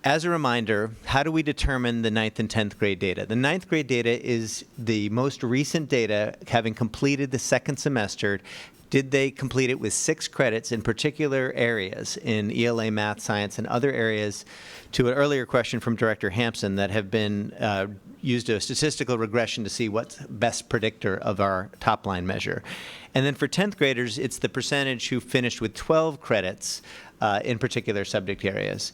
As a reminder, how do we determine the 9th and 10th grade data? The 9th grade data is the most recent data having completed the second semester. Did they complete it with 6 credits in particular areas in ELA, math, science, and other areas, to an earlier question from Director Hampson, that have been used a statistical regression to see what's best predictor of our top line measure. And then for 10th graders, it's the percentage who finished with 12 credits in particular subject areas.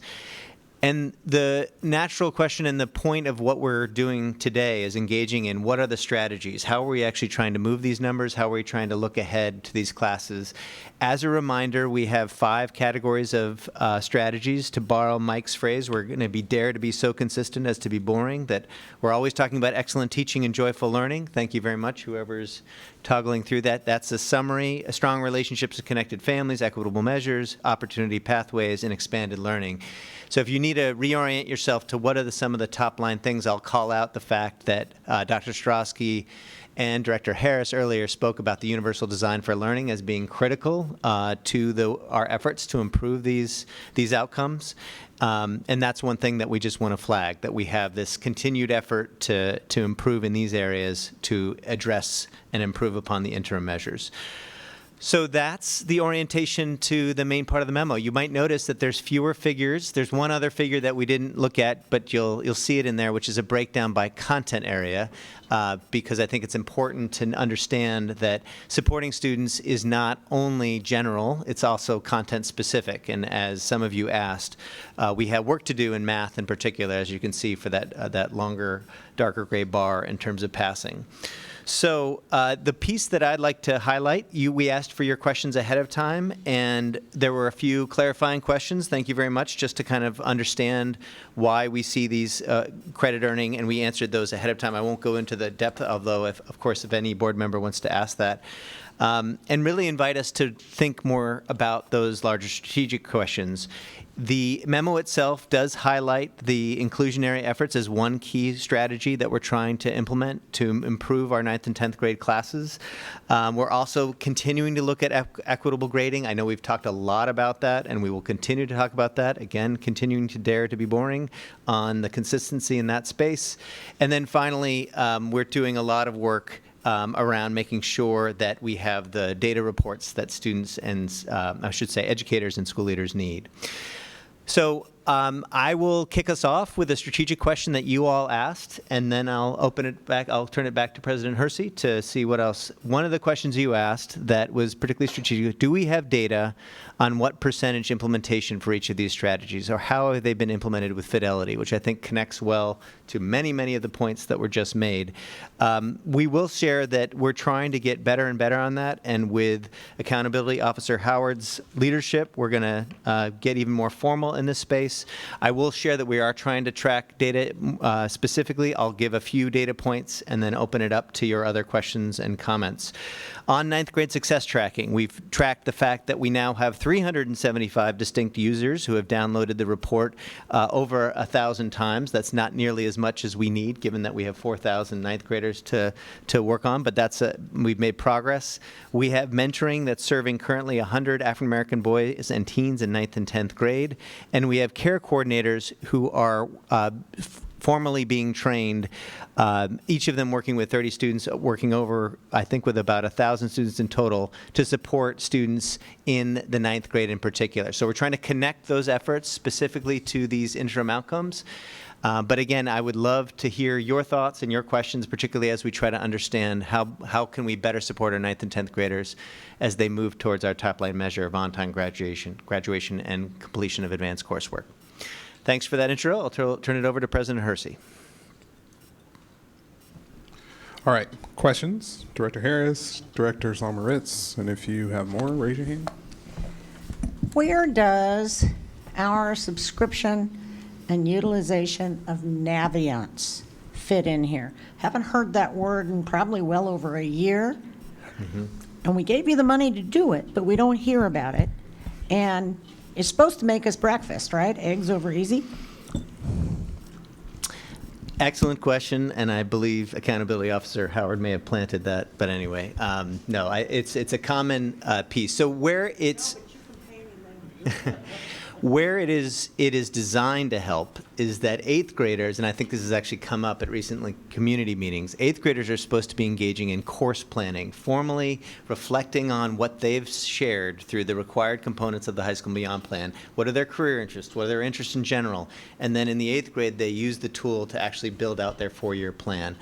And the natural question and the point of what we're doing today is engaging in what are the strategies? How are we actually trying to move these numbers? How are we trying to look ahead to these classes? As a reminder, we have 5 categories of strategies. To borrow Mike's phrase, we're going to dare to be so consistent as to be boring, that we're always talking about excellent teaching and joyful learning. Thank you very much, whoever's toggling through that. That's a summary: strong relationships with connected families, equitable measures, opportunity pathways, and expanded learning. So if you need to reorient yourself to what are some of the top line things, I'll call out the fact that Dr. Starosky and Director Harris earlier spoke about the universal design for learning as being critical to our efforts to improve these outcomes. And that's one thing that we just want to flag, that we have this continued effort to improve in these areas to address and improve upon the interim measures. So that's the orientation to the main part of the memo. You might notice that there's fewer figures. There's one other figure that we didn't look at, but you'll see it in there, which is a breakdown by content area, because I think it's important to understand that supporting students is not only general, it's also content specific. And as some of you asked, we have work to do in math in particular, as you can see for that longer, darker gray bar in terms of passing. So the piece that I'd like to highlight, we asked for your questions ahead of time, and there were a few clarifying questions. Thank you very much, just to kind of understand why we see these credit earning, and we answered those ahead of time. I won't go into the depth, although, of course, if any board member wants to ask that. And really invite us to think more about those larger strategic questions. The memo itself does highlight the inclusionary efforts as one key strategy that we're trying to implement to improve our 9th and 10th grade classes. We're also continuing to look at equitable grading. I know we've talked a lot about that, and we will continue to talk about that. Again, continuing to dare to be boring on the consistency in that space. And then finally, we're doing a lot of work around making sure that we have the data reports that students and, I should say, educators and school leaders need. So I will kick us off with a strategic question that you all asked, and then I'll turn it back to President Hersey to see what else. One of the questions you asked that was particularly strategic, do we have data on what percentage implementation for each of these strategies, or how have they been implemented with fidelity, which I think connects well to many, many of the points that were just made. We will share that we're trying to get better and better on that, and with Accountability Officer Howard's leadership, we're going to get even more formal in this space. I will share that we are trying to track data specifically. I'll give a few data points and then open it up to your other questions and comments. On ninth grade success tracking, we've tracked the fact that we now have 375 distinct users who have downloaded the report over 1,000 times. That's not nearly as much as we need, given that we have 4,000 ninth graders to work on, but we've made progress. We have mentoring that's serving currently 100 African American boys and teens in 9th and 10th grade, and we have care coordinators who are formally being trained, each of them working with 30 students, working over, I think, with about 1,000 students in total to support students in the 9th grade in particular. So we're trying to connect those efforts specifically to these interim outcomes. But again, I would love to hear your thoughts and your questions, particularly as we try to understand how can we better support our 9th and 10th graders as they move towards our top-line measure of on-time graduation and completion of advanced coursework. Thanks for that intro. I'll turn it over to President Hersey. All right, questions? Director Harris, Director Song-Moritz, and if you have more, raise your hand. Where does our subscription and utilization of Naviance fit in here? Haven't heard that word in probably well over a year. Mm-hmm. And we gave you the money to do it, but we don't hear about it. And it's supposed to make us breakfast, right? Eggs over easy? Excellent question, and I believe Accountability Officer Howard may have planted that, but anyway, no, it's a common piece. So where it is designed to help is that 8th graders, and I think this has actually come up at recent community meetings, 8th graders are supposed to be engaging in course planning, formally reflecting on what they've shared through the required components of the High School Beyond plan. What are their career interests? What are their interests in general? And then in the 8th grade, they use the tool to actually build out their 4-year plan.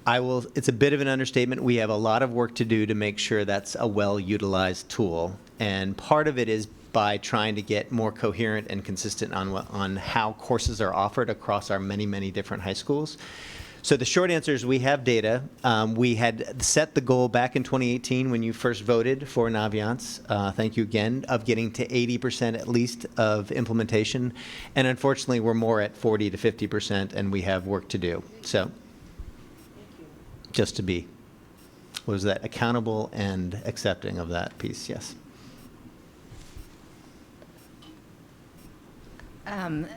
It's a bit of an understatement. We have a lot of work to do to make sure that's a well-utilized tool. And part of it is by trying to get more coherent and consistent on how courses are offered across our many, many different high schools. So the short answer is we have data. We had set the goal back in 2018 when you first voted for Naviance, thank you again, of getting to 80% at least of implementation. And unfortunately, we're more at 40 to 50%, and we have work to do. So just to be, accountable and accepting of that piece, yes.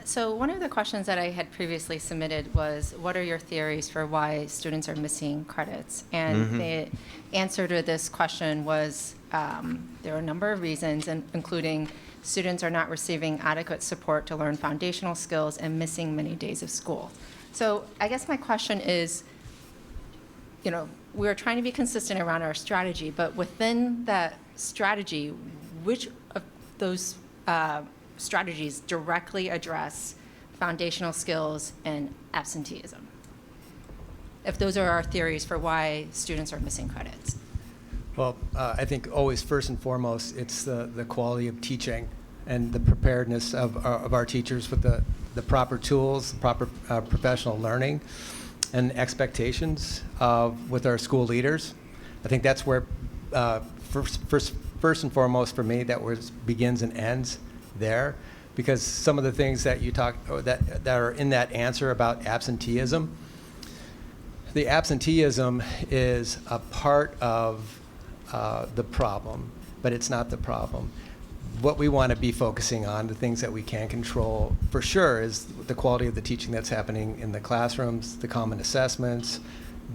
So one of the questions that I had previously submitted was, what are your theories for why students are missing credits? And the answer to this question was there are a number of reasons, including students are not receiving adequate support to learn foundational skills and missing many days of school. So I guess my question is, we're trying to be consistent around our strategy, but within that strategy, which of those strategies directly address foundational skills and absenteeism? If those are our theories for why students are missing credits. Well, I think always first and foremost, it's the quality of teaching and the preparedness of our teachers with the proper tools, proper professional learning and expectations with our school leaders. I think that's where first and foremost for me, that begins and ends there, because some of the things that you talk that are in that answer about absenteeism, the absenteeism is a part of the problem, but it's not the problem. What we want to be focusing on, the things that we can control for sure, is the quality of the teaching that's happening in the classrooms, the common assessments.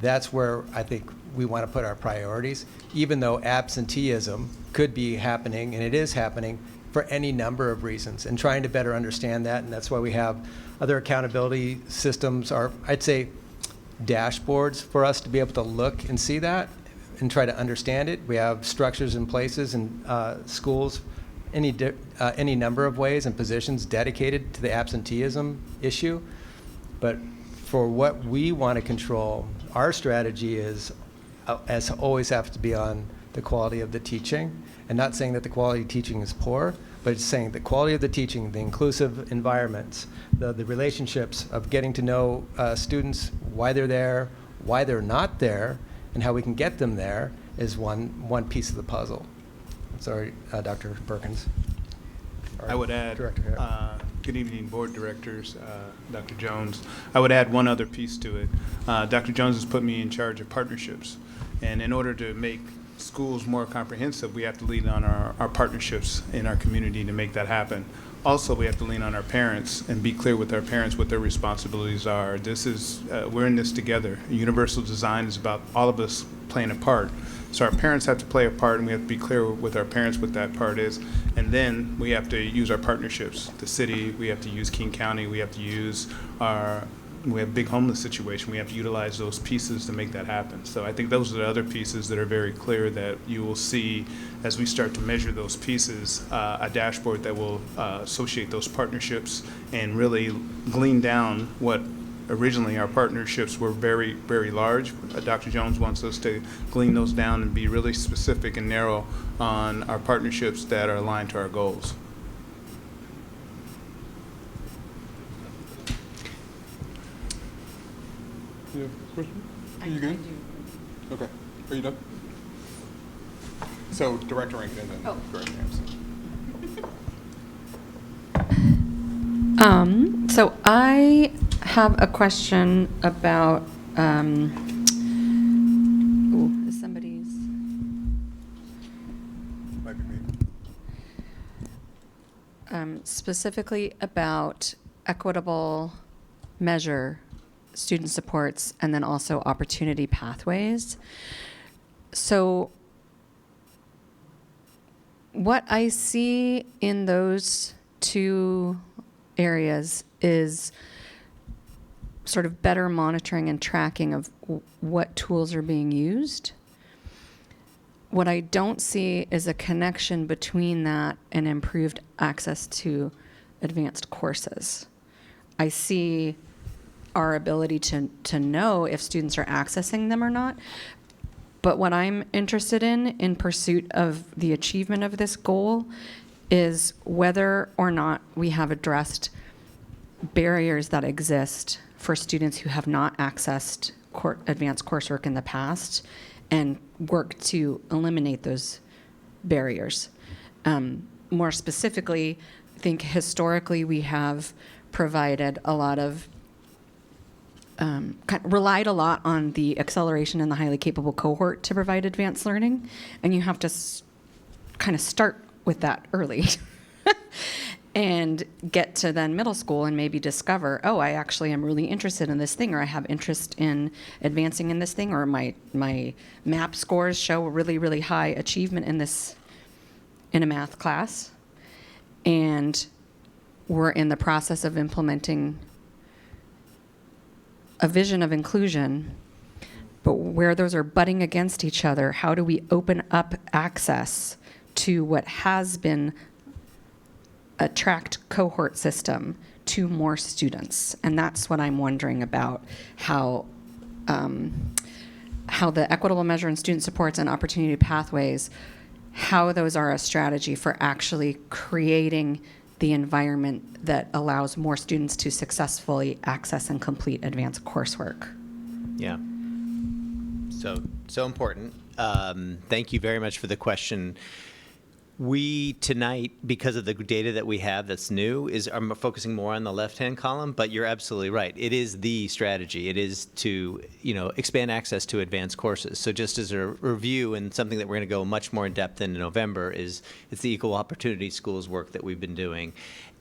That's where I think we want to put our priorities, even though absenteeism could be happening, and it is happening, for any number of reasons, and trying to better understand that. And that's why we have other accountability systems, or I'd say dashboards, for us to be able to look and see that and try to understand it. We have structures in places in schools any number of ways and positions dedicated to the absenteeism issue. But for what we want to control, our strategy is, as always, have to be on the quality of the teaching. And not saying that the quality of teaching is poor, but it's saying the quality of the teaching, the inclusive environments, the relationships of getting to know students, why they're there, why they're not there, and how we can get them there is one piece of the puzzle. Sorry, Dr. Perkins. I would add, Director Harris. good evening, board directors, Dr. Jones. I would add one other piece to it. Dr. Jones has put me in charge of partnerships. And in order to make schools more comprehensive, we have to lean on our partnerships in our community to make that happen. Also, we have to lean on our parents and be clear with our parents what their responsibilities are. This is, we're in this together. Universal design is about all of us playing a part. So our parents have to play a part, and we have to be clear with our parents what that part is. And then we have to use our partnerships. The city, we have to use King County, we have to use we have a big homeless situation. We have to utilize those pieces to make that happen. So I think those are the other pieces that are very clear that you will see as we start to measure those pieces, a dashboard that will associate those partnerships and really glean down what originally our partnerships were very, very large. Dr. Jones wants us to glean those down and be really specific and narrow on our partnerships that are aligned to our goals. You have a question? Are you good? Okay. Are you done? So Director Rankin and then Director Hampson. So I have a question about, is somebody's? Might be me. Specifically about equitable measure student supports and then also opportunity pathways. So what I see in those two areas is sort of better monitoring and tracking of what tools are being used. What I don't see is a connection between that and improved access to advanced courses. I see our ability to know if students are accessing them or not. But what I'm interested in pursuit of the achievement of this goal is whether or not we have addressed barriers that exist for students who have not accessed advanced coursework in the past and work to eliminate those barriers. More specifically, I think historically we have provided a lot of relied a lot on the acceleration in the highly capable cohort to provide advanced learning, and you have to kind of start with that early and get to then middle school and maybe discover, oh, I actually am really interested in this thing, or I have interest in advancing in this thing, or my MAP scores show really, really high achievement in a math class, and we're in the process of implementing a vision of inclusion, but where those are butting against each other, how do we open up access to what has been a tracked cohort system to more students? And that's what I'm wondering about, how the equitable measure in student supports and opportunity pathways, how those are a strategy for actually creating the environment that allows more students to successfully access and complete advanced coursework. Yeah. So important. Thank you very much for the question. We tonight, because of the data that we have that's new, are focusing more on the left-hand column, but you're absolutely right. It is the strategy. It is to, expand access to advanced courses. So just as a review, and something that we're going to go much more in depth in November, it's the Equal Opportunity Schools work that we've been doing.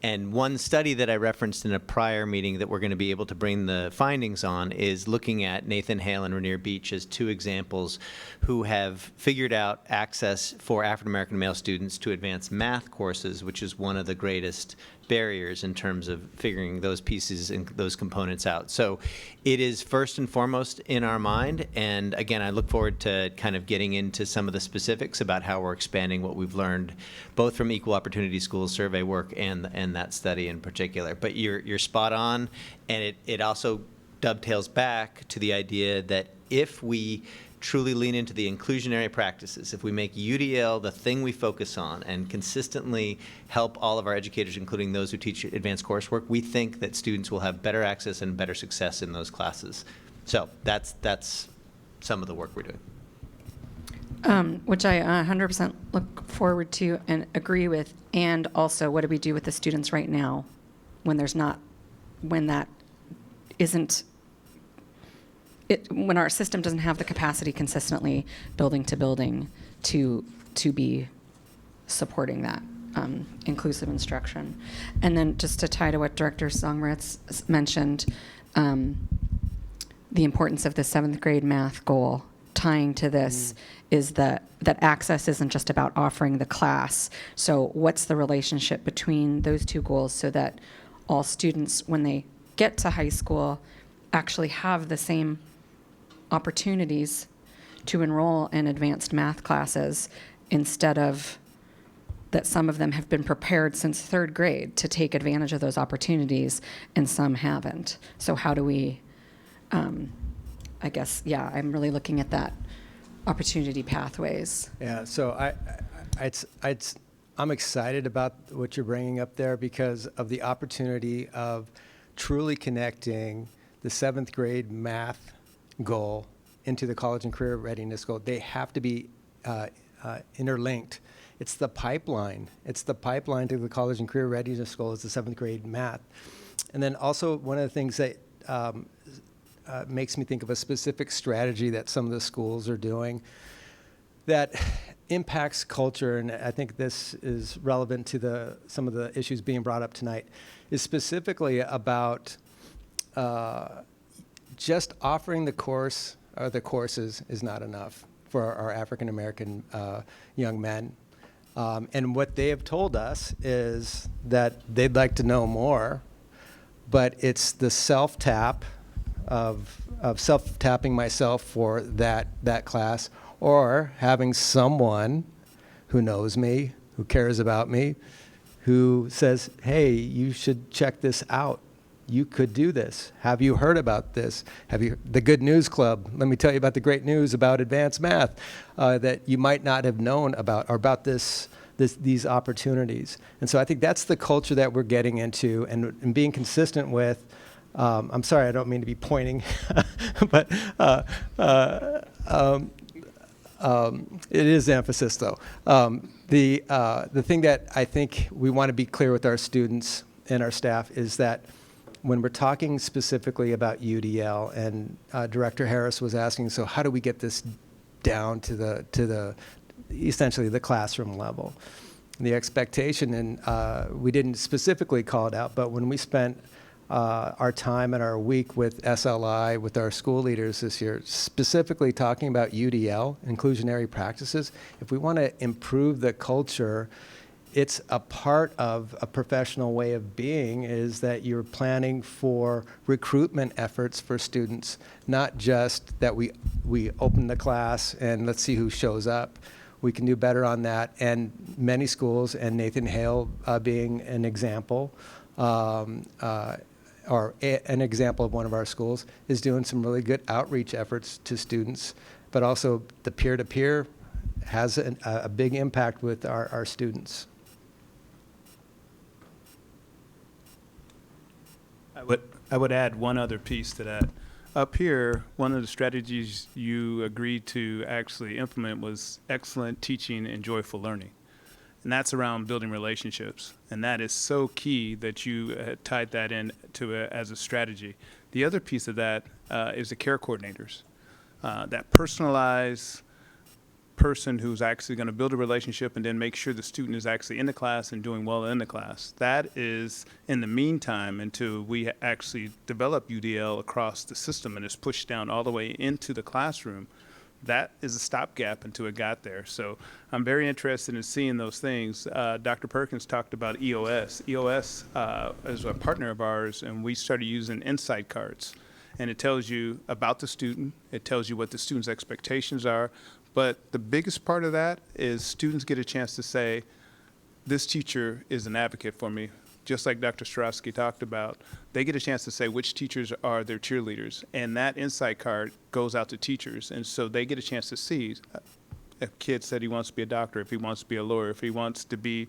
And one study that I referenced in a prior meeting that we're going to be able to bring the findings on is looking at Nathan Hale and Rainier Beach as two examples who have figured out access for African American male students to advanced math courses, which is one of the greatest barriers in terms of figuring those pieces and those components out. So it is first and foremost in our mind. And again, I look forward to kind of getting into some of the specifics about how we're expanding what we've learned, both from Equal Opportunity Schools survey work and that study in particular. But you're spot on, and it also dovetails back to the idea that if we truly lean into the inclusionary practices, if we make UDL the thing we focus on and consistently help all of our educators, including those who teach advanced coursework, we think that students will have better access and better success in those classes. So that's some of the work we're doing. Which I 100% look forward to and agree with. And also, what do we do with the students right now when that isn't, when our system doesn't have the capacity consistently building to building to be supporting that inclusive instruction. And then just to tie to what Director Songmoritz mentioned, the importance of the 7th grade math goal tying to this is that access isn't just about offering the class. So what's the relationship between those two goals so that all students, when they get to high school, actually have the same opportunities to enroll in advanced math classes, instead of that some of them have been prepared since 3rd grade to take advantage of those opportunities and some haven't. So how do we, I guess, yeah, I'm really looking at that opportunity pathways. Yeah, so I'm excited about what you're bringing up there because of the opportunity of truly connecting the 7th grade math goal into the college and career readiness goal. They have to be interlinked. It's the pipeline. It's the pipeline to the college and career readiness goal is the 7th grade math. And then also one of the things that makes me think of a specific strategy that some of the schools are doing that impacts culture, and I think this is relevant to some of the issues being brought up tonight, is specifically about just offering the course or the courses is not enough for our African American young men. And what they have told us is that they'd like to know more, but it's the self-tap of self-tapping myself for that class, or having someone who knows me, who cares about me, who says, hey, you should check this out. You could do this. Have you heard about this? The Good News Club? Let me tell you about the great news about advanced math that you might not have known about, or about these opportunities. And so I think that's the culture that we're getting into, and being consistent with. I'm sorry, I don't mean to be pointing, but it is emphasis, though. The thing that I think we want to be clear with our students and our staff is that when we're talking specifically about UDL, and Director Harris was asking, so how do we get this down to the essentially the classroom level? The expectation, and we didn't specifically call it out, but when we spent our time and our week with SLI, with our school leaders this year, specifically talking about UDL, inclusionary practices, if we want to improve the culture, it's a part of a professional way of being, is that you're planning for recruitment efforts for students, not just that we open the class and let's see who shows up. We can do better on that. And many schools, and Nathan Hale being an example, an example of one of our schools, is doing some really good outreach efforts to students, but also the peer-to-peer has a big impact with our students. I would add one other piece to that. Up here, one of the strategies you agreed to actually implement was excellent teaching and joyful learning. And that's around building relationships. And that is so key that you tied that in to as a strategy. The other piece of that is the care coordinators. That personalized person who's actually going to build a relationship and then make sure the student is actually in the class and doing well in the class. That is, in the meantime, until we actually develop UDL across the system and it's pushed down all the way into the classroom, that is a stopgap until it got there. So I'm very interested in seeing those things. Dr. Perkins talked about EOS. EOS is a partner of ours, and we started using insight cards. And it tells you about the student. It tells you what the student's expectations are. But the biggest part of that is students get a chance to say, this teacher is an advocate for me. Just like Dr. Strowski talked about, they get a chance to say which teachers are their cheerleaders. And that insight card goes out to teachers. And so they get a chance to see if a kid said he wants to be a doctor, if he wants to be a lawyer, if he wants to be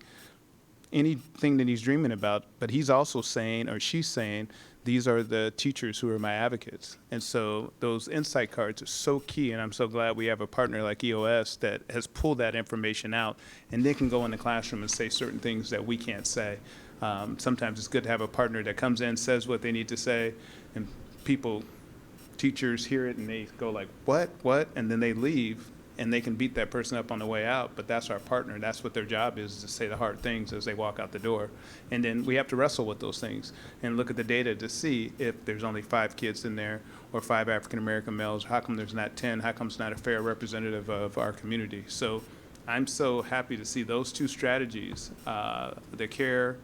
anything that he's dreaming about. But he's also saying, or she's saying, these are the teachers who are my advocates. And so those insight cards are so key, and I'm so glad we have a partner like EOS that has pulled that information out, and they can go in the classroom and say certain things that we can't say. Sometimes it's good to have a partner that comes in, says what they need to say, and teachers hear it and they go like, what? And then they leave, and they can beat that person up on the way out, but that's our partner. That's what their job is, to say the hard things as they walk out the door. And then we have to wrestle with those things and look at the data to see if there's only 5 kids in there or 5 African-American males. How come there's not 10? How come it's not a fair representative of our community? So I'm so happy to see those 2 strategies, the care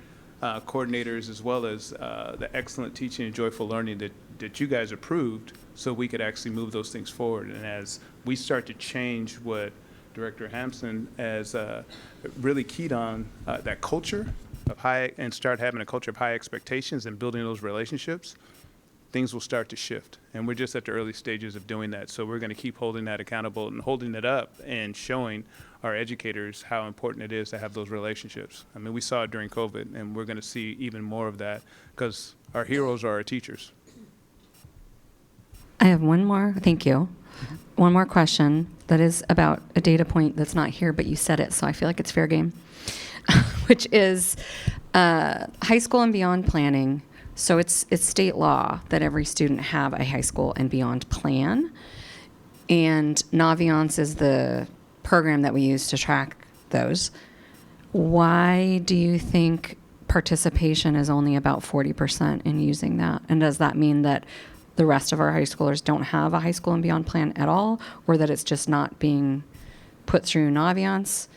coordinators as well as the excellent teaching and joyful learning that you guys approved, so we could actually move those things forward. And as we start to change what Director Hampson has really keyed on, that culture of and start having a culture of high expectations and building those relationships, things will start to shift. And we're just at the early stages of doing that. So we're going to keep holding that accountable and holding it up and showing our educators how important it is to have those relationships. I mean, we saw it during COVID, and we're going to see even more of that because our heroes are our teachers. I have one more, thank you. One more question that is about a data point that's not here, but you said it, so I feel like it's fair game, which is high school and beyond planning. So it's state law that every student have a high school and beyond plan. And Naviance is the program that we use to track those. Why do you think participation is only about 40% in using that? And does that mean that the rest of our high schoolers don't have a high school and beyond plan at all, or that it's just not being put through Naviance?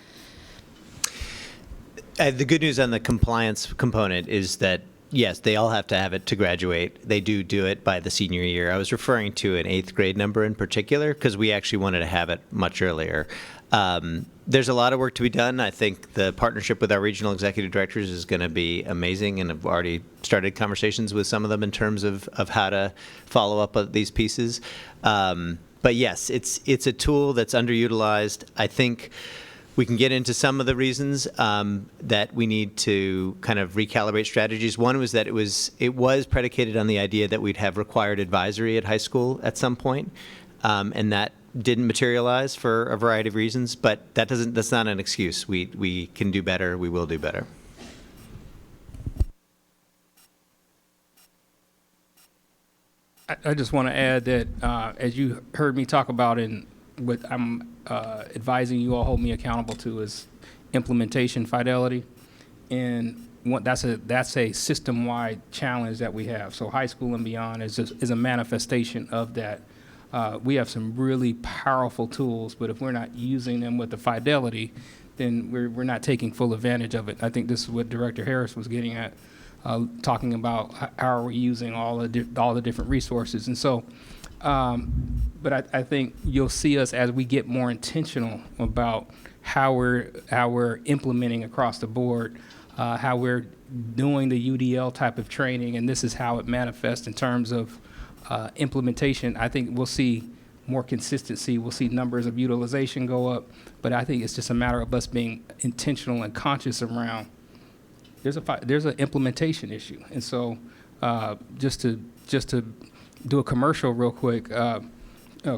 The good news on the compliance component is that, yes, they all have to have it to graduate. They do it by the senior year. I was referring to an 8th grade number in particular because we actually wanted to have it much earlier. There's a lot of work to be done. I think the partnership with our regional executive directors is going to be amazing, and I've already started conversations with some of them in terms of how to follow up on these pieces. But yes, it's a tool that's underutilized. I think we can get into some of the reasons that we need to kind of recalibrate strategies. One was that it was predicated on the idea that we'd have required advisory at high school at some point, and that didn't materialize for a variety of reasons. But that's not an excuse. We can do better. We will do better. I just want to add that as you heard me talk about, and what I'm advising you all hold me accountable to is implementation fidelity, and that's a system-wide challenge that we have. So high school and beyond is a manifestation of that. We have some really powerful tools, but if we're not using them with the fidelity, then we're not taking full advantage of it. I think this is what Director Harris was getting at, talking about how are we using all the different resources. And so, but I think you'll see us as we get more intentional about how we're implementing across the board, how we're doing the UDL type of training, and this is how it manifests in terms of implementation. I think we'll see more consistency. We'll see numbers of utilization go up, but I think it's just a matter of us being intentional and conscious around. There's an implementation issue, and so just to do a commercial real quick.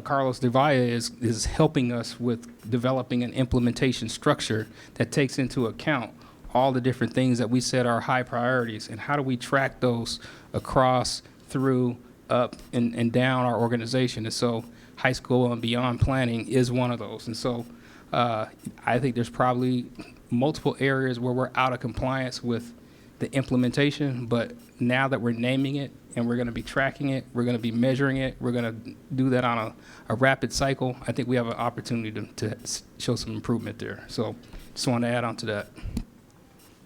Carlos de Valle is helping us with developing an implementation structure that takes into account all the different things that we said are high priorities, and how do we track those across, through, up, and down our organization. And so high school and beyond planning is one of those. And so I think there's probably multiple areas where we're out of compliance with the implementation, but now that we're naming it and we're going to be tracking it, we're going to be measuring it, we're going to do that on a rapid cycle, I think we have an opportunity to show some improvement there. So just want to add on to that.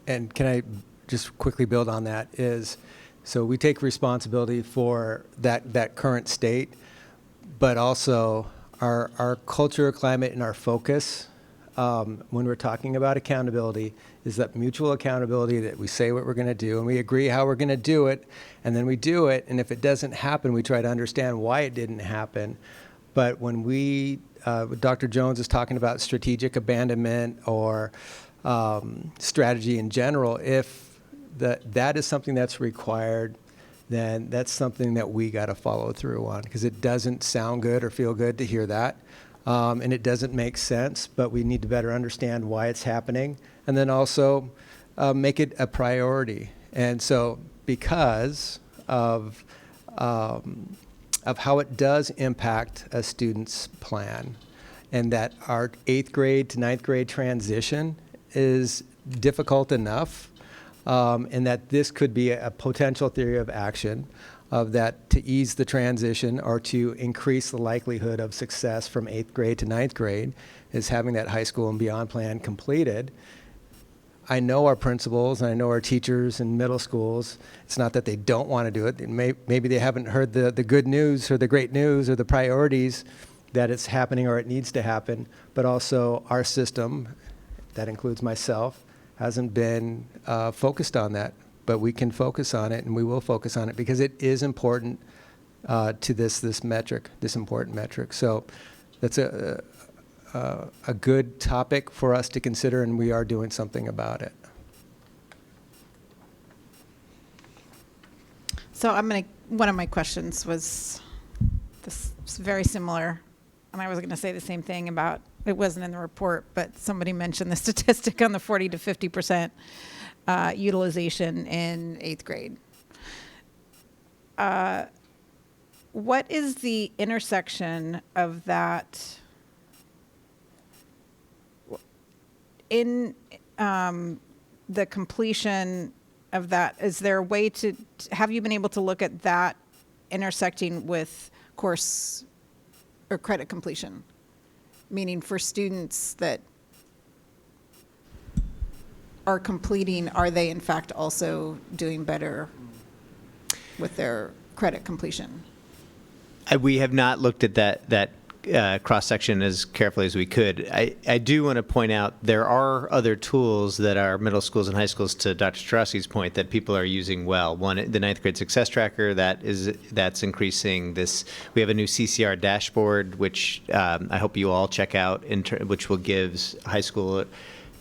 And can I just quickly build on that is, so we take responsibility for that current state, but also our culture, climate, and our focus when we're talking about accountability is that mutual accountability, that we say what we're going to do and we agree how we're going to do it, and then we do it, and if it doesn't happen, we try to understand why it didn't happen. But when Dr. Jones is talking about strategic abandonment or strategy in general, if that is something that's required, then that's something that we got to follow through on, because it doesn't sound good or feel good to hear that. And it doesn't make sense, but we need to better understand why it's happening, and then also make it a priority. And so because of how it does impact a student's plan, and that our 8th grade to 9th grade transition is difficult enough, and that this could be a potential theory of action of that to ease the transition or to increase the likelihood of success from 8th grade to 9th grade is having that high school and beyond plan completed. I know our principals and I know our teachers in middle schools, it's not that they don't want to do it. Maybe they haven't heard the good news or the great news or the priorities that it's happening or it needs to happen, but also our system, that includes myself, hasn't been focused on that. But we can focus on it, and we will focus on it because it is important to this important metric. So that's a good topic for us to consider, and we are doing something about it. So one of my questions was this is very similar, and I was going to say the same thing about, it wasn't in the report, but somebody mentioned the statistic on the 40 to 50% utilization in 8th grade. What is the intersection of that in the completion of that? Is there a way to, have you been able to look at that intersecting with course or credit completion? Meaning for students that are completing, are they in fact also doing better with their credit completion? We have not looked at that cross-section as carefully as we could. I do want to point out there are other tools that our middle schools and high schools, to Dr. Strasky's point, that people are using well. One, the 9th grade success tracker, that's increasing this. We have a new CCR dashboard, which I hope you all check out, which will give high school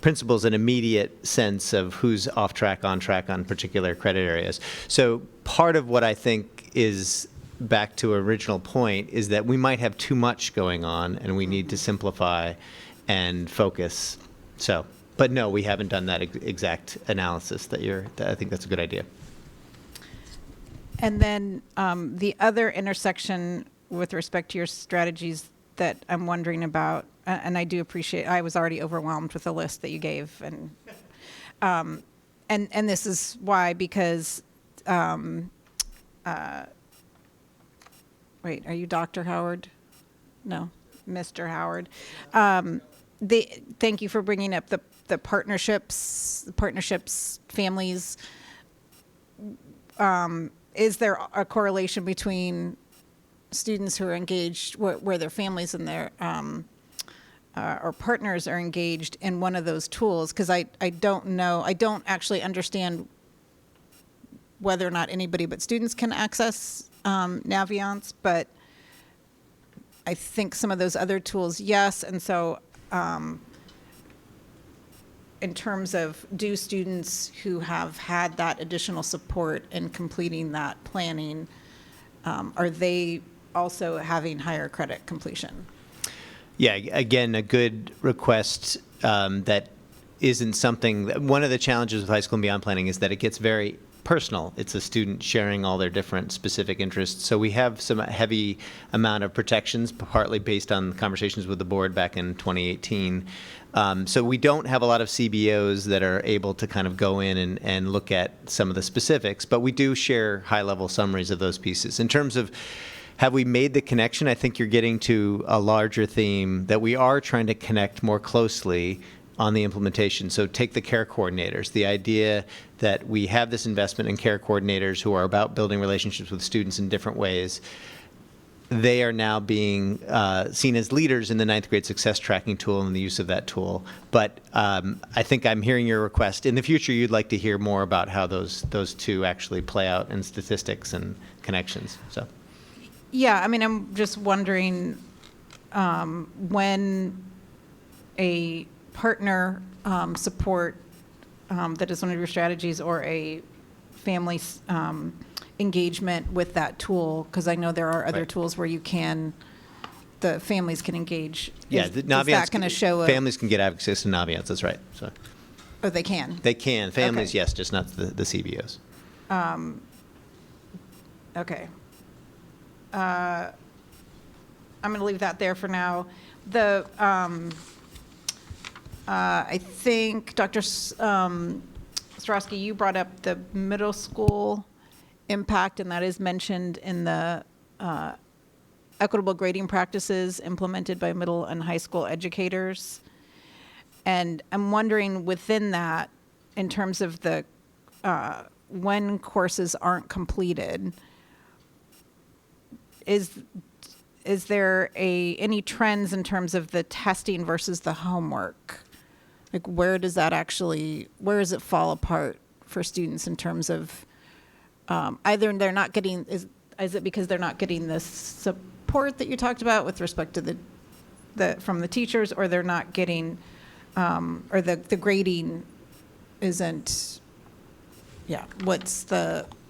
principals an immediate sense of who's off track, on track on particular credit areas. So part of what I think is, back to original point, is that we might have too much going on and we need to simplify and focus. So, but no, we haven't done that exact analysis that I think that's a good idea. And then the other intersection with respect to your strategies that I'm wondering about, and I do appreciate, I was already overwhelmed with the list that you gave, and this is why, because wait, are you Dr. Howard? No, Mr. Howard. Thank you for bringing up the partnerships, families. Is there a correlation between students who are engaged, where their families and their or partners are engaged in one of those tools? Because I don't know, I don't actually understand whether or not anybody but students can access Naviance, but I think some of those other tools, yes. And so in terms of, do students who have had that additional support in completing that planning, are they also having higher credit completion? Yeah, again, a good request that isn't something, one of the challenges with high school and beyond planning is that it gets very personal. It's a student sharing all their different specific interests. So we have some heavy amount of protections, partly based on conversations with the board back in 2018. So we don't have a lot of CBOs that are able to kind of go in and look at some of the specifics, but we do share high-level summaries of those pieces. In terms of have we made the connection, I think you're getting to a larger theme that we are trying to connect more closely on the implementation. So take the care coordinators, the idea that we have this investment in care coordinators who are about building relationships with students in different ways. They are now being seen as leaders in the 9th grade success tracking tool and the use of that tool. But I think I'm hearing your request. In the future, you'd like to hear more about how those two actually play out in statistics and connections. So, Yeah, I mean, I'm just wondering when a partner support that is one of your strategies, or a family engagement with that tool, because I know there are other tools where the families can engage. Yeah, Is that going to show families can get access to Naviance, that's right. So. Oh, they can? They can. Families, Okay. yes, just not the CBOs. Okay. I'm going to leave that there for now. I think, Dr. Ostrowski, you brought up the middle school impact, and that is mentioned in the equitable grading practices implemented by middle and high school educators. And I'm wondering within that, in terms of the when courses aren't completed, is there any trends in terms of the testing versus the homework? Like, where does it fall apart for students in terms of either they're not getting, is it because they're not getting the support that you talked about with respect to from the teachers, or they're not getting, or the grading isn't,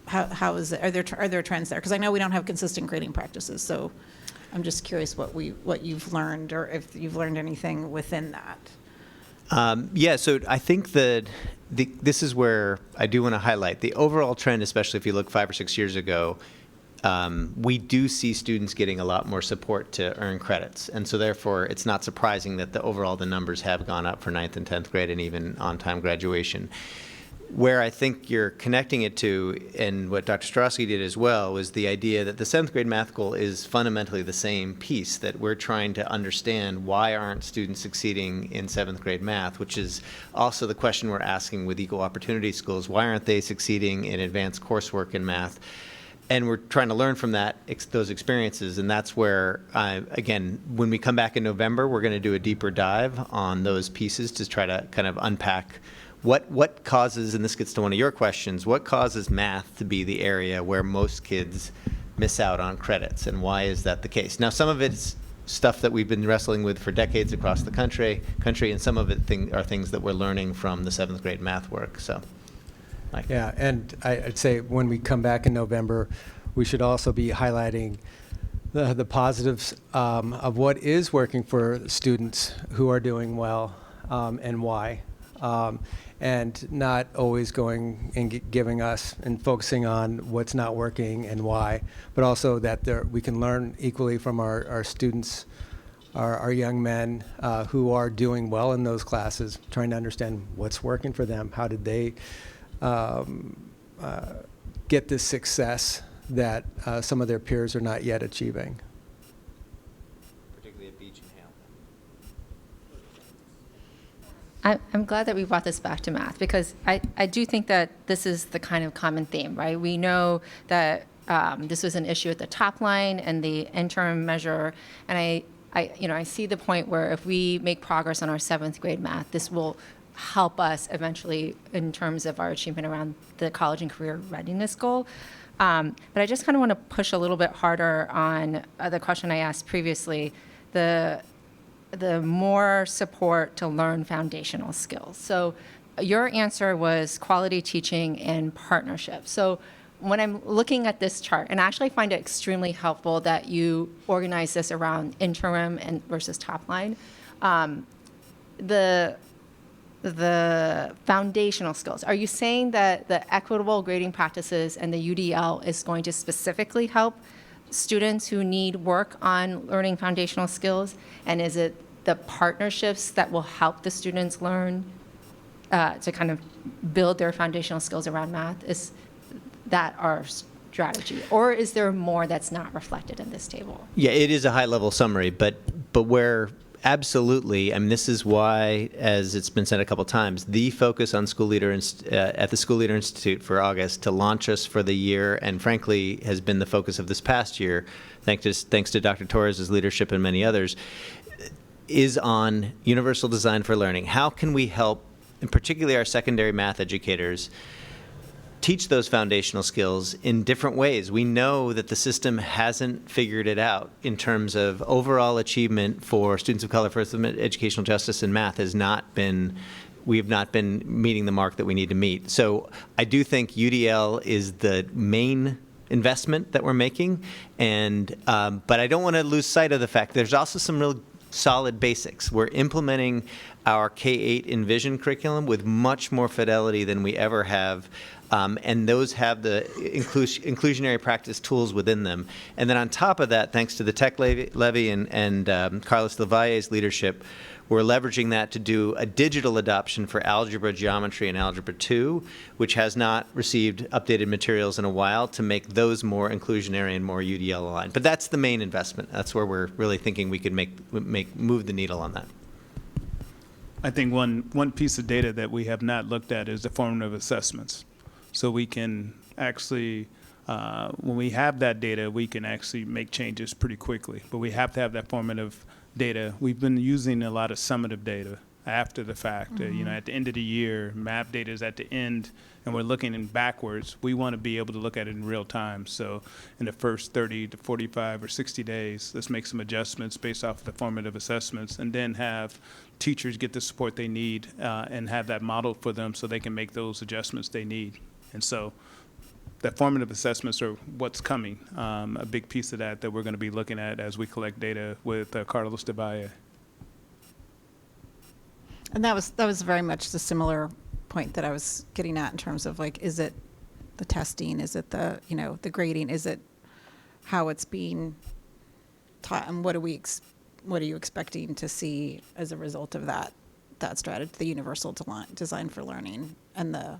how is it, are there trends there? Because I know we don't have consistent grading practices, so I'm just curious what you've learned, or if you've learned anything within that. So I think that this is where I do want to highlight the overall trend, especially if you look 5 or 6 years ago. We do see students getting a lot more support to earn credits. And so therefore, it's not surprising that the numbers have gone up for 9th and 10th grade and even on-time graduation. Where I think you're connecting it to, and what Dr. Ostrowski did as well, was the idea that the 7th grade math goal is fundamentally the same piece, that we're trying to understand why aren't students succeeding in 7th grade math, which is also the question we're asking with equal opportunity schools. Why aren't they succeeding in advanced coursework in math? And we're trying to learn from those experiences, and that's where, again, when we come back in November, we're going to do a deeper dive on those pieces to try to kind of unpack what causes, and this gets to one of your questions, what causes math to be the area where most kids miss out on credits, and why is that the case? Now, some of it's stuff that we've been wrestling with for decades across the country, and some of it are things that we're learning from the 7th grade math work. So, Mike. Yeah, and I'd say when we come back in November, we should also be highlighting the positives of what is working for students who are doing well, and why. And not always going and giving us and focusing on what's not working and why, but also that we can learn equally from our students, our young men who are doing well in those classes, trying to understand what's working for them. How did they get this success that some of their peers are not yet achieving? Particularly at Beach and Hale. I'm glad that we brought this back to math, because I do think that this is the kind of common theme, right? We know that this was an issue at the top line and the interim measure, and I see the point where if we make progress on our 7th grade math, this will help us eventually in terms of our achievement around the college and career readiness goal. But I just kind of want to push a little bit harder on the question I asked previously, the more support to learn foundational skills. So your answer was quality teaching and partnership. So when I'm looking at this chart, and I actually find it extremely helpful that you organize this around interim and versus top line, the foundational skills. Are you saying that the equitable grading practices and the UDL is going to specifically help students who need work on learning foundational skills? And is it the partnerships that will help the students learn to kind of build their foundational skills around math? Is that our strategy? Or is there more that's not reflected in this table? Yeah, it is a high-level summary, but where absolutely, I mean, this is why, as it's been said a couple times, the focus on School Leader at the School Leader Institute for August to launch us for the year, and frankly has been the focus of this past year, thanks to Dr. Torres' leadership and many others, is on universal design for learning. How can we help, and particularly our secondary math educators, teach those foundational skills in different ways? We know that the system hasn't figured it out in terms of overall achievement for students of color for educational justice in math we have not been meeting the mark that we need to meet. So I do think UDL is the main investment that we're making, and but I don't want to lose sight of the fact there's also some real solid basics. We're implementing our K-8 Envision curriculum with much more fidelity than we ever have. And those have the inclusionary practice tools within them. And then on top of that, thanks to the Tech Levy and Carlos Lavallie's leadership, we're leveraging that to do a digital adoption for algebra, geometry, and algebra 2, which has not received updated materials in a while, to make those more inclusionary and more UDL aligned. But that's the main investment. That's where we're really thinking we could move the needle on that. I think one piece of data that we have not looked at is the formative assessments. So we can actually, when we have that data, we can actually make changes pretty quickly. But we have to have that formative data. We've been using a lot of summative data after the fact. At the end of the year, MAP data is at the end, and we're looking in backwards. We want to be able to look at it in real time. So in the first 30 to 45 or 60 days, let's make some adjustments based off of the formative assessments, and then have teachers get the support they need and have that modeled for them so they can make those adjustments they need. And so the formative assessments are what's coming, a big piece of that we're going to be looking at as we collect data with Carlos Lavalley. And that was very much the similar point that I was getting at in terms of, like, is it the testing? Is it the grading? Is it how it's being taught? And what are you expecting to see as a result of that strategy, the universal design for learning, and the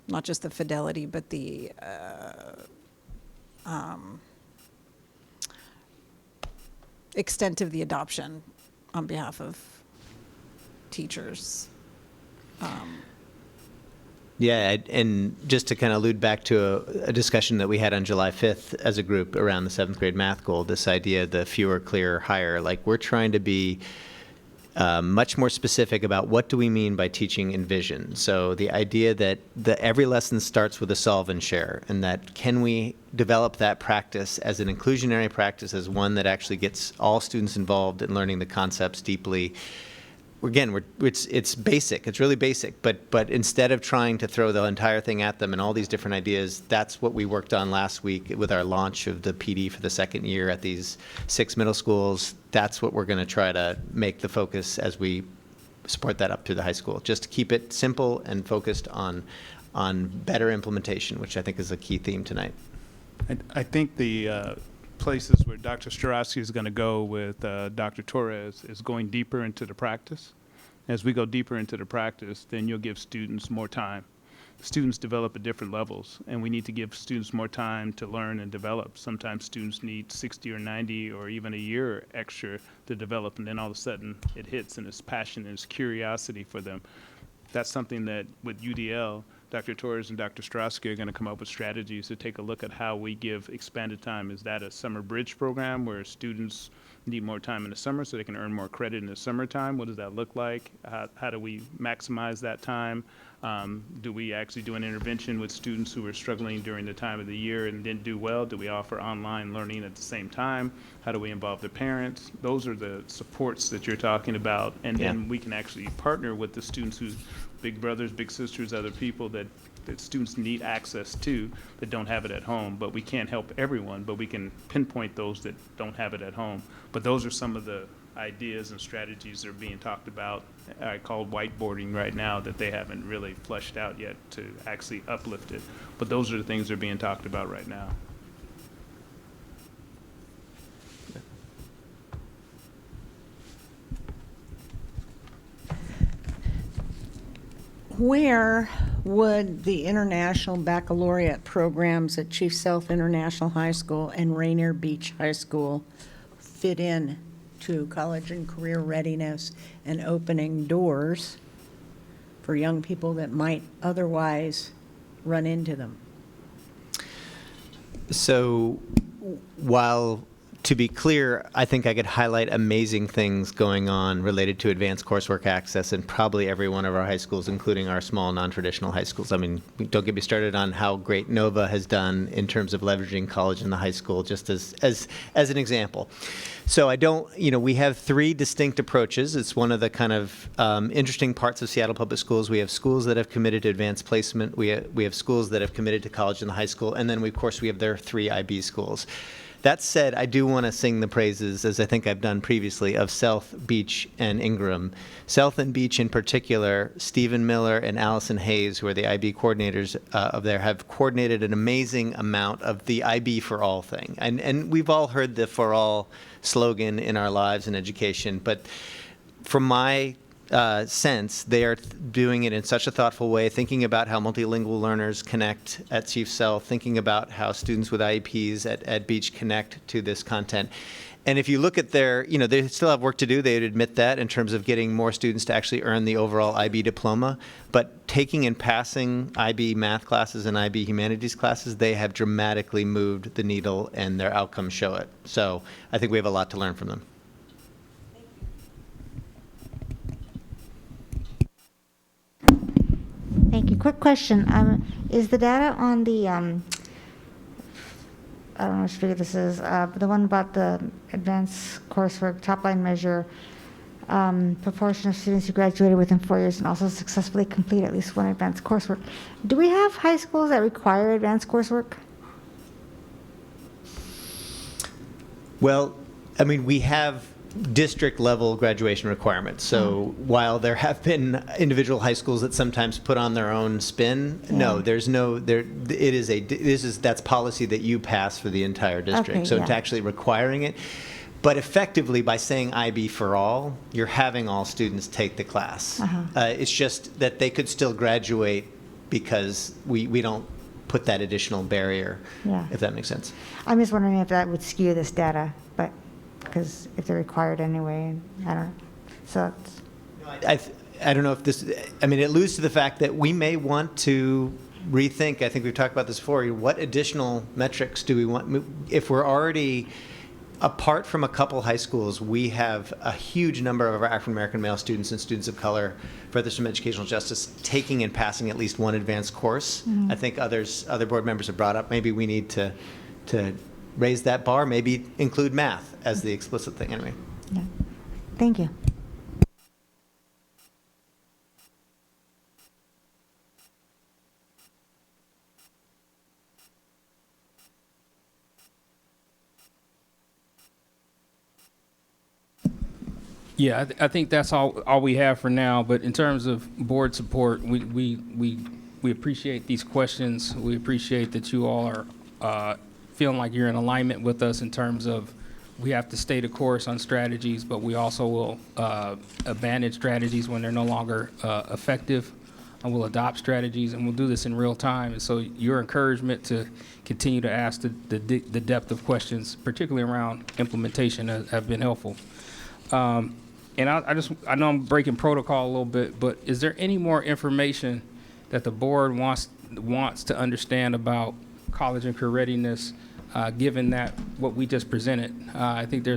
not just the fidelity, but the extent of the adoption on behalf of teachers. Yeah, and just to kind of allude back to a discussion that we had on July 5th as a group around the 7th grade math goal, this idea, the fewer, clearer, higher, like we're trying to be much more specific about what do we mean by teaching Envision. So the idea that every lesson starts with a solve and share, and that can we develop that practice as an inclusionary practice, as one that actually gets all students involved in learning the concepts deeply. Again, it's basic. It's really basic. But instead of trying to throw the entire thing at them and all these different ideas, that's what we worked on last week with our launch of the PD for the second year at these 6 middle schools. That's what we're going to try to make the focus as we support that up to the high school. Just to keep it simple and focused on better implementation, which I think is a key theme tonight. I think the places where Dr. Starosky is going to go with Dr. Torres is going deeper into the practice. As we go deeper into the practice, then you'll give students more time. Students develop at different levels, and we need to give students more time to learn and develop. Sometimes students need 60 or 90 or even a year extra to develop, and then all of a sudden it hits, and it's passion and it's curiosity for them. That's something that with UDL, Dr. Torres and Dr. Starosky are going to come up with strategies to take a look at how we give expanded time. Is that a summer bridge program where students need more time in the summer so they can earn more credit in the summertime? What does that look like? How do we maximize that time? Do we actually do an intervention with students who are struggling during the time of the year and didn't do well? Do we offer online learning at the same time? How do we involve the parents? Those are the supports that you're talking about. And then we can actually partner with the students who, big brothers, big sisters, other people that students need access to that don't have it at home. But we can't help everyone, but we can pinpoint those that don't have it at home. But those are some of the ideas and strategies are being talked about, I call whiteboarding right now, that they haven't really fleshed out yet to actually uplift it. But those are the things that are being talked about right now. Where would the international baccalaureate programs at Chief Sealth International High School and Rainier Beach High School fit in to college and career readiness and opening doors for young people that might otherwise run into them? So while, to be clear, I think I could highlight amazing things going on related to advanced coursework access in probably every one of our high schools, including our small non-traditional high schools. I mean, don't get me started on how great Nova has done in terms of leveraging college in the high school, just as an example. So we have three distinct approaches. It's one of the kind of interesting parts of Seattle Public Schools. We have schools that have committed to advanced placement. We have schools that have committed to college in the high school. And then, of course, we have their 3 IB schools. That said, I do want to sing the praises, as I think I've done previously, of South, Beach, and Ingram. South and Beach in particular, Stephen Miller and Allison Hayes, who are the IB coordinators of there, have coordinated an amazing amount of the IB for All thing. And we've all heard the For All slogan in our lives in education, but from my sense, they are doing it in such a thoughtful way, thinking about how multilingual learners connect at Chief Sealth, thinking about how students with IEPs at Beach connect to this content. And if you look at their, they still have work to do, they would admit that, in terms of getting more students to actually earn the overall IB diploma. But taking and passing IB math classes and IB humanities classes, they have dramatically moved the needle, and their outcomes show it. So I think we have a lot to learn from them. Thank you. Quick question. Is the data on the, I don't know which figure this is, but the one about the advanced coursework top-line measure, proportion of students who graduated within 4 years and also successfully complete at least one advanced coursework. Do we have high schools that require advanced coursework? Well, I mean, we have district level graduation requirements. So while there have been individual high schools that sometimes put on their own spin, no, there's no, that's policy that you pass for the entire district. Okay, so yeah. it's actually requiring it. But effectively, by saying IB for all, you're having all students take the class. It's just that they could still graduate because we don't put that additional barrier, if that makes sense. I'm just wondering if that would skew this data, but because if they're required anyway, I don't know. So it's, I don't know if this, I mean, it alludes to the fact that we may want to rethink, I think we've talked about this before, what additional metrics do we want? If we're already, apart from a couple high schools, we have a huge number of our African-American male students and students of color, further from educational justice, taking and passing at least one advanced course. I think other board members have brought up, maybe we need to raise that bar, maybe include math as the explicit thing anyway. yeah. Thank you. Yeah, I think that's all we have for now. But in terms of board support, we appreciate these questions. We appreciate that you all are feeling like you're in alignment with us in terms of we have to stay the course on strategies, but we also will abandon strategies when they're no longer effective. And we'll adopt strategies, and we'll do this in real time. And so your encouragement to continue to ask the depth of questions, particularly around implementation, have been helpful. And I know I'm breaking protocol a little bit, but is there any more information that the board wants to understand about college and career readiness, given that what we just presented? I think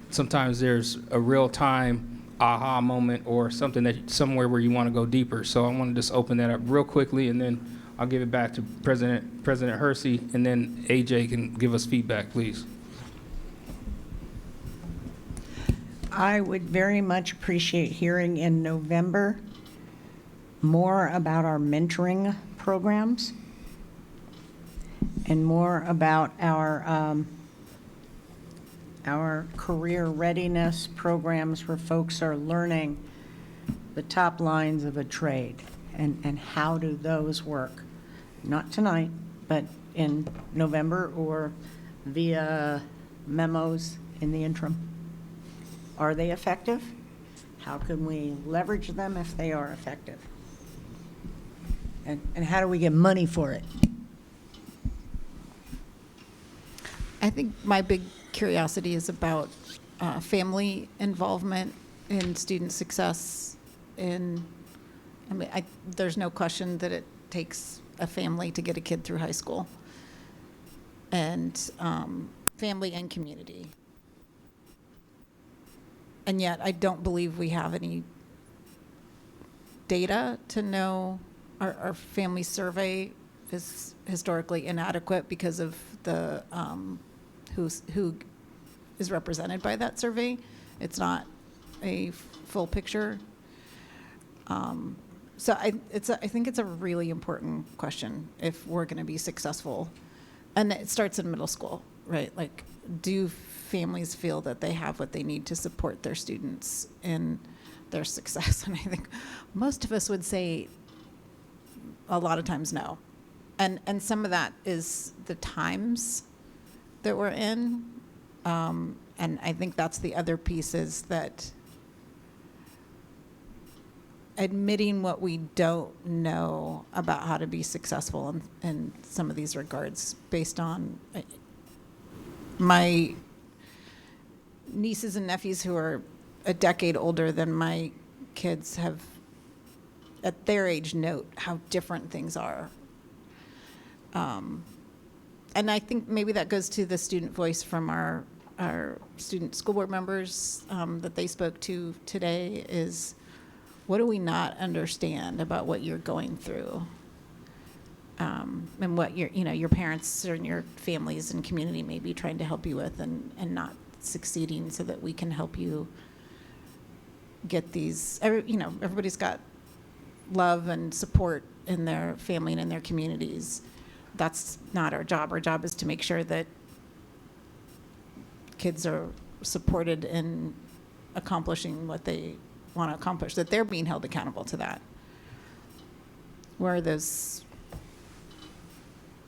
sometimes there's a real time aha moment or something somewhere where you want to go deeper. So I want to just open that up real quickly, and then I'll give it back to President Hersey, and then AJ can give us feedback, please. I would very much appreciate hearing in November more about our mentoring programs and more about our our career readiness programs where folks are learning the top lines of a trade, and how do those work? Not tonight, but in November or via memos in the interim. Are they effective? How can we leverage them if they are effective? And how do we get money for it? I think my big curiosity is about family involvement in student success. There's no question that it takes a family to get a kid through high school, and family and community. And yet, I don't believe we have any data to know. Our family survey is historically inadequate because of the who is represented by that survey. It's not a full picture. So I think it's a really important question if we're going to be successful. And it starts in middle school, right? Like, do families feel that they have what they need to support their students in their success? And I think most of us would say a lot of times no. And some of that is the times that we're in. And I think that's the other piece, is that admitting what we don't know about how to be successful in some of these regards, based on my nieces and nephews who are a decade older than my kids have, at their age, note how different things are. And I think maybe that goes to the student voice from our student school board members that they spoke to today, is what do we not understand about what you're going through, and what your parents or your families and community may be trying to help you with, and not succeeding, so that we can help you get these. Everybody's got love and support in their family and in their communities. That's not our job. Our job is to make sure that kids are supported in accomplishing what they want to accomplish, that they're being held accountable to that. Where are those?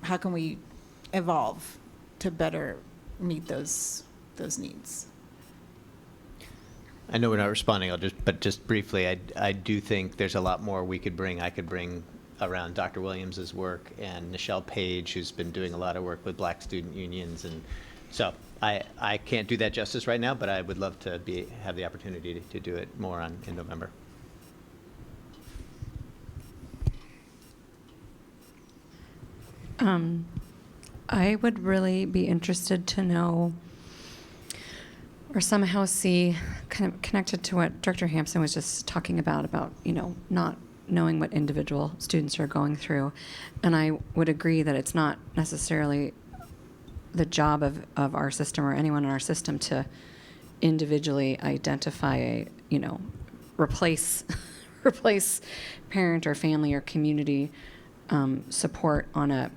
How can we evolve to better meet those needs? I know we're not responding, but just briefly, I do think there's a lot more I could bring around Dr. Williams's work, and Nichelle Page, who's been doing a lot of work with Black student unions. And so I can't do that justice right now, but I would love to have the opportunity to do it more in November. I would really be interested to know, or somehow see, kind of connected to what Director Hampson was just talking about not knowing what individual students are going through. And I would agree that it's not necessarily the job of our system or anyone in our system to individually identify replace parent or family or community support on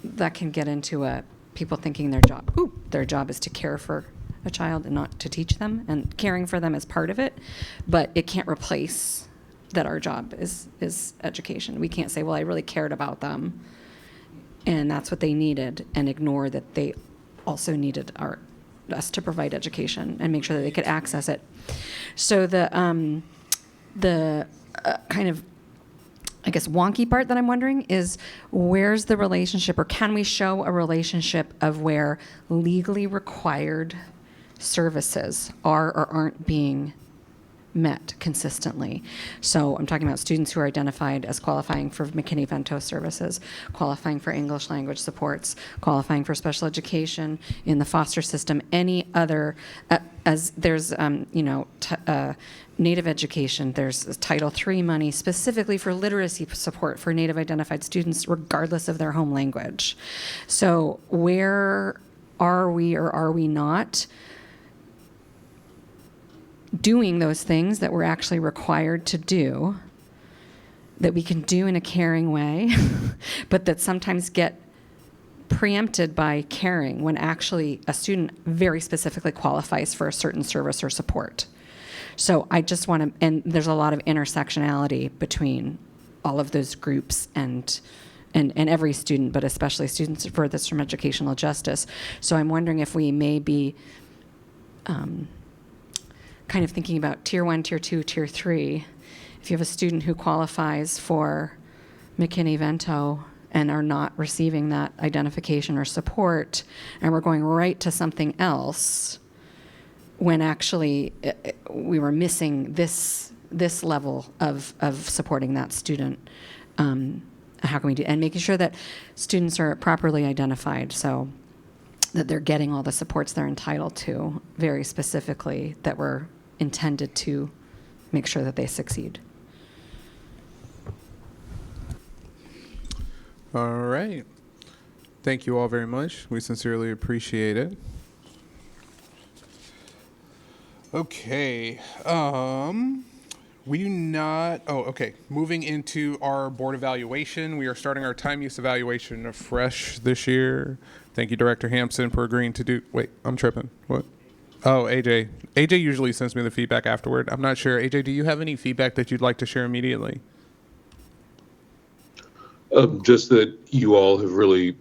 that can get into people thinking their job is to care for a child and not to teach them, and caring for them is part of it, but it can't replace that our job is education. We can't say, well, I really cared about them and that's what they needed, and ignore that they also needed us to provide education and make sure that they could access it. So the kind of, I guess, wonky part that I'm wondering is, where's the relationship, or can we show a relationship of where legally required services are or aren't being met consistently? So I'm talking about students who are identified as qualifying for McKinney-Vento services, qualifying for English language supports, qualifying for special education in the foster system, any other, as there's, Native education, there's Title III money specifically for literacy support for Native identified students, regardless of their home language. So where are we, or are we not doing those things that we're actually required to do, that we can do in a caring way, but that sometimes get preempted by caring when actually a student very specifically qualifies for a certain service or support. So I just want to, and there's a lot of intersectionality between all of those groups and every student, but especially students furthest from educational justice. So I'm wondering if we may be kind of thinking about tier 1, tier 2, tier 3. If you have a student who qualifies for McKinney-Vento and are not receiving that identification or support, and we're going right to something else, when actually we were missing this level of supporting that student. How can we do, and making sure that students are properly identified so that they're getting all the supports they're entitled to, very specifically, that were intended to make sure that they succeed. All right. Thank you all very much. We sincerely appreciate it. Okay. We do not, okay. Moving into our board evaluation, we are starting our time use evaluation afresh this year. Thank you, Director Hampson, for agreeing to do, wait, I'm tripping. What? Oh, AJ. AJ usually sends me the feedback afterward. I'm not sure. AJ, do you have any feedback that you'd like to share immediately? Just that you all have really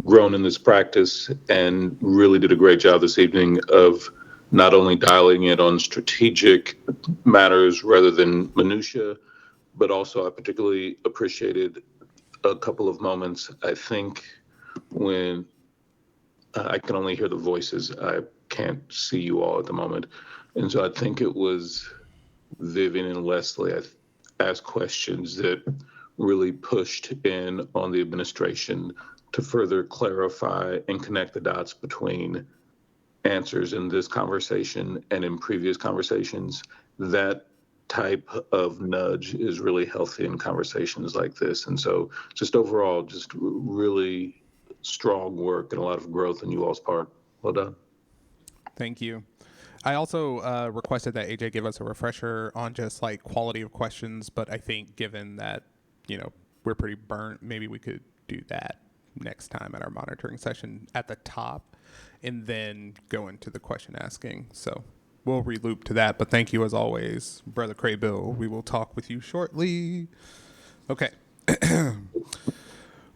grown in this practice and really did a great job this evening of not only dialing in on strategic matters rather than minutia, but also I particularly appreciated a couple of moments, I think, when I can only hear the voices. I can't see you all at the moment. And so I think it was Vivian and Leslie asked questions that really pushed in on the administration to further clarify and connect the dots between answers in this conversation and in previous conversations. That type of nudge is really healthy in conversations like this. And so just overall, just really strong work and a lot of growth on you all's part. Well done. Thank you. I also requested that AJ give us a refresher on just like quality of questions, but I think given that, we're pretty burnt, maybe we could do that next time at our monitoring session at the top and then go into the question asking. So we'll re-loop to that, but thank you as always, Brother Craybill. We will talk with you shortly. Okay.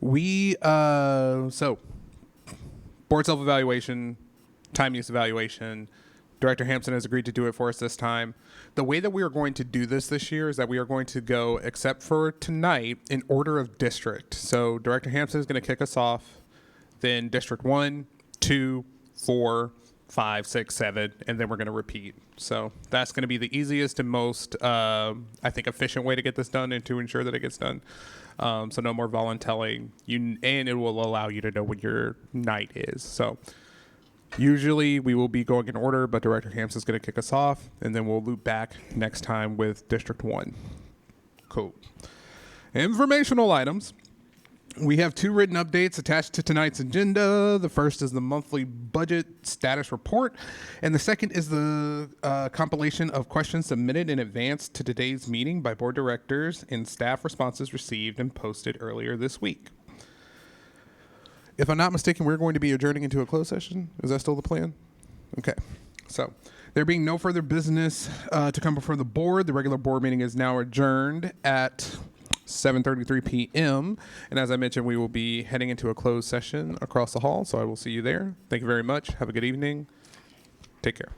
So board self-evaluation, time use evaluation. Director Hampson has agreed to do it for us this time. The way that we are going to do this year is that we are going to go, except for tonight, in order of district. So Director Hampson is going to kick us off, then District 1, 2, 4, 5, 6, 7, and then we're going to repeat. So that's going to be the easiest and most, I think, efficient way to get this done and to ensure that it gets done. So no more voluntelling, and it will allow you to know when your night is. So usually we will be going in order, but Director Hampson is going to kick us off, and then we'll loop back next time with District 1. Cool. Informational items. We have 2 written updates attached to tonight's agenda. The first is the monthly budget status report, and the second is the compilation of questions submitted in advance to today's meeting by board directors and staff responses received and posted earlier this week. If I'm not mistaken, we're going to be adjourning into a closed session. Is that still the plan? Okay. So there being no further business to come before the board, the regular board meeting is now adjourned at 7:33 p.m. And as I mentioned, we will be heading into a closed session across the hall. So I will see you there. Thank you very much. Have a good evening. Take care.